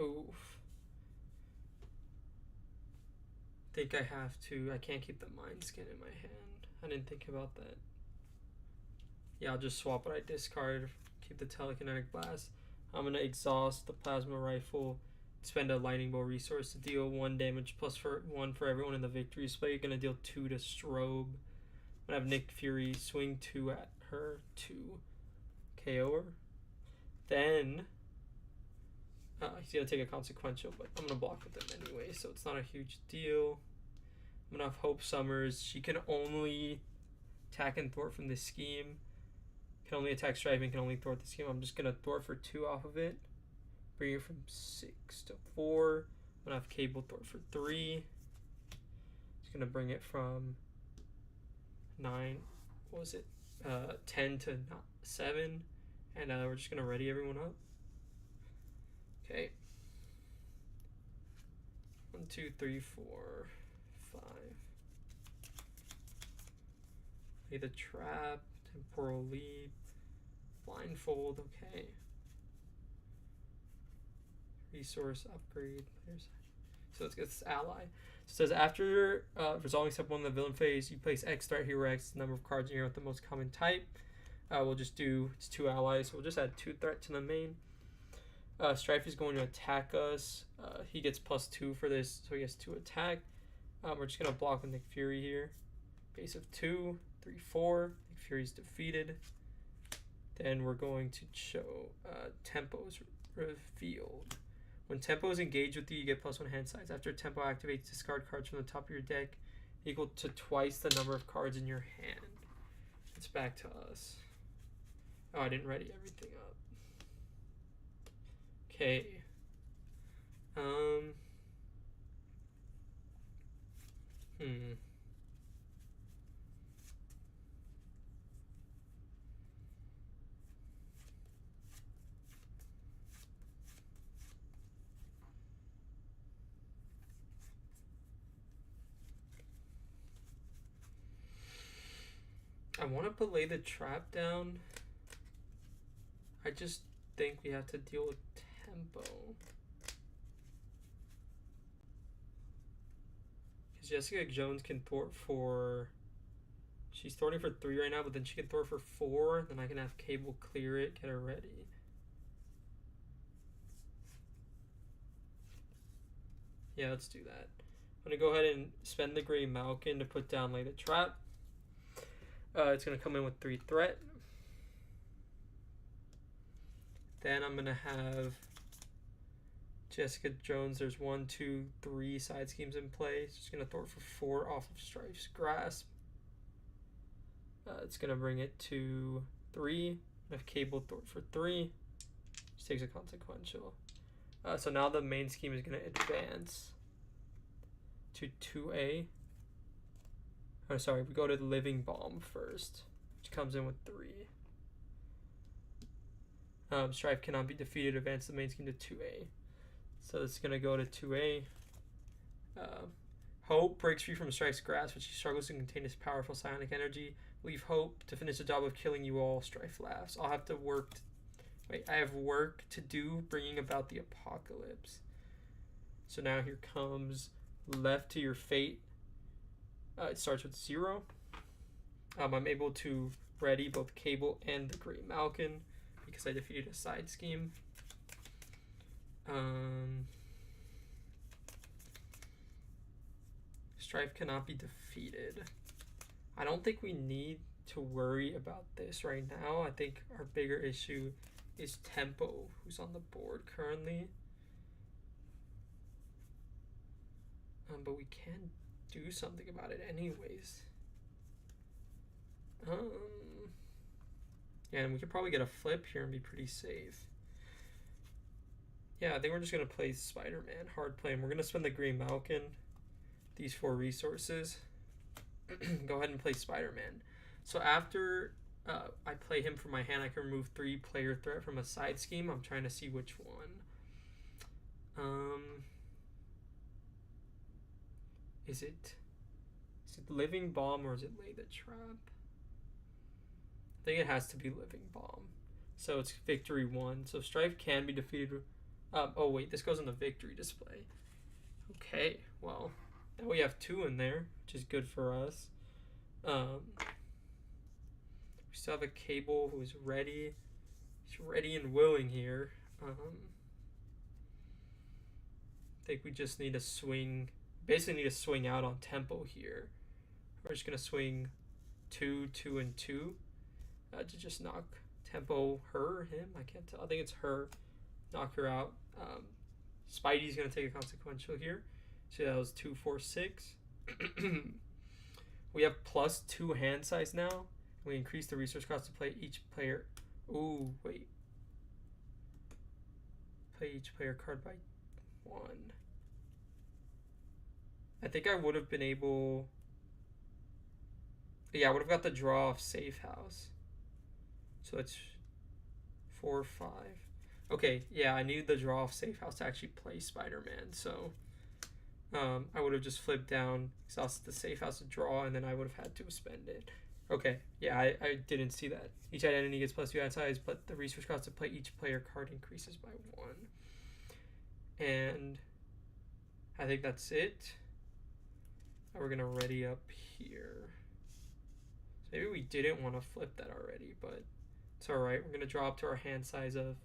Speaker 1: Oof. I think I have to. I can't keep the mind skin in my hand. I didn't think about that. Yeah, I'll just swap what I discard. Keep the telekinetic blast. I'm gonna exhaust the plasma rifle. Spend a lightning bolt resource to deal 1 damage plus 1 for everyone in the victory split. You're gonna deal 2 to Strobe. I'm gonna have Nick Fury swing 2 at her to KO her. Then he's gonna take a consequential, but I'm gonna block with them anyway, so it's not a huge deal. I'm gonna have Hope Summers. She can only attack and thwart from this scheme. Can only attack striving, can only thwart the scheme. I'm just gonna thwart for 2 off of it. Bring it from 6 to 4. I'm gonna have Cable thwart for 3. Just gonna bring it from 9. What was it? 10 to 7, and we're just gonna ready everyone up. Okay. 1, 2, 3, 4, 5. Play the trap, temporal lead, blindfold. Okay. Resource upgrade. So let's get this ally. So it says after resolving step 1 of the villain phase, you place X threat hero X, number of cards in here with the most common type. We'll just do, it's 2 allies, so we'll just add 2 threat to the main. Strife is going to attack us. He gets +2 for this, so he has 2 attack. We're just going to block with Nick Fury here. Base of 2, 3, 4. Nick Fury's defeated. Then we're going to show tempos revealed. When tempo is engaged with you, you get +1 hand size. After tempo activates, discard cards from the top of your deck equal to twice the number of cards in your hand. It's back to us. Oh, I didn't ready everything up. Okay. I want to put Lay the Trap down. I just think we have to deal with tempo. Because Jessica Jones can thwart for... She's thwarting for 3 right now, but then she can thwart for 4. Then I can have Cable clear it, get her ready. Yeah, let's do that. I'm going to go ahead and spend the Gray Malkin to put down Lay the Trap. It's going to come in with 3 threat. Then I'm going to have Jessica Jones. There's 1, 2, 3 side schemes in play. She's going to thwart for 4 off of Strife's Grasp. It's going to bring it to 3. I have Cable thwart for 3. She takes a consequential. So now the main scheme is going to advance to 2A. Oh, sorry, we go to the Living Bomb first, which comes in with 3. Strife cannot be defeated, advance the main scheme to 2A. So it's going to go to 2A. Hope breaks free from Strife's grasp, but she struggles to contain his powerful psionic energy. Leave Hope to finish the job of killing you all. Strife laughs. I'll have to work. I have work to do, bringing about the apocalypse. So now here comes Left to Your Fate. It starts with 0. I'm able to ready both Cable and the Great Malkin because I defeated a side scheme. Strife cannot be defeated. I don't think we need to worry about this right now. I think our bigger issue is Tempo, who's on the board currently. But we can do something about it anyways. Yeah, and we could probably get a flip here and be pretty safe. Yeah, I think we're just going to play Spider-Man, hard play, and we're going to spend the Green Malkin, these 4 resources. Go ahead and play Spider-Man. So after I play him from my hand, I can remove 3 player threat from a side scheme. I'm trying to see which one. Is it Living Bomb or is it Lay the Trap? I think it has to be Living Bomb. So it's victory 1. So Strife can be defeated. Oh wait, this goes on the victory display. Okay, well, now we have 2 in there, which is good for us. We still have a Cable who is ready. He's ready and willing here. I think we just need to swing. Basically need to swing out on Tempo here. We're just going to swing 2, 2, and 2 to just knock Tempo, her, him, I can't tell. I think it's her. Knock her out. Spidey's going to take a consequential here. So that was 2, 4, 6. We have +2 hand size now. We increase the resource cost to play each player. Ooh, wait. Play each player card by 1. I think I would have been able... Yeah, I would have got the draw of Safe House. So it's 4, 5. Okay, yeah, I needed the draw of Safe House to actually play Spider-Man. So I would have just flipped down, exhausted the Safe House to draw, and then I would have had to spend it. Okay, yeah, I didn't see that. Each identity gets +2 hand size, but the resource cost to play each player card increases by 1. And I think that's it. Now we're going to ready up here. So maybe we didn't want to flip that already, but it's alright. We're going to draw up to our hand size of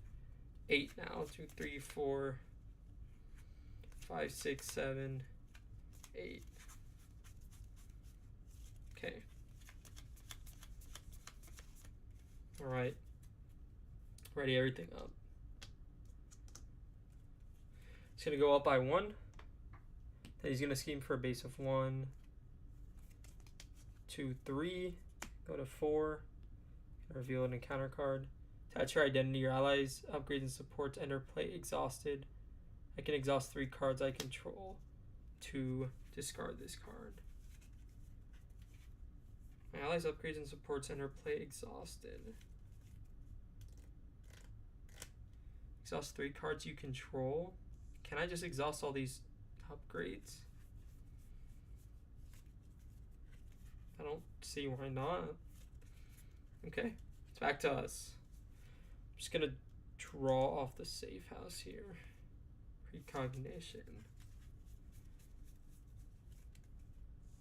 Speaker 1: 8 now. 2, 3, 4, 5, 6, 7, 8. Okay. Alright. Ready everything up. He's going to go up by 1. Then he's going to scheme for a base of 1, 2, 3. Go to 4. Reveal an encounter card. Attach your identity, your allies, upgrades, and supports enter play exhausted. I can exhaust 3 cards I control to discard this card. My allies, upgrades, and supports enter play exhausted. Exhaust 3 cards you control. Can I just exhaust all these upgrades? I don't see why not. Okay, it's back to us. I'm just gonna draw off the safe house here. Precognition.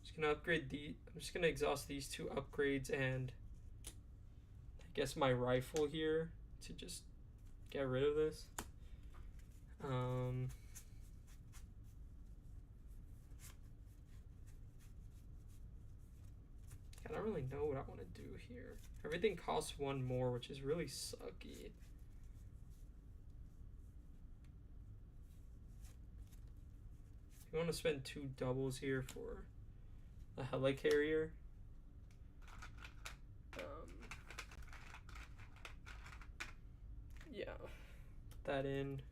Speaker 1: Just gonna upgrade I'm just gonna exhaust these 2 upgrades and I guess my rifle here to just get rid of this. I don't really know what I want to do here. Everything costs 1 more, which is really sucky. You want to spend 2 doubles here for a helicarrier. Yeah, put that in.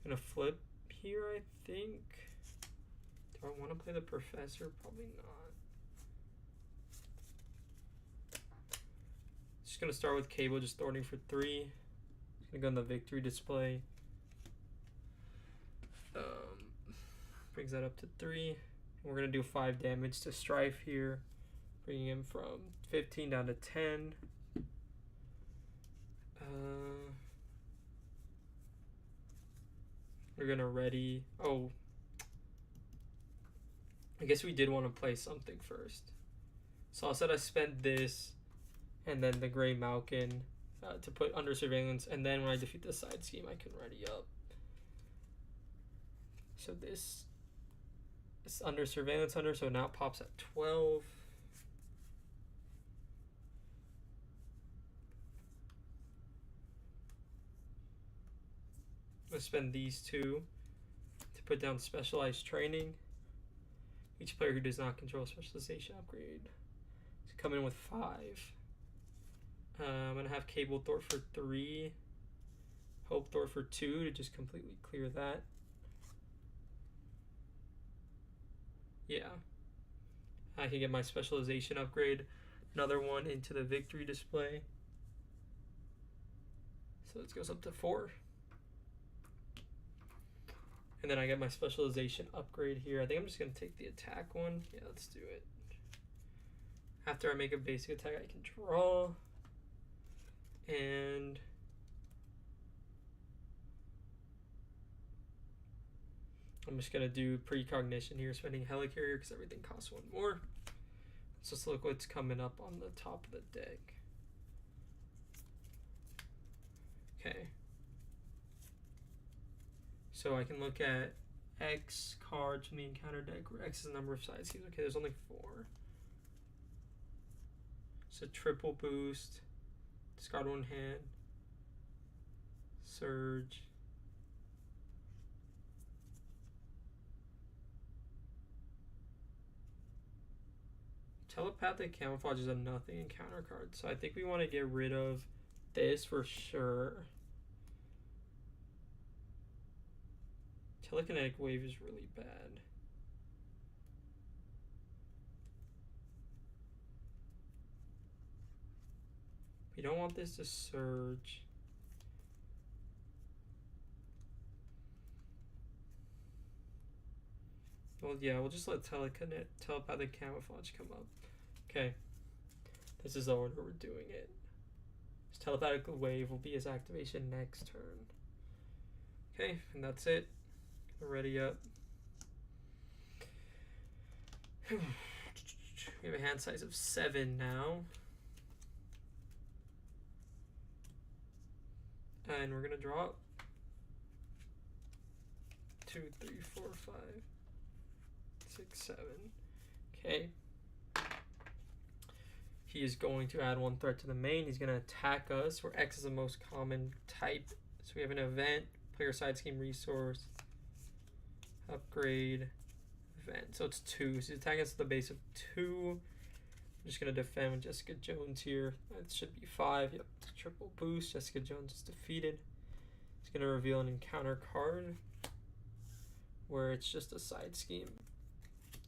Speaker 1: I'm gonna flip here, I think. Do I want to play the professor? Probably not. Just gonna start with cable, just thwarting for 3. Just gonna go on the victory display. Brings that up to 3. And we're gonna do 5 damage to Strife here, bringing him from 15 down to 10. We're gonna ready. Oh, I guess we did want to play something first. So I said I spent this and then the Gray Malkin to put under surveillance, and then when I defeat the side scheme, I can ready up. So this is under surveillance so now it pops at 12. I'm gonna spend these 2 to put down specialized training. Each player who does not control specialization upgrade is come in with 5. I'm gonna have Cable Thor for 3, Hope Thor for 2 to just completely clear that. Yeah, I can get my specialization upgrade, another one into the victory display. So this goes up to 4. And then I get my specialization upgrade here. I think I'm just gonna take the attack one. Yeah, let's do it. After I make a basic attack, I can draw. And I'm just gonna do precognition here, spending helicarrier because everything costs 1 more. Let's just look what's coming up on the top of the deck. Okay. So I can look at X cards from the encounter deck, where X is the number of side schemes. Okay, there's only 4. So triple boost, discard 1 hand, surge. Telepathic camouflage is a nothing encounter card, so I think we want to get rid of this for sure. Telekinetic wave is really bad. We don't want this to surge. Well, yeah, we'll just let telepathic camouflage come up. Okay, this is the order we're doing it. This telepathic wave will be his activation next turn. Okay, and that's it. Ready up. We have a hand size of 7 now. And we're gonna draw 2, 3, 4, 5, 6, 7. Okay. He is going to add 1 threat to the main. He's going to attack us, where X is the most common type. So we have an event, player side scheme resource, upgrade, event. So it's 2. So he's attacking us at the base of 2. I'm just going to defend with Jessica Jones here. It should be 5. Yep, triple boost. Jessica Jones is defeated. He's going to reveal an encounter card, where it's just a side scheme.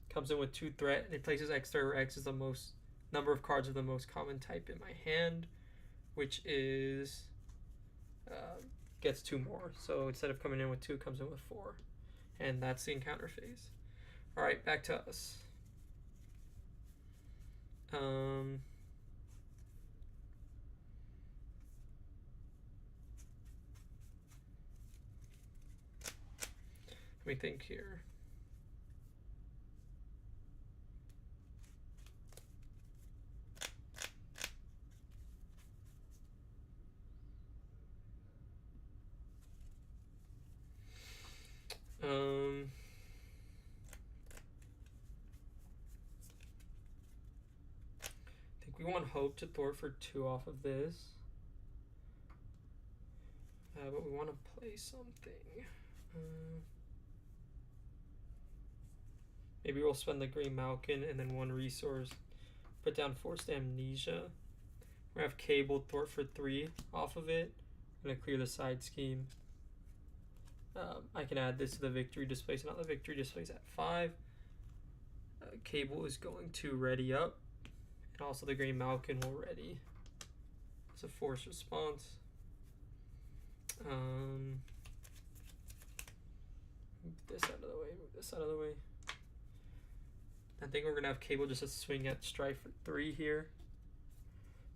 Speaker 1: Comes in with 2 threat, and it places X threat, where X is the most number of cards of the most common type in my hand, which is gets 2 more. So instead of coming in with 2, it comes in with 4. And that's the encounter phase. Alright, back to us. Let me think here. I think we want Hope to thwart for 2 off of this. But we want to play something. Maybe we'll spend the Green Malkin and then 1 resource. Put down Forced Amnesia. We're going to have Cable thwart for 3 off of it. I'm going to clear the side scheme. I can add this to the victory displays. Not the victory displays at 5. Cable is going to ready up. And also the Green Malkin will ready. It's a force response. Move this out of the way. Move this out of the way. I think we're going to have Cable just a swing at Strife for 3 here.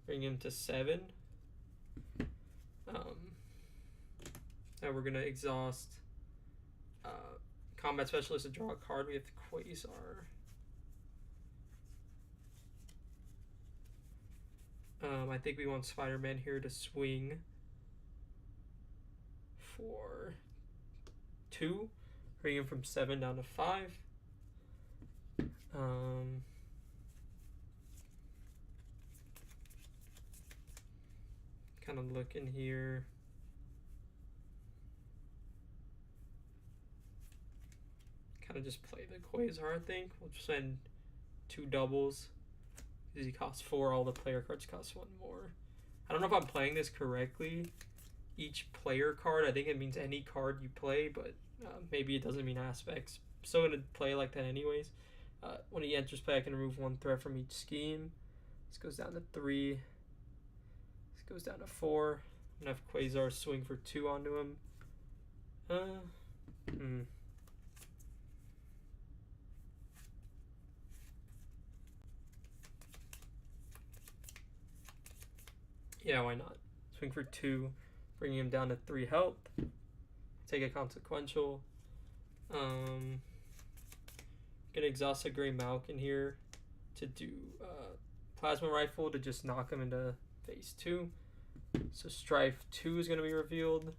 Speaker 1: Bring him to 7. Now we're going to exhaust Combat Specialist to draw a card. We have the Quasar. I think we want Spider-Man here to swing for 2. Bring him from 7 down to 5. Kind of looking here. Kind of just play the Quasar, I think. We'll just send 2 doubles. Because he costs 4, all the player cards cost 1 more. I don't know if I'm playing this correctly. Each player card, I think it means any card you play, but maybe it doesn't mean aspects. So I'm going to play like that anyways. When he enters play, I can remove 1 threat from each scheme. This goes down to 3. This goes down to 4. I'm going to have Quasar swing for 2 onto him. Yeah, why not? Swing for 2, bringing him down to 3 health. Take a consequential. Gonna exhaust a Grey Malkin here to do Plasma Rifle to just knock him into phase 2. So Strife 2 is gonna be revealed.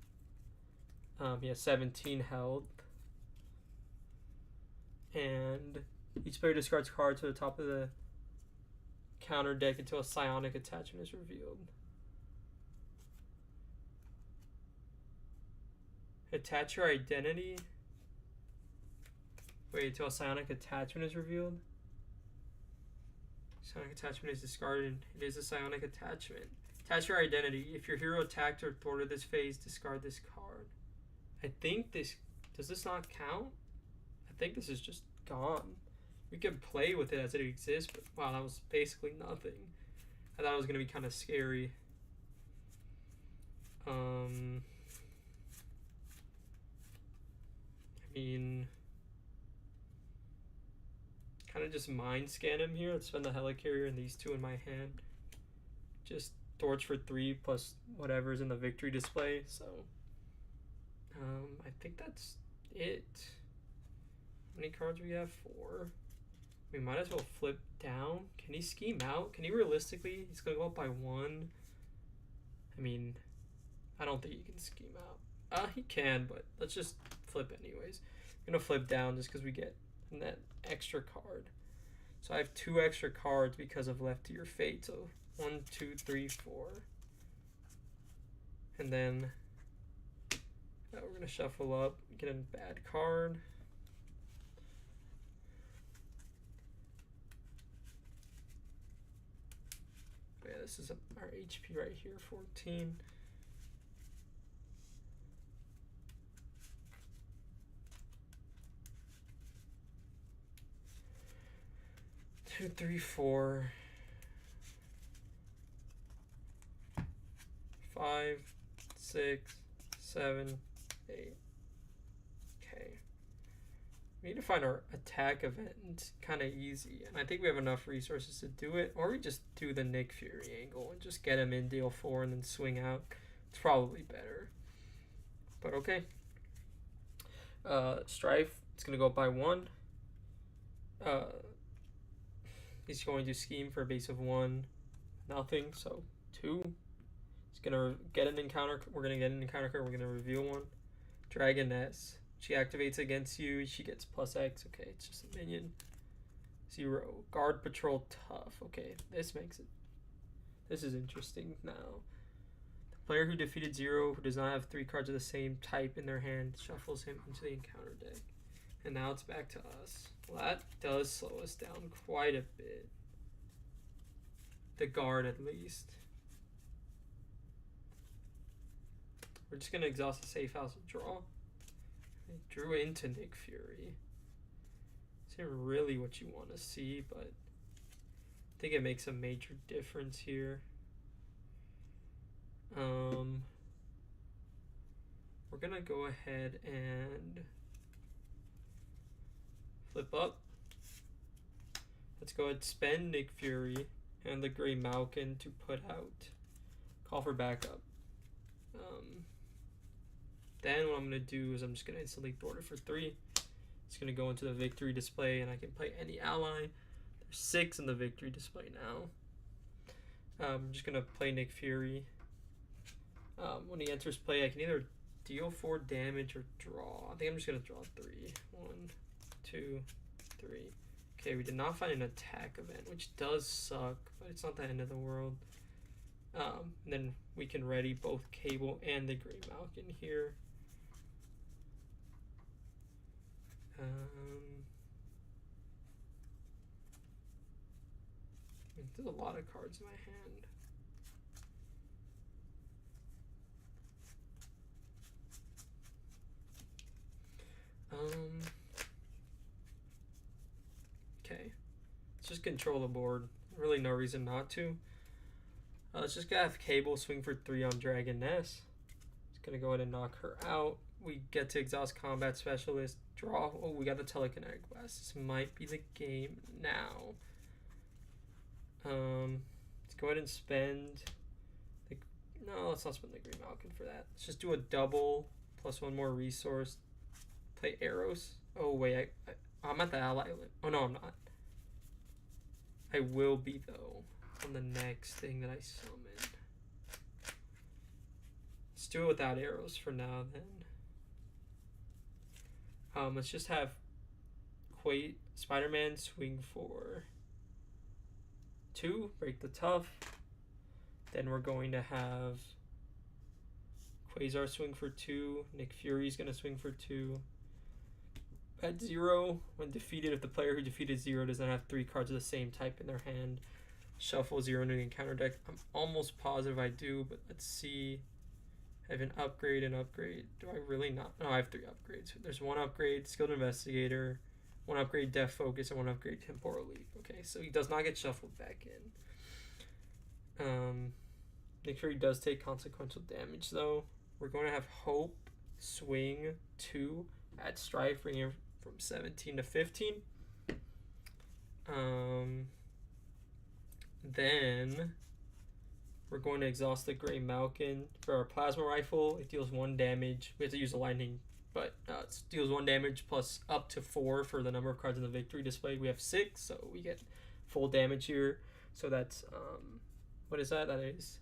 Speaker 1: He has 17 health. And each player discards cards to the top of the counter deck until a psionic attachment is revealed. Attach your identity. Wait until a psionic attachment is revealed. Psionic attachment is discarded. It is a psionic attachment. Attach your identity. If your hero attacked or thwarted this phase, discard this card. I think this... Does this not count? I think this is just gone. We can play with it as it exists, but wow, that was basically nothing. I thought it was going to be kind of scary. I mean... Kind of just mind scan him here. Let's spend the Helicarrier and these 2 in my hand. Just Torch for 3 plus whatever's in the victory display. So, I think that's it. How many cards we have? 4. We might as well flip down. Can he scheme out? Can he realistically? He's going to go up by 1. I mean, I don't think he can scheme out. He can, but let's just flip anyways. I'm gonna flip down just because we get that extra card. So I have 2 extra cards because of Left to Your Fate. So 1, 2, 3, 4. And then we're gonna shuffle up, get a bad card. Yeah, this is our HP right here, 14. Two, three, 4, 5, 6, 7, 8. Okay. We need to find our attack event kind of easy, and I think we have enough resources to do it, or we just do the Nick Fury angle and just get him in deal 4 and then swing out. It's probably better. But okay. Strife, it's going to go up by 1. He's going to scheme for a base of 1, nothing, so 2. He's going to get an encounter. We're going to get an encounter card. We're going to reveal 1. Dragoness. She activates against you. She gets +X. Okay, it's just a minion. 0. Guard Patrol Tough. Okay, this makes it. This is interesting now. The player who defeated 0, who does not have 3 cards of the same type in their hand, shuffles him into the encounter deck. And now it's back to us. Well, that does slow us down quite a bit. The guard, at least. We're just going to exhaust the safe house and draw. I drew into Nick Fury. It's not really what you want to see, but I think it makes a major difference here. We're going to go ahead and flip up. Let's go ahead and spend Nick Fury and the Grey Malkin to put out. Call for backup. Then what I'm going to do is I'm just going to instantly board it for 3. It's going to go into the victory display, and I can play any ally. There's 6 in the victory display now. I'm just going to play Nick Fury. When he enters play, I can either deal 4 damage or draw. I think I'm just going to draw 3. 1, 2, 3. Okay, we did not find an attack event, which does suck, but it's not the end of the world. Then we can ready both Cable and the Grey Malkin here. There's a lot of cards in my hand. Okay, let's just control the board. Really no reason not to. Let's just have Cable swing for 3 on Dragoness. Just gonna go ahead and knock her out. We get to exhaust Combat Specialist, draw. Oh, we got the Telekinetic Blast. This might be the game now. Let's go ahead and spend. No, let's not spend the Green Malkin for that. Let's just do a double plus 1 more resource. Play Arrows. Oh wait, I'm at the ally. Oh no, I'm not. I will be though on the next thing that I summon. Let's do it without arrows for now then. Let's just have Spider-Man swing for 2, break the tough. Then we're going to have Quasar swing for 2. Nick Fury's going to swing for 2. At 0, when defeated, if the player who defeated 0 does not have 3 cards of the same type in their hand, shuffle 0 into the encounter deck. I'm almost positive I do, but let's see. I have an upgrade and upgrade. Do I really not? No, I have 3 upgrades. There's 1 upgrade, Skilled Investigator, 1 upgrade, Death Focus, and 1 upgrade, Temporal Leap. Okay, so he does not get shuffled back in. Nick Fury does take consequential damage, though. We're going to have Hope swing 2 at Strife, bringing him from 17 to 15. Then we're going to exhaust the Grey Malkin. For our Plasma Rifle, it deals 1 damage. We have to use a lightning, but it deals 1 damage plus up to 4 for the number of cards in the victory display. We have 6, so we get full damage here. So that's, what is that? That is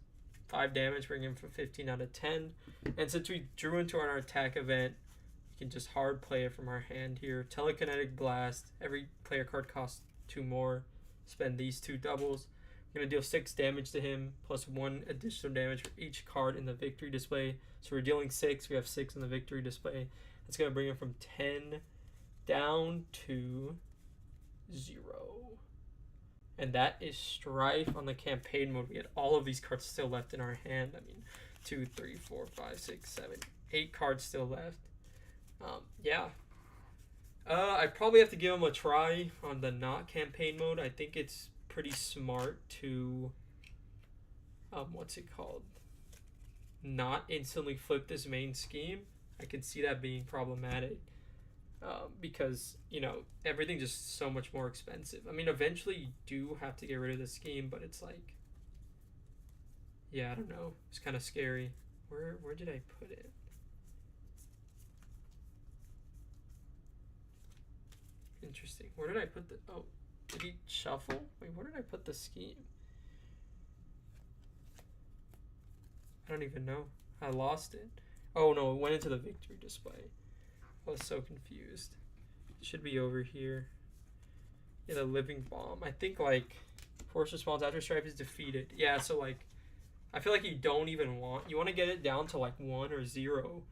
Speaker 1: 5 damage, bring him from 15 out of 10. And since we drew into our attack event, we can just hard play it from our hand here. Telekinetic Blast. Every player card costs 2 more. Spend these 2 doubles. We're going to deal 6 damage to him, plus 1 additional damage for each card in the victory display. So we're dealing 6. We have 6 in the victory display. That's going to bring him from 10 down to 0. And that is Strife on the campaign mode. We had all of these cards still left in our hand. I mean, 2, 3, 4, 5, 6, 7, 8 cards still left. Yeah. I'd probably have to give him a try on the not campaign mode. I think it's pretty smart to, what's it called? Not instantly flip this main scheme. I can see that being problematic. Because, you know, everything's just so much more expensive. I mean, eventually you do have to get rid of the scheme, but it's like, yeah, I don't know. It's kind of scary. Where did I put it? Interesting. Where did I put the, oh, did he shuffle? Wait, where did I put the scheme? I don't even know. I lost it. Oh no, it went into the victory display. I was so confused. It should be over here. Yeah, the living bomb. I think like force response after Strife is defeated. Yeah, so like I feel like you don't even want, you want to get it down to like 1 or 0.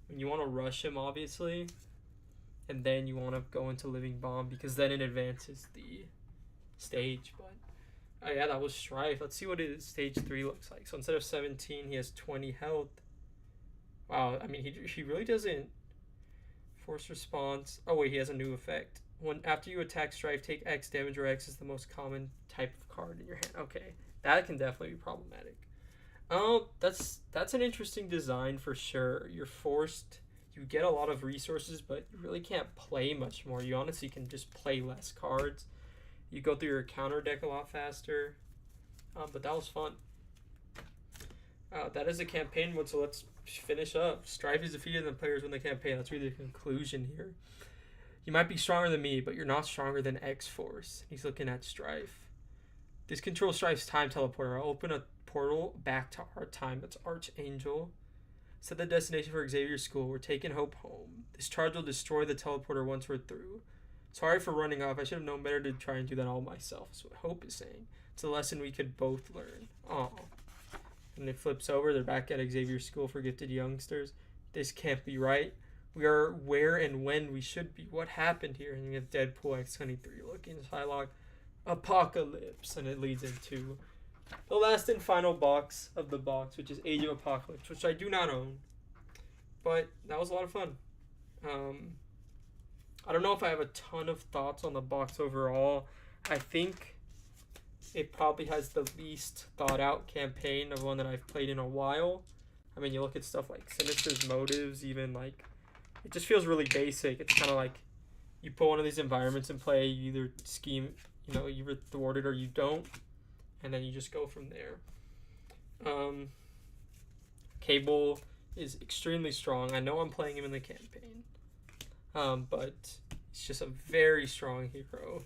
Speaker 1: And you want to rush him obviously. And then you want to go into living bomb because then it advances the stage. But oh yeah, that was Strife. Let's see what his stage 3 looks like. So instead of 17, he has 20 health. Wow, I mean he really doesn't. Force response. Oh wait, he has a new effect. When after you attack Strife, take X damage, or X is the most common type of card in your hand. Okay, that can definitely be problematic. That's an interesting design for sure. You're forced. You get a lot of resources, but you really can't play much more. You honestly can just play less cards. You go through your counter deck a lot faster. But that was fun. That is a campaign mode, so let's finish up. Strife is defeated and the players win the campaign. That's really the conclusion here. You might be stronger than me, but you're not stronger than X-Force. He's looking at Strife. This controls Strife's time teleporter. I'll open a portal back to our time. That's Archangel. Set the destination for Xavier's school. We're taking Hope home. This charge will destroy the teleporter once we're through. Sorry for running off. I should have known better to try and do that all myself. That's what Hope is saying. It's a lesson we could both learn. Oh. And it flips over. They're back at Xavier's school for gifted youngsters. This can't be right. We are where and when we should be. What happened here? And you have Deadpool X23 looking Psylocke Apocalypse. And it leads into the last and final box of the box, which is Age of Apocalypse, which I do not own. But that was a lot of fun. I don't know if I have a ton of thoughts on the box overall. I think it probably has the least thought out campaign of one that I've played in a while. I mean, you look at stuff like Sinister's Motives, even like, it just feels really basic. It's kind of like you put one of these environments in play, you either scheme, you know, you either thwart it or you don't, and then you just go from there. Cable is extremely strong. I know I'm playing him in the campaign, but he's just a very strong hero.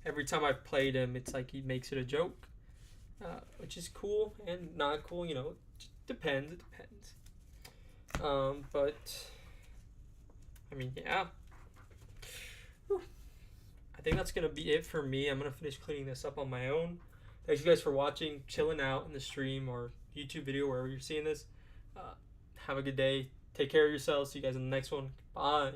Speaker 1: Every time I've played him, it's like he makes it a joke, which is cool and not cool. You know, it depends. It depends. But I mean, yeah. Whew. I think that's gonna be it for me. I'm gonna finish cleaning this up on my own. Thanks you guys for watching, chilling out in the stream or YouTube video, wherever you're seeing this. Have a good day. Take care of yourselves. See you guys in the next one. Bye.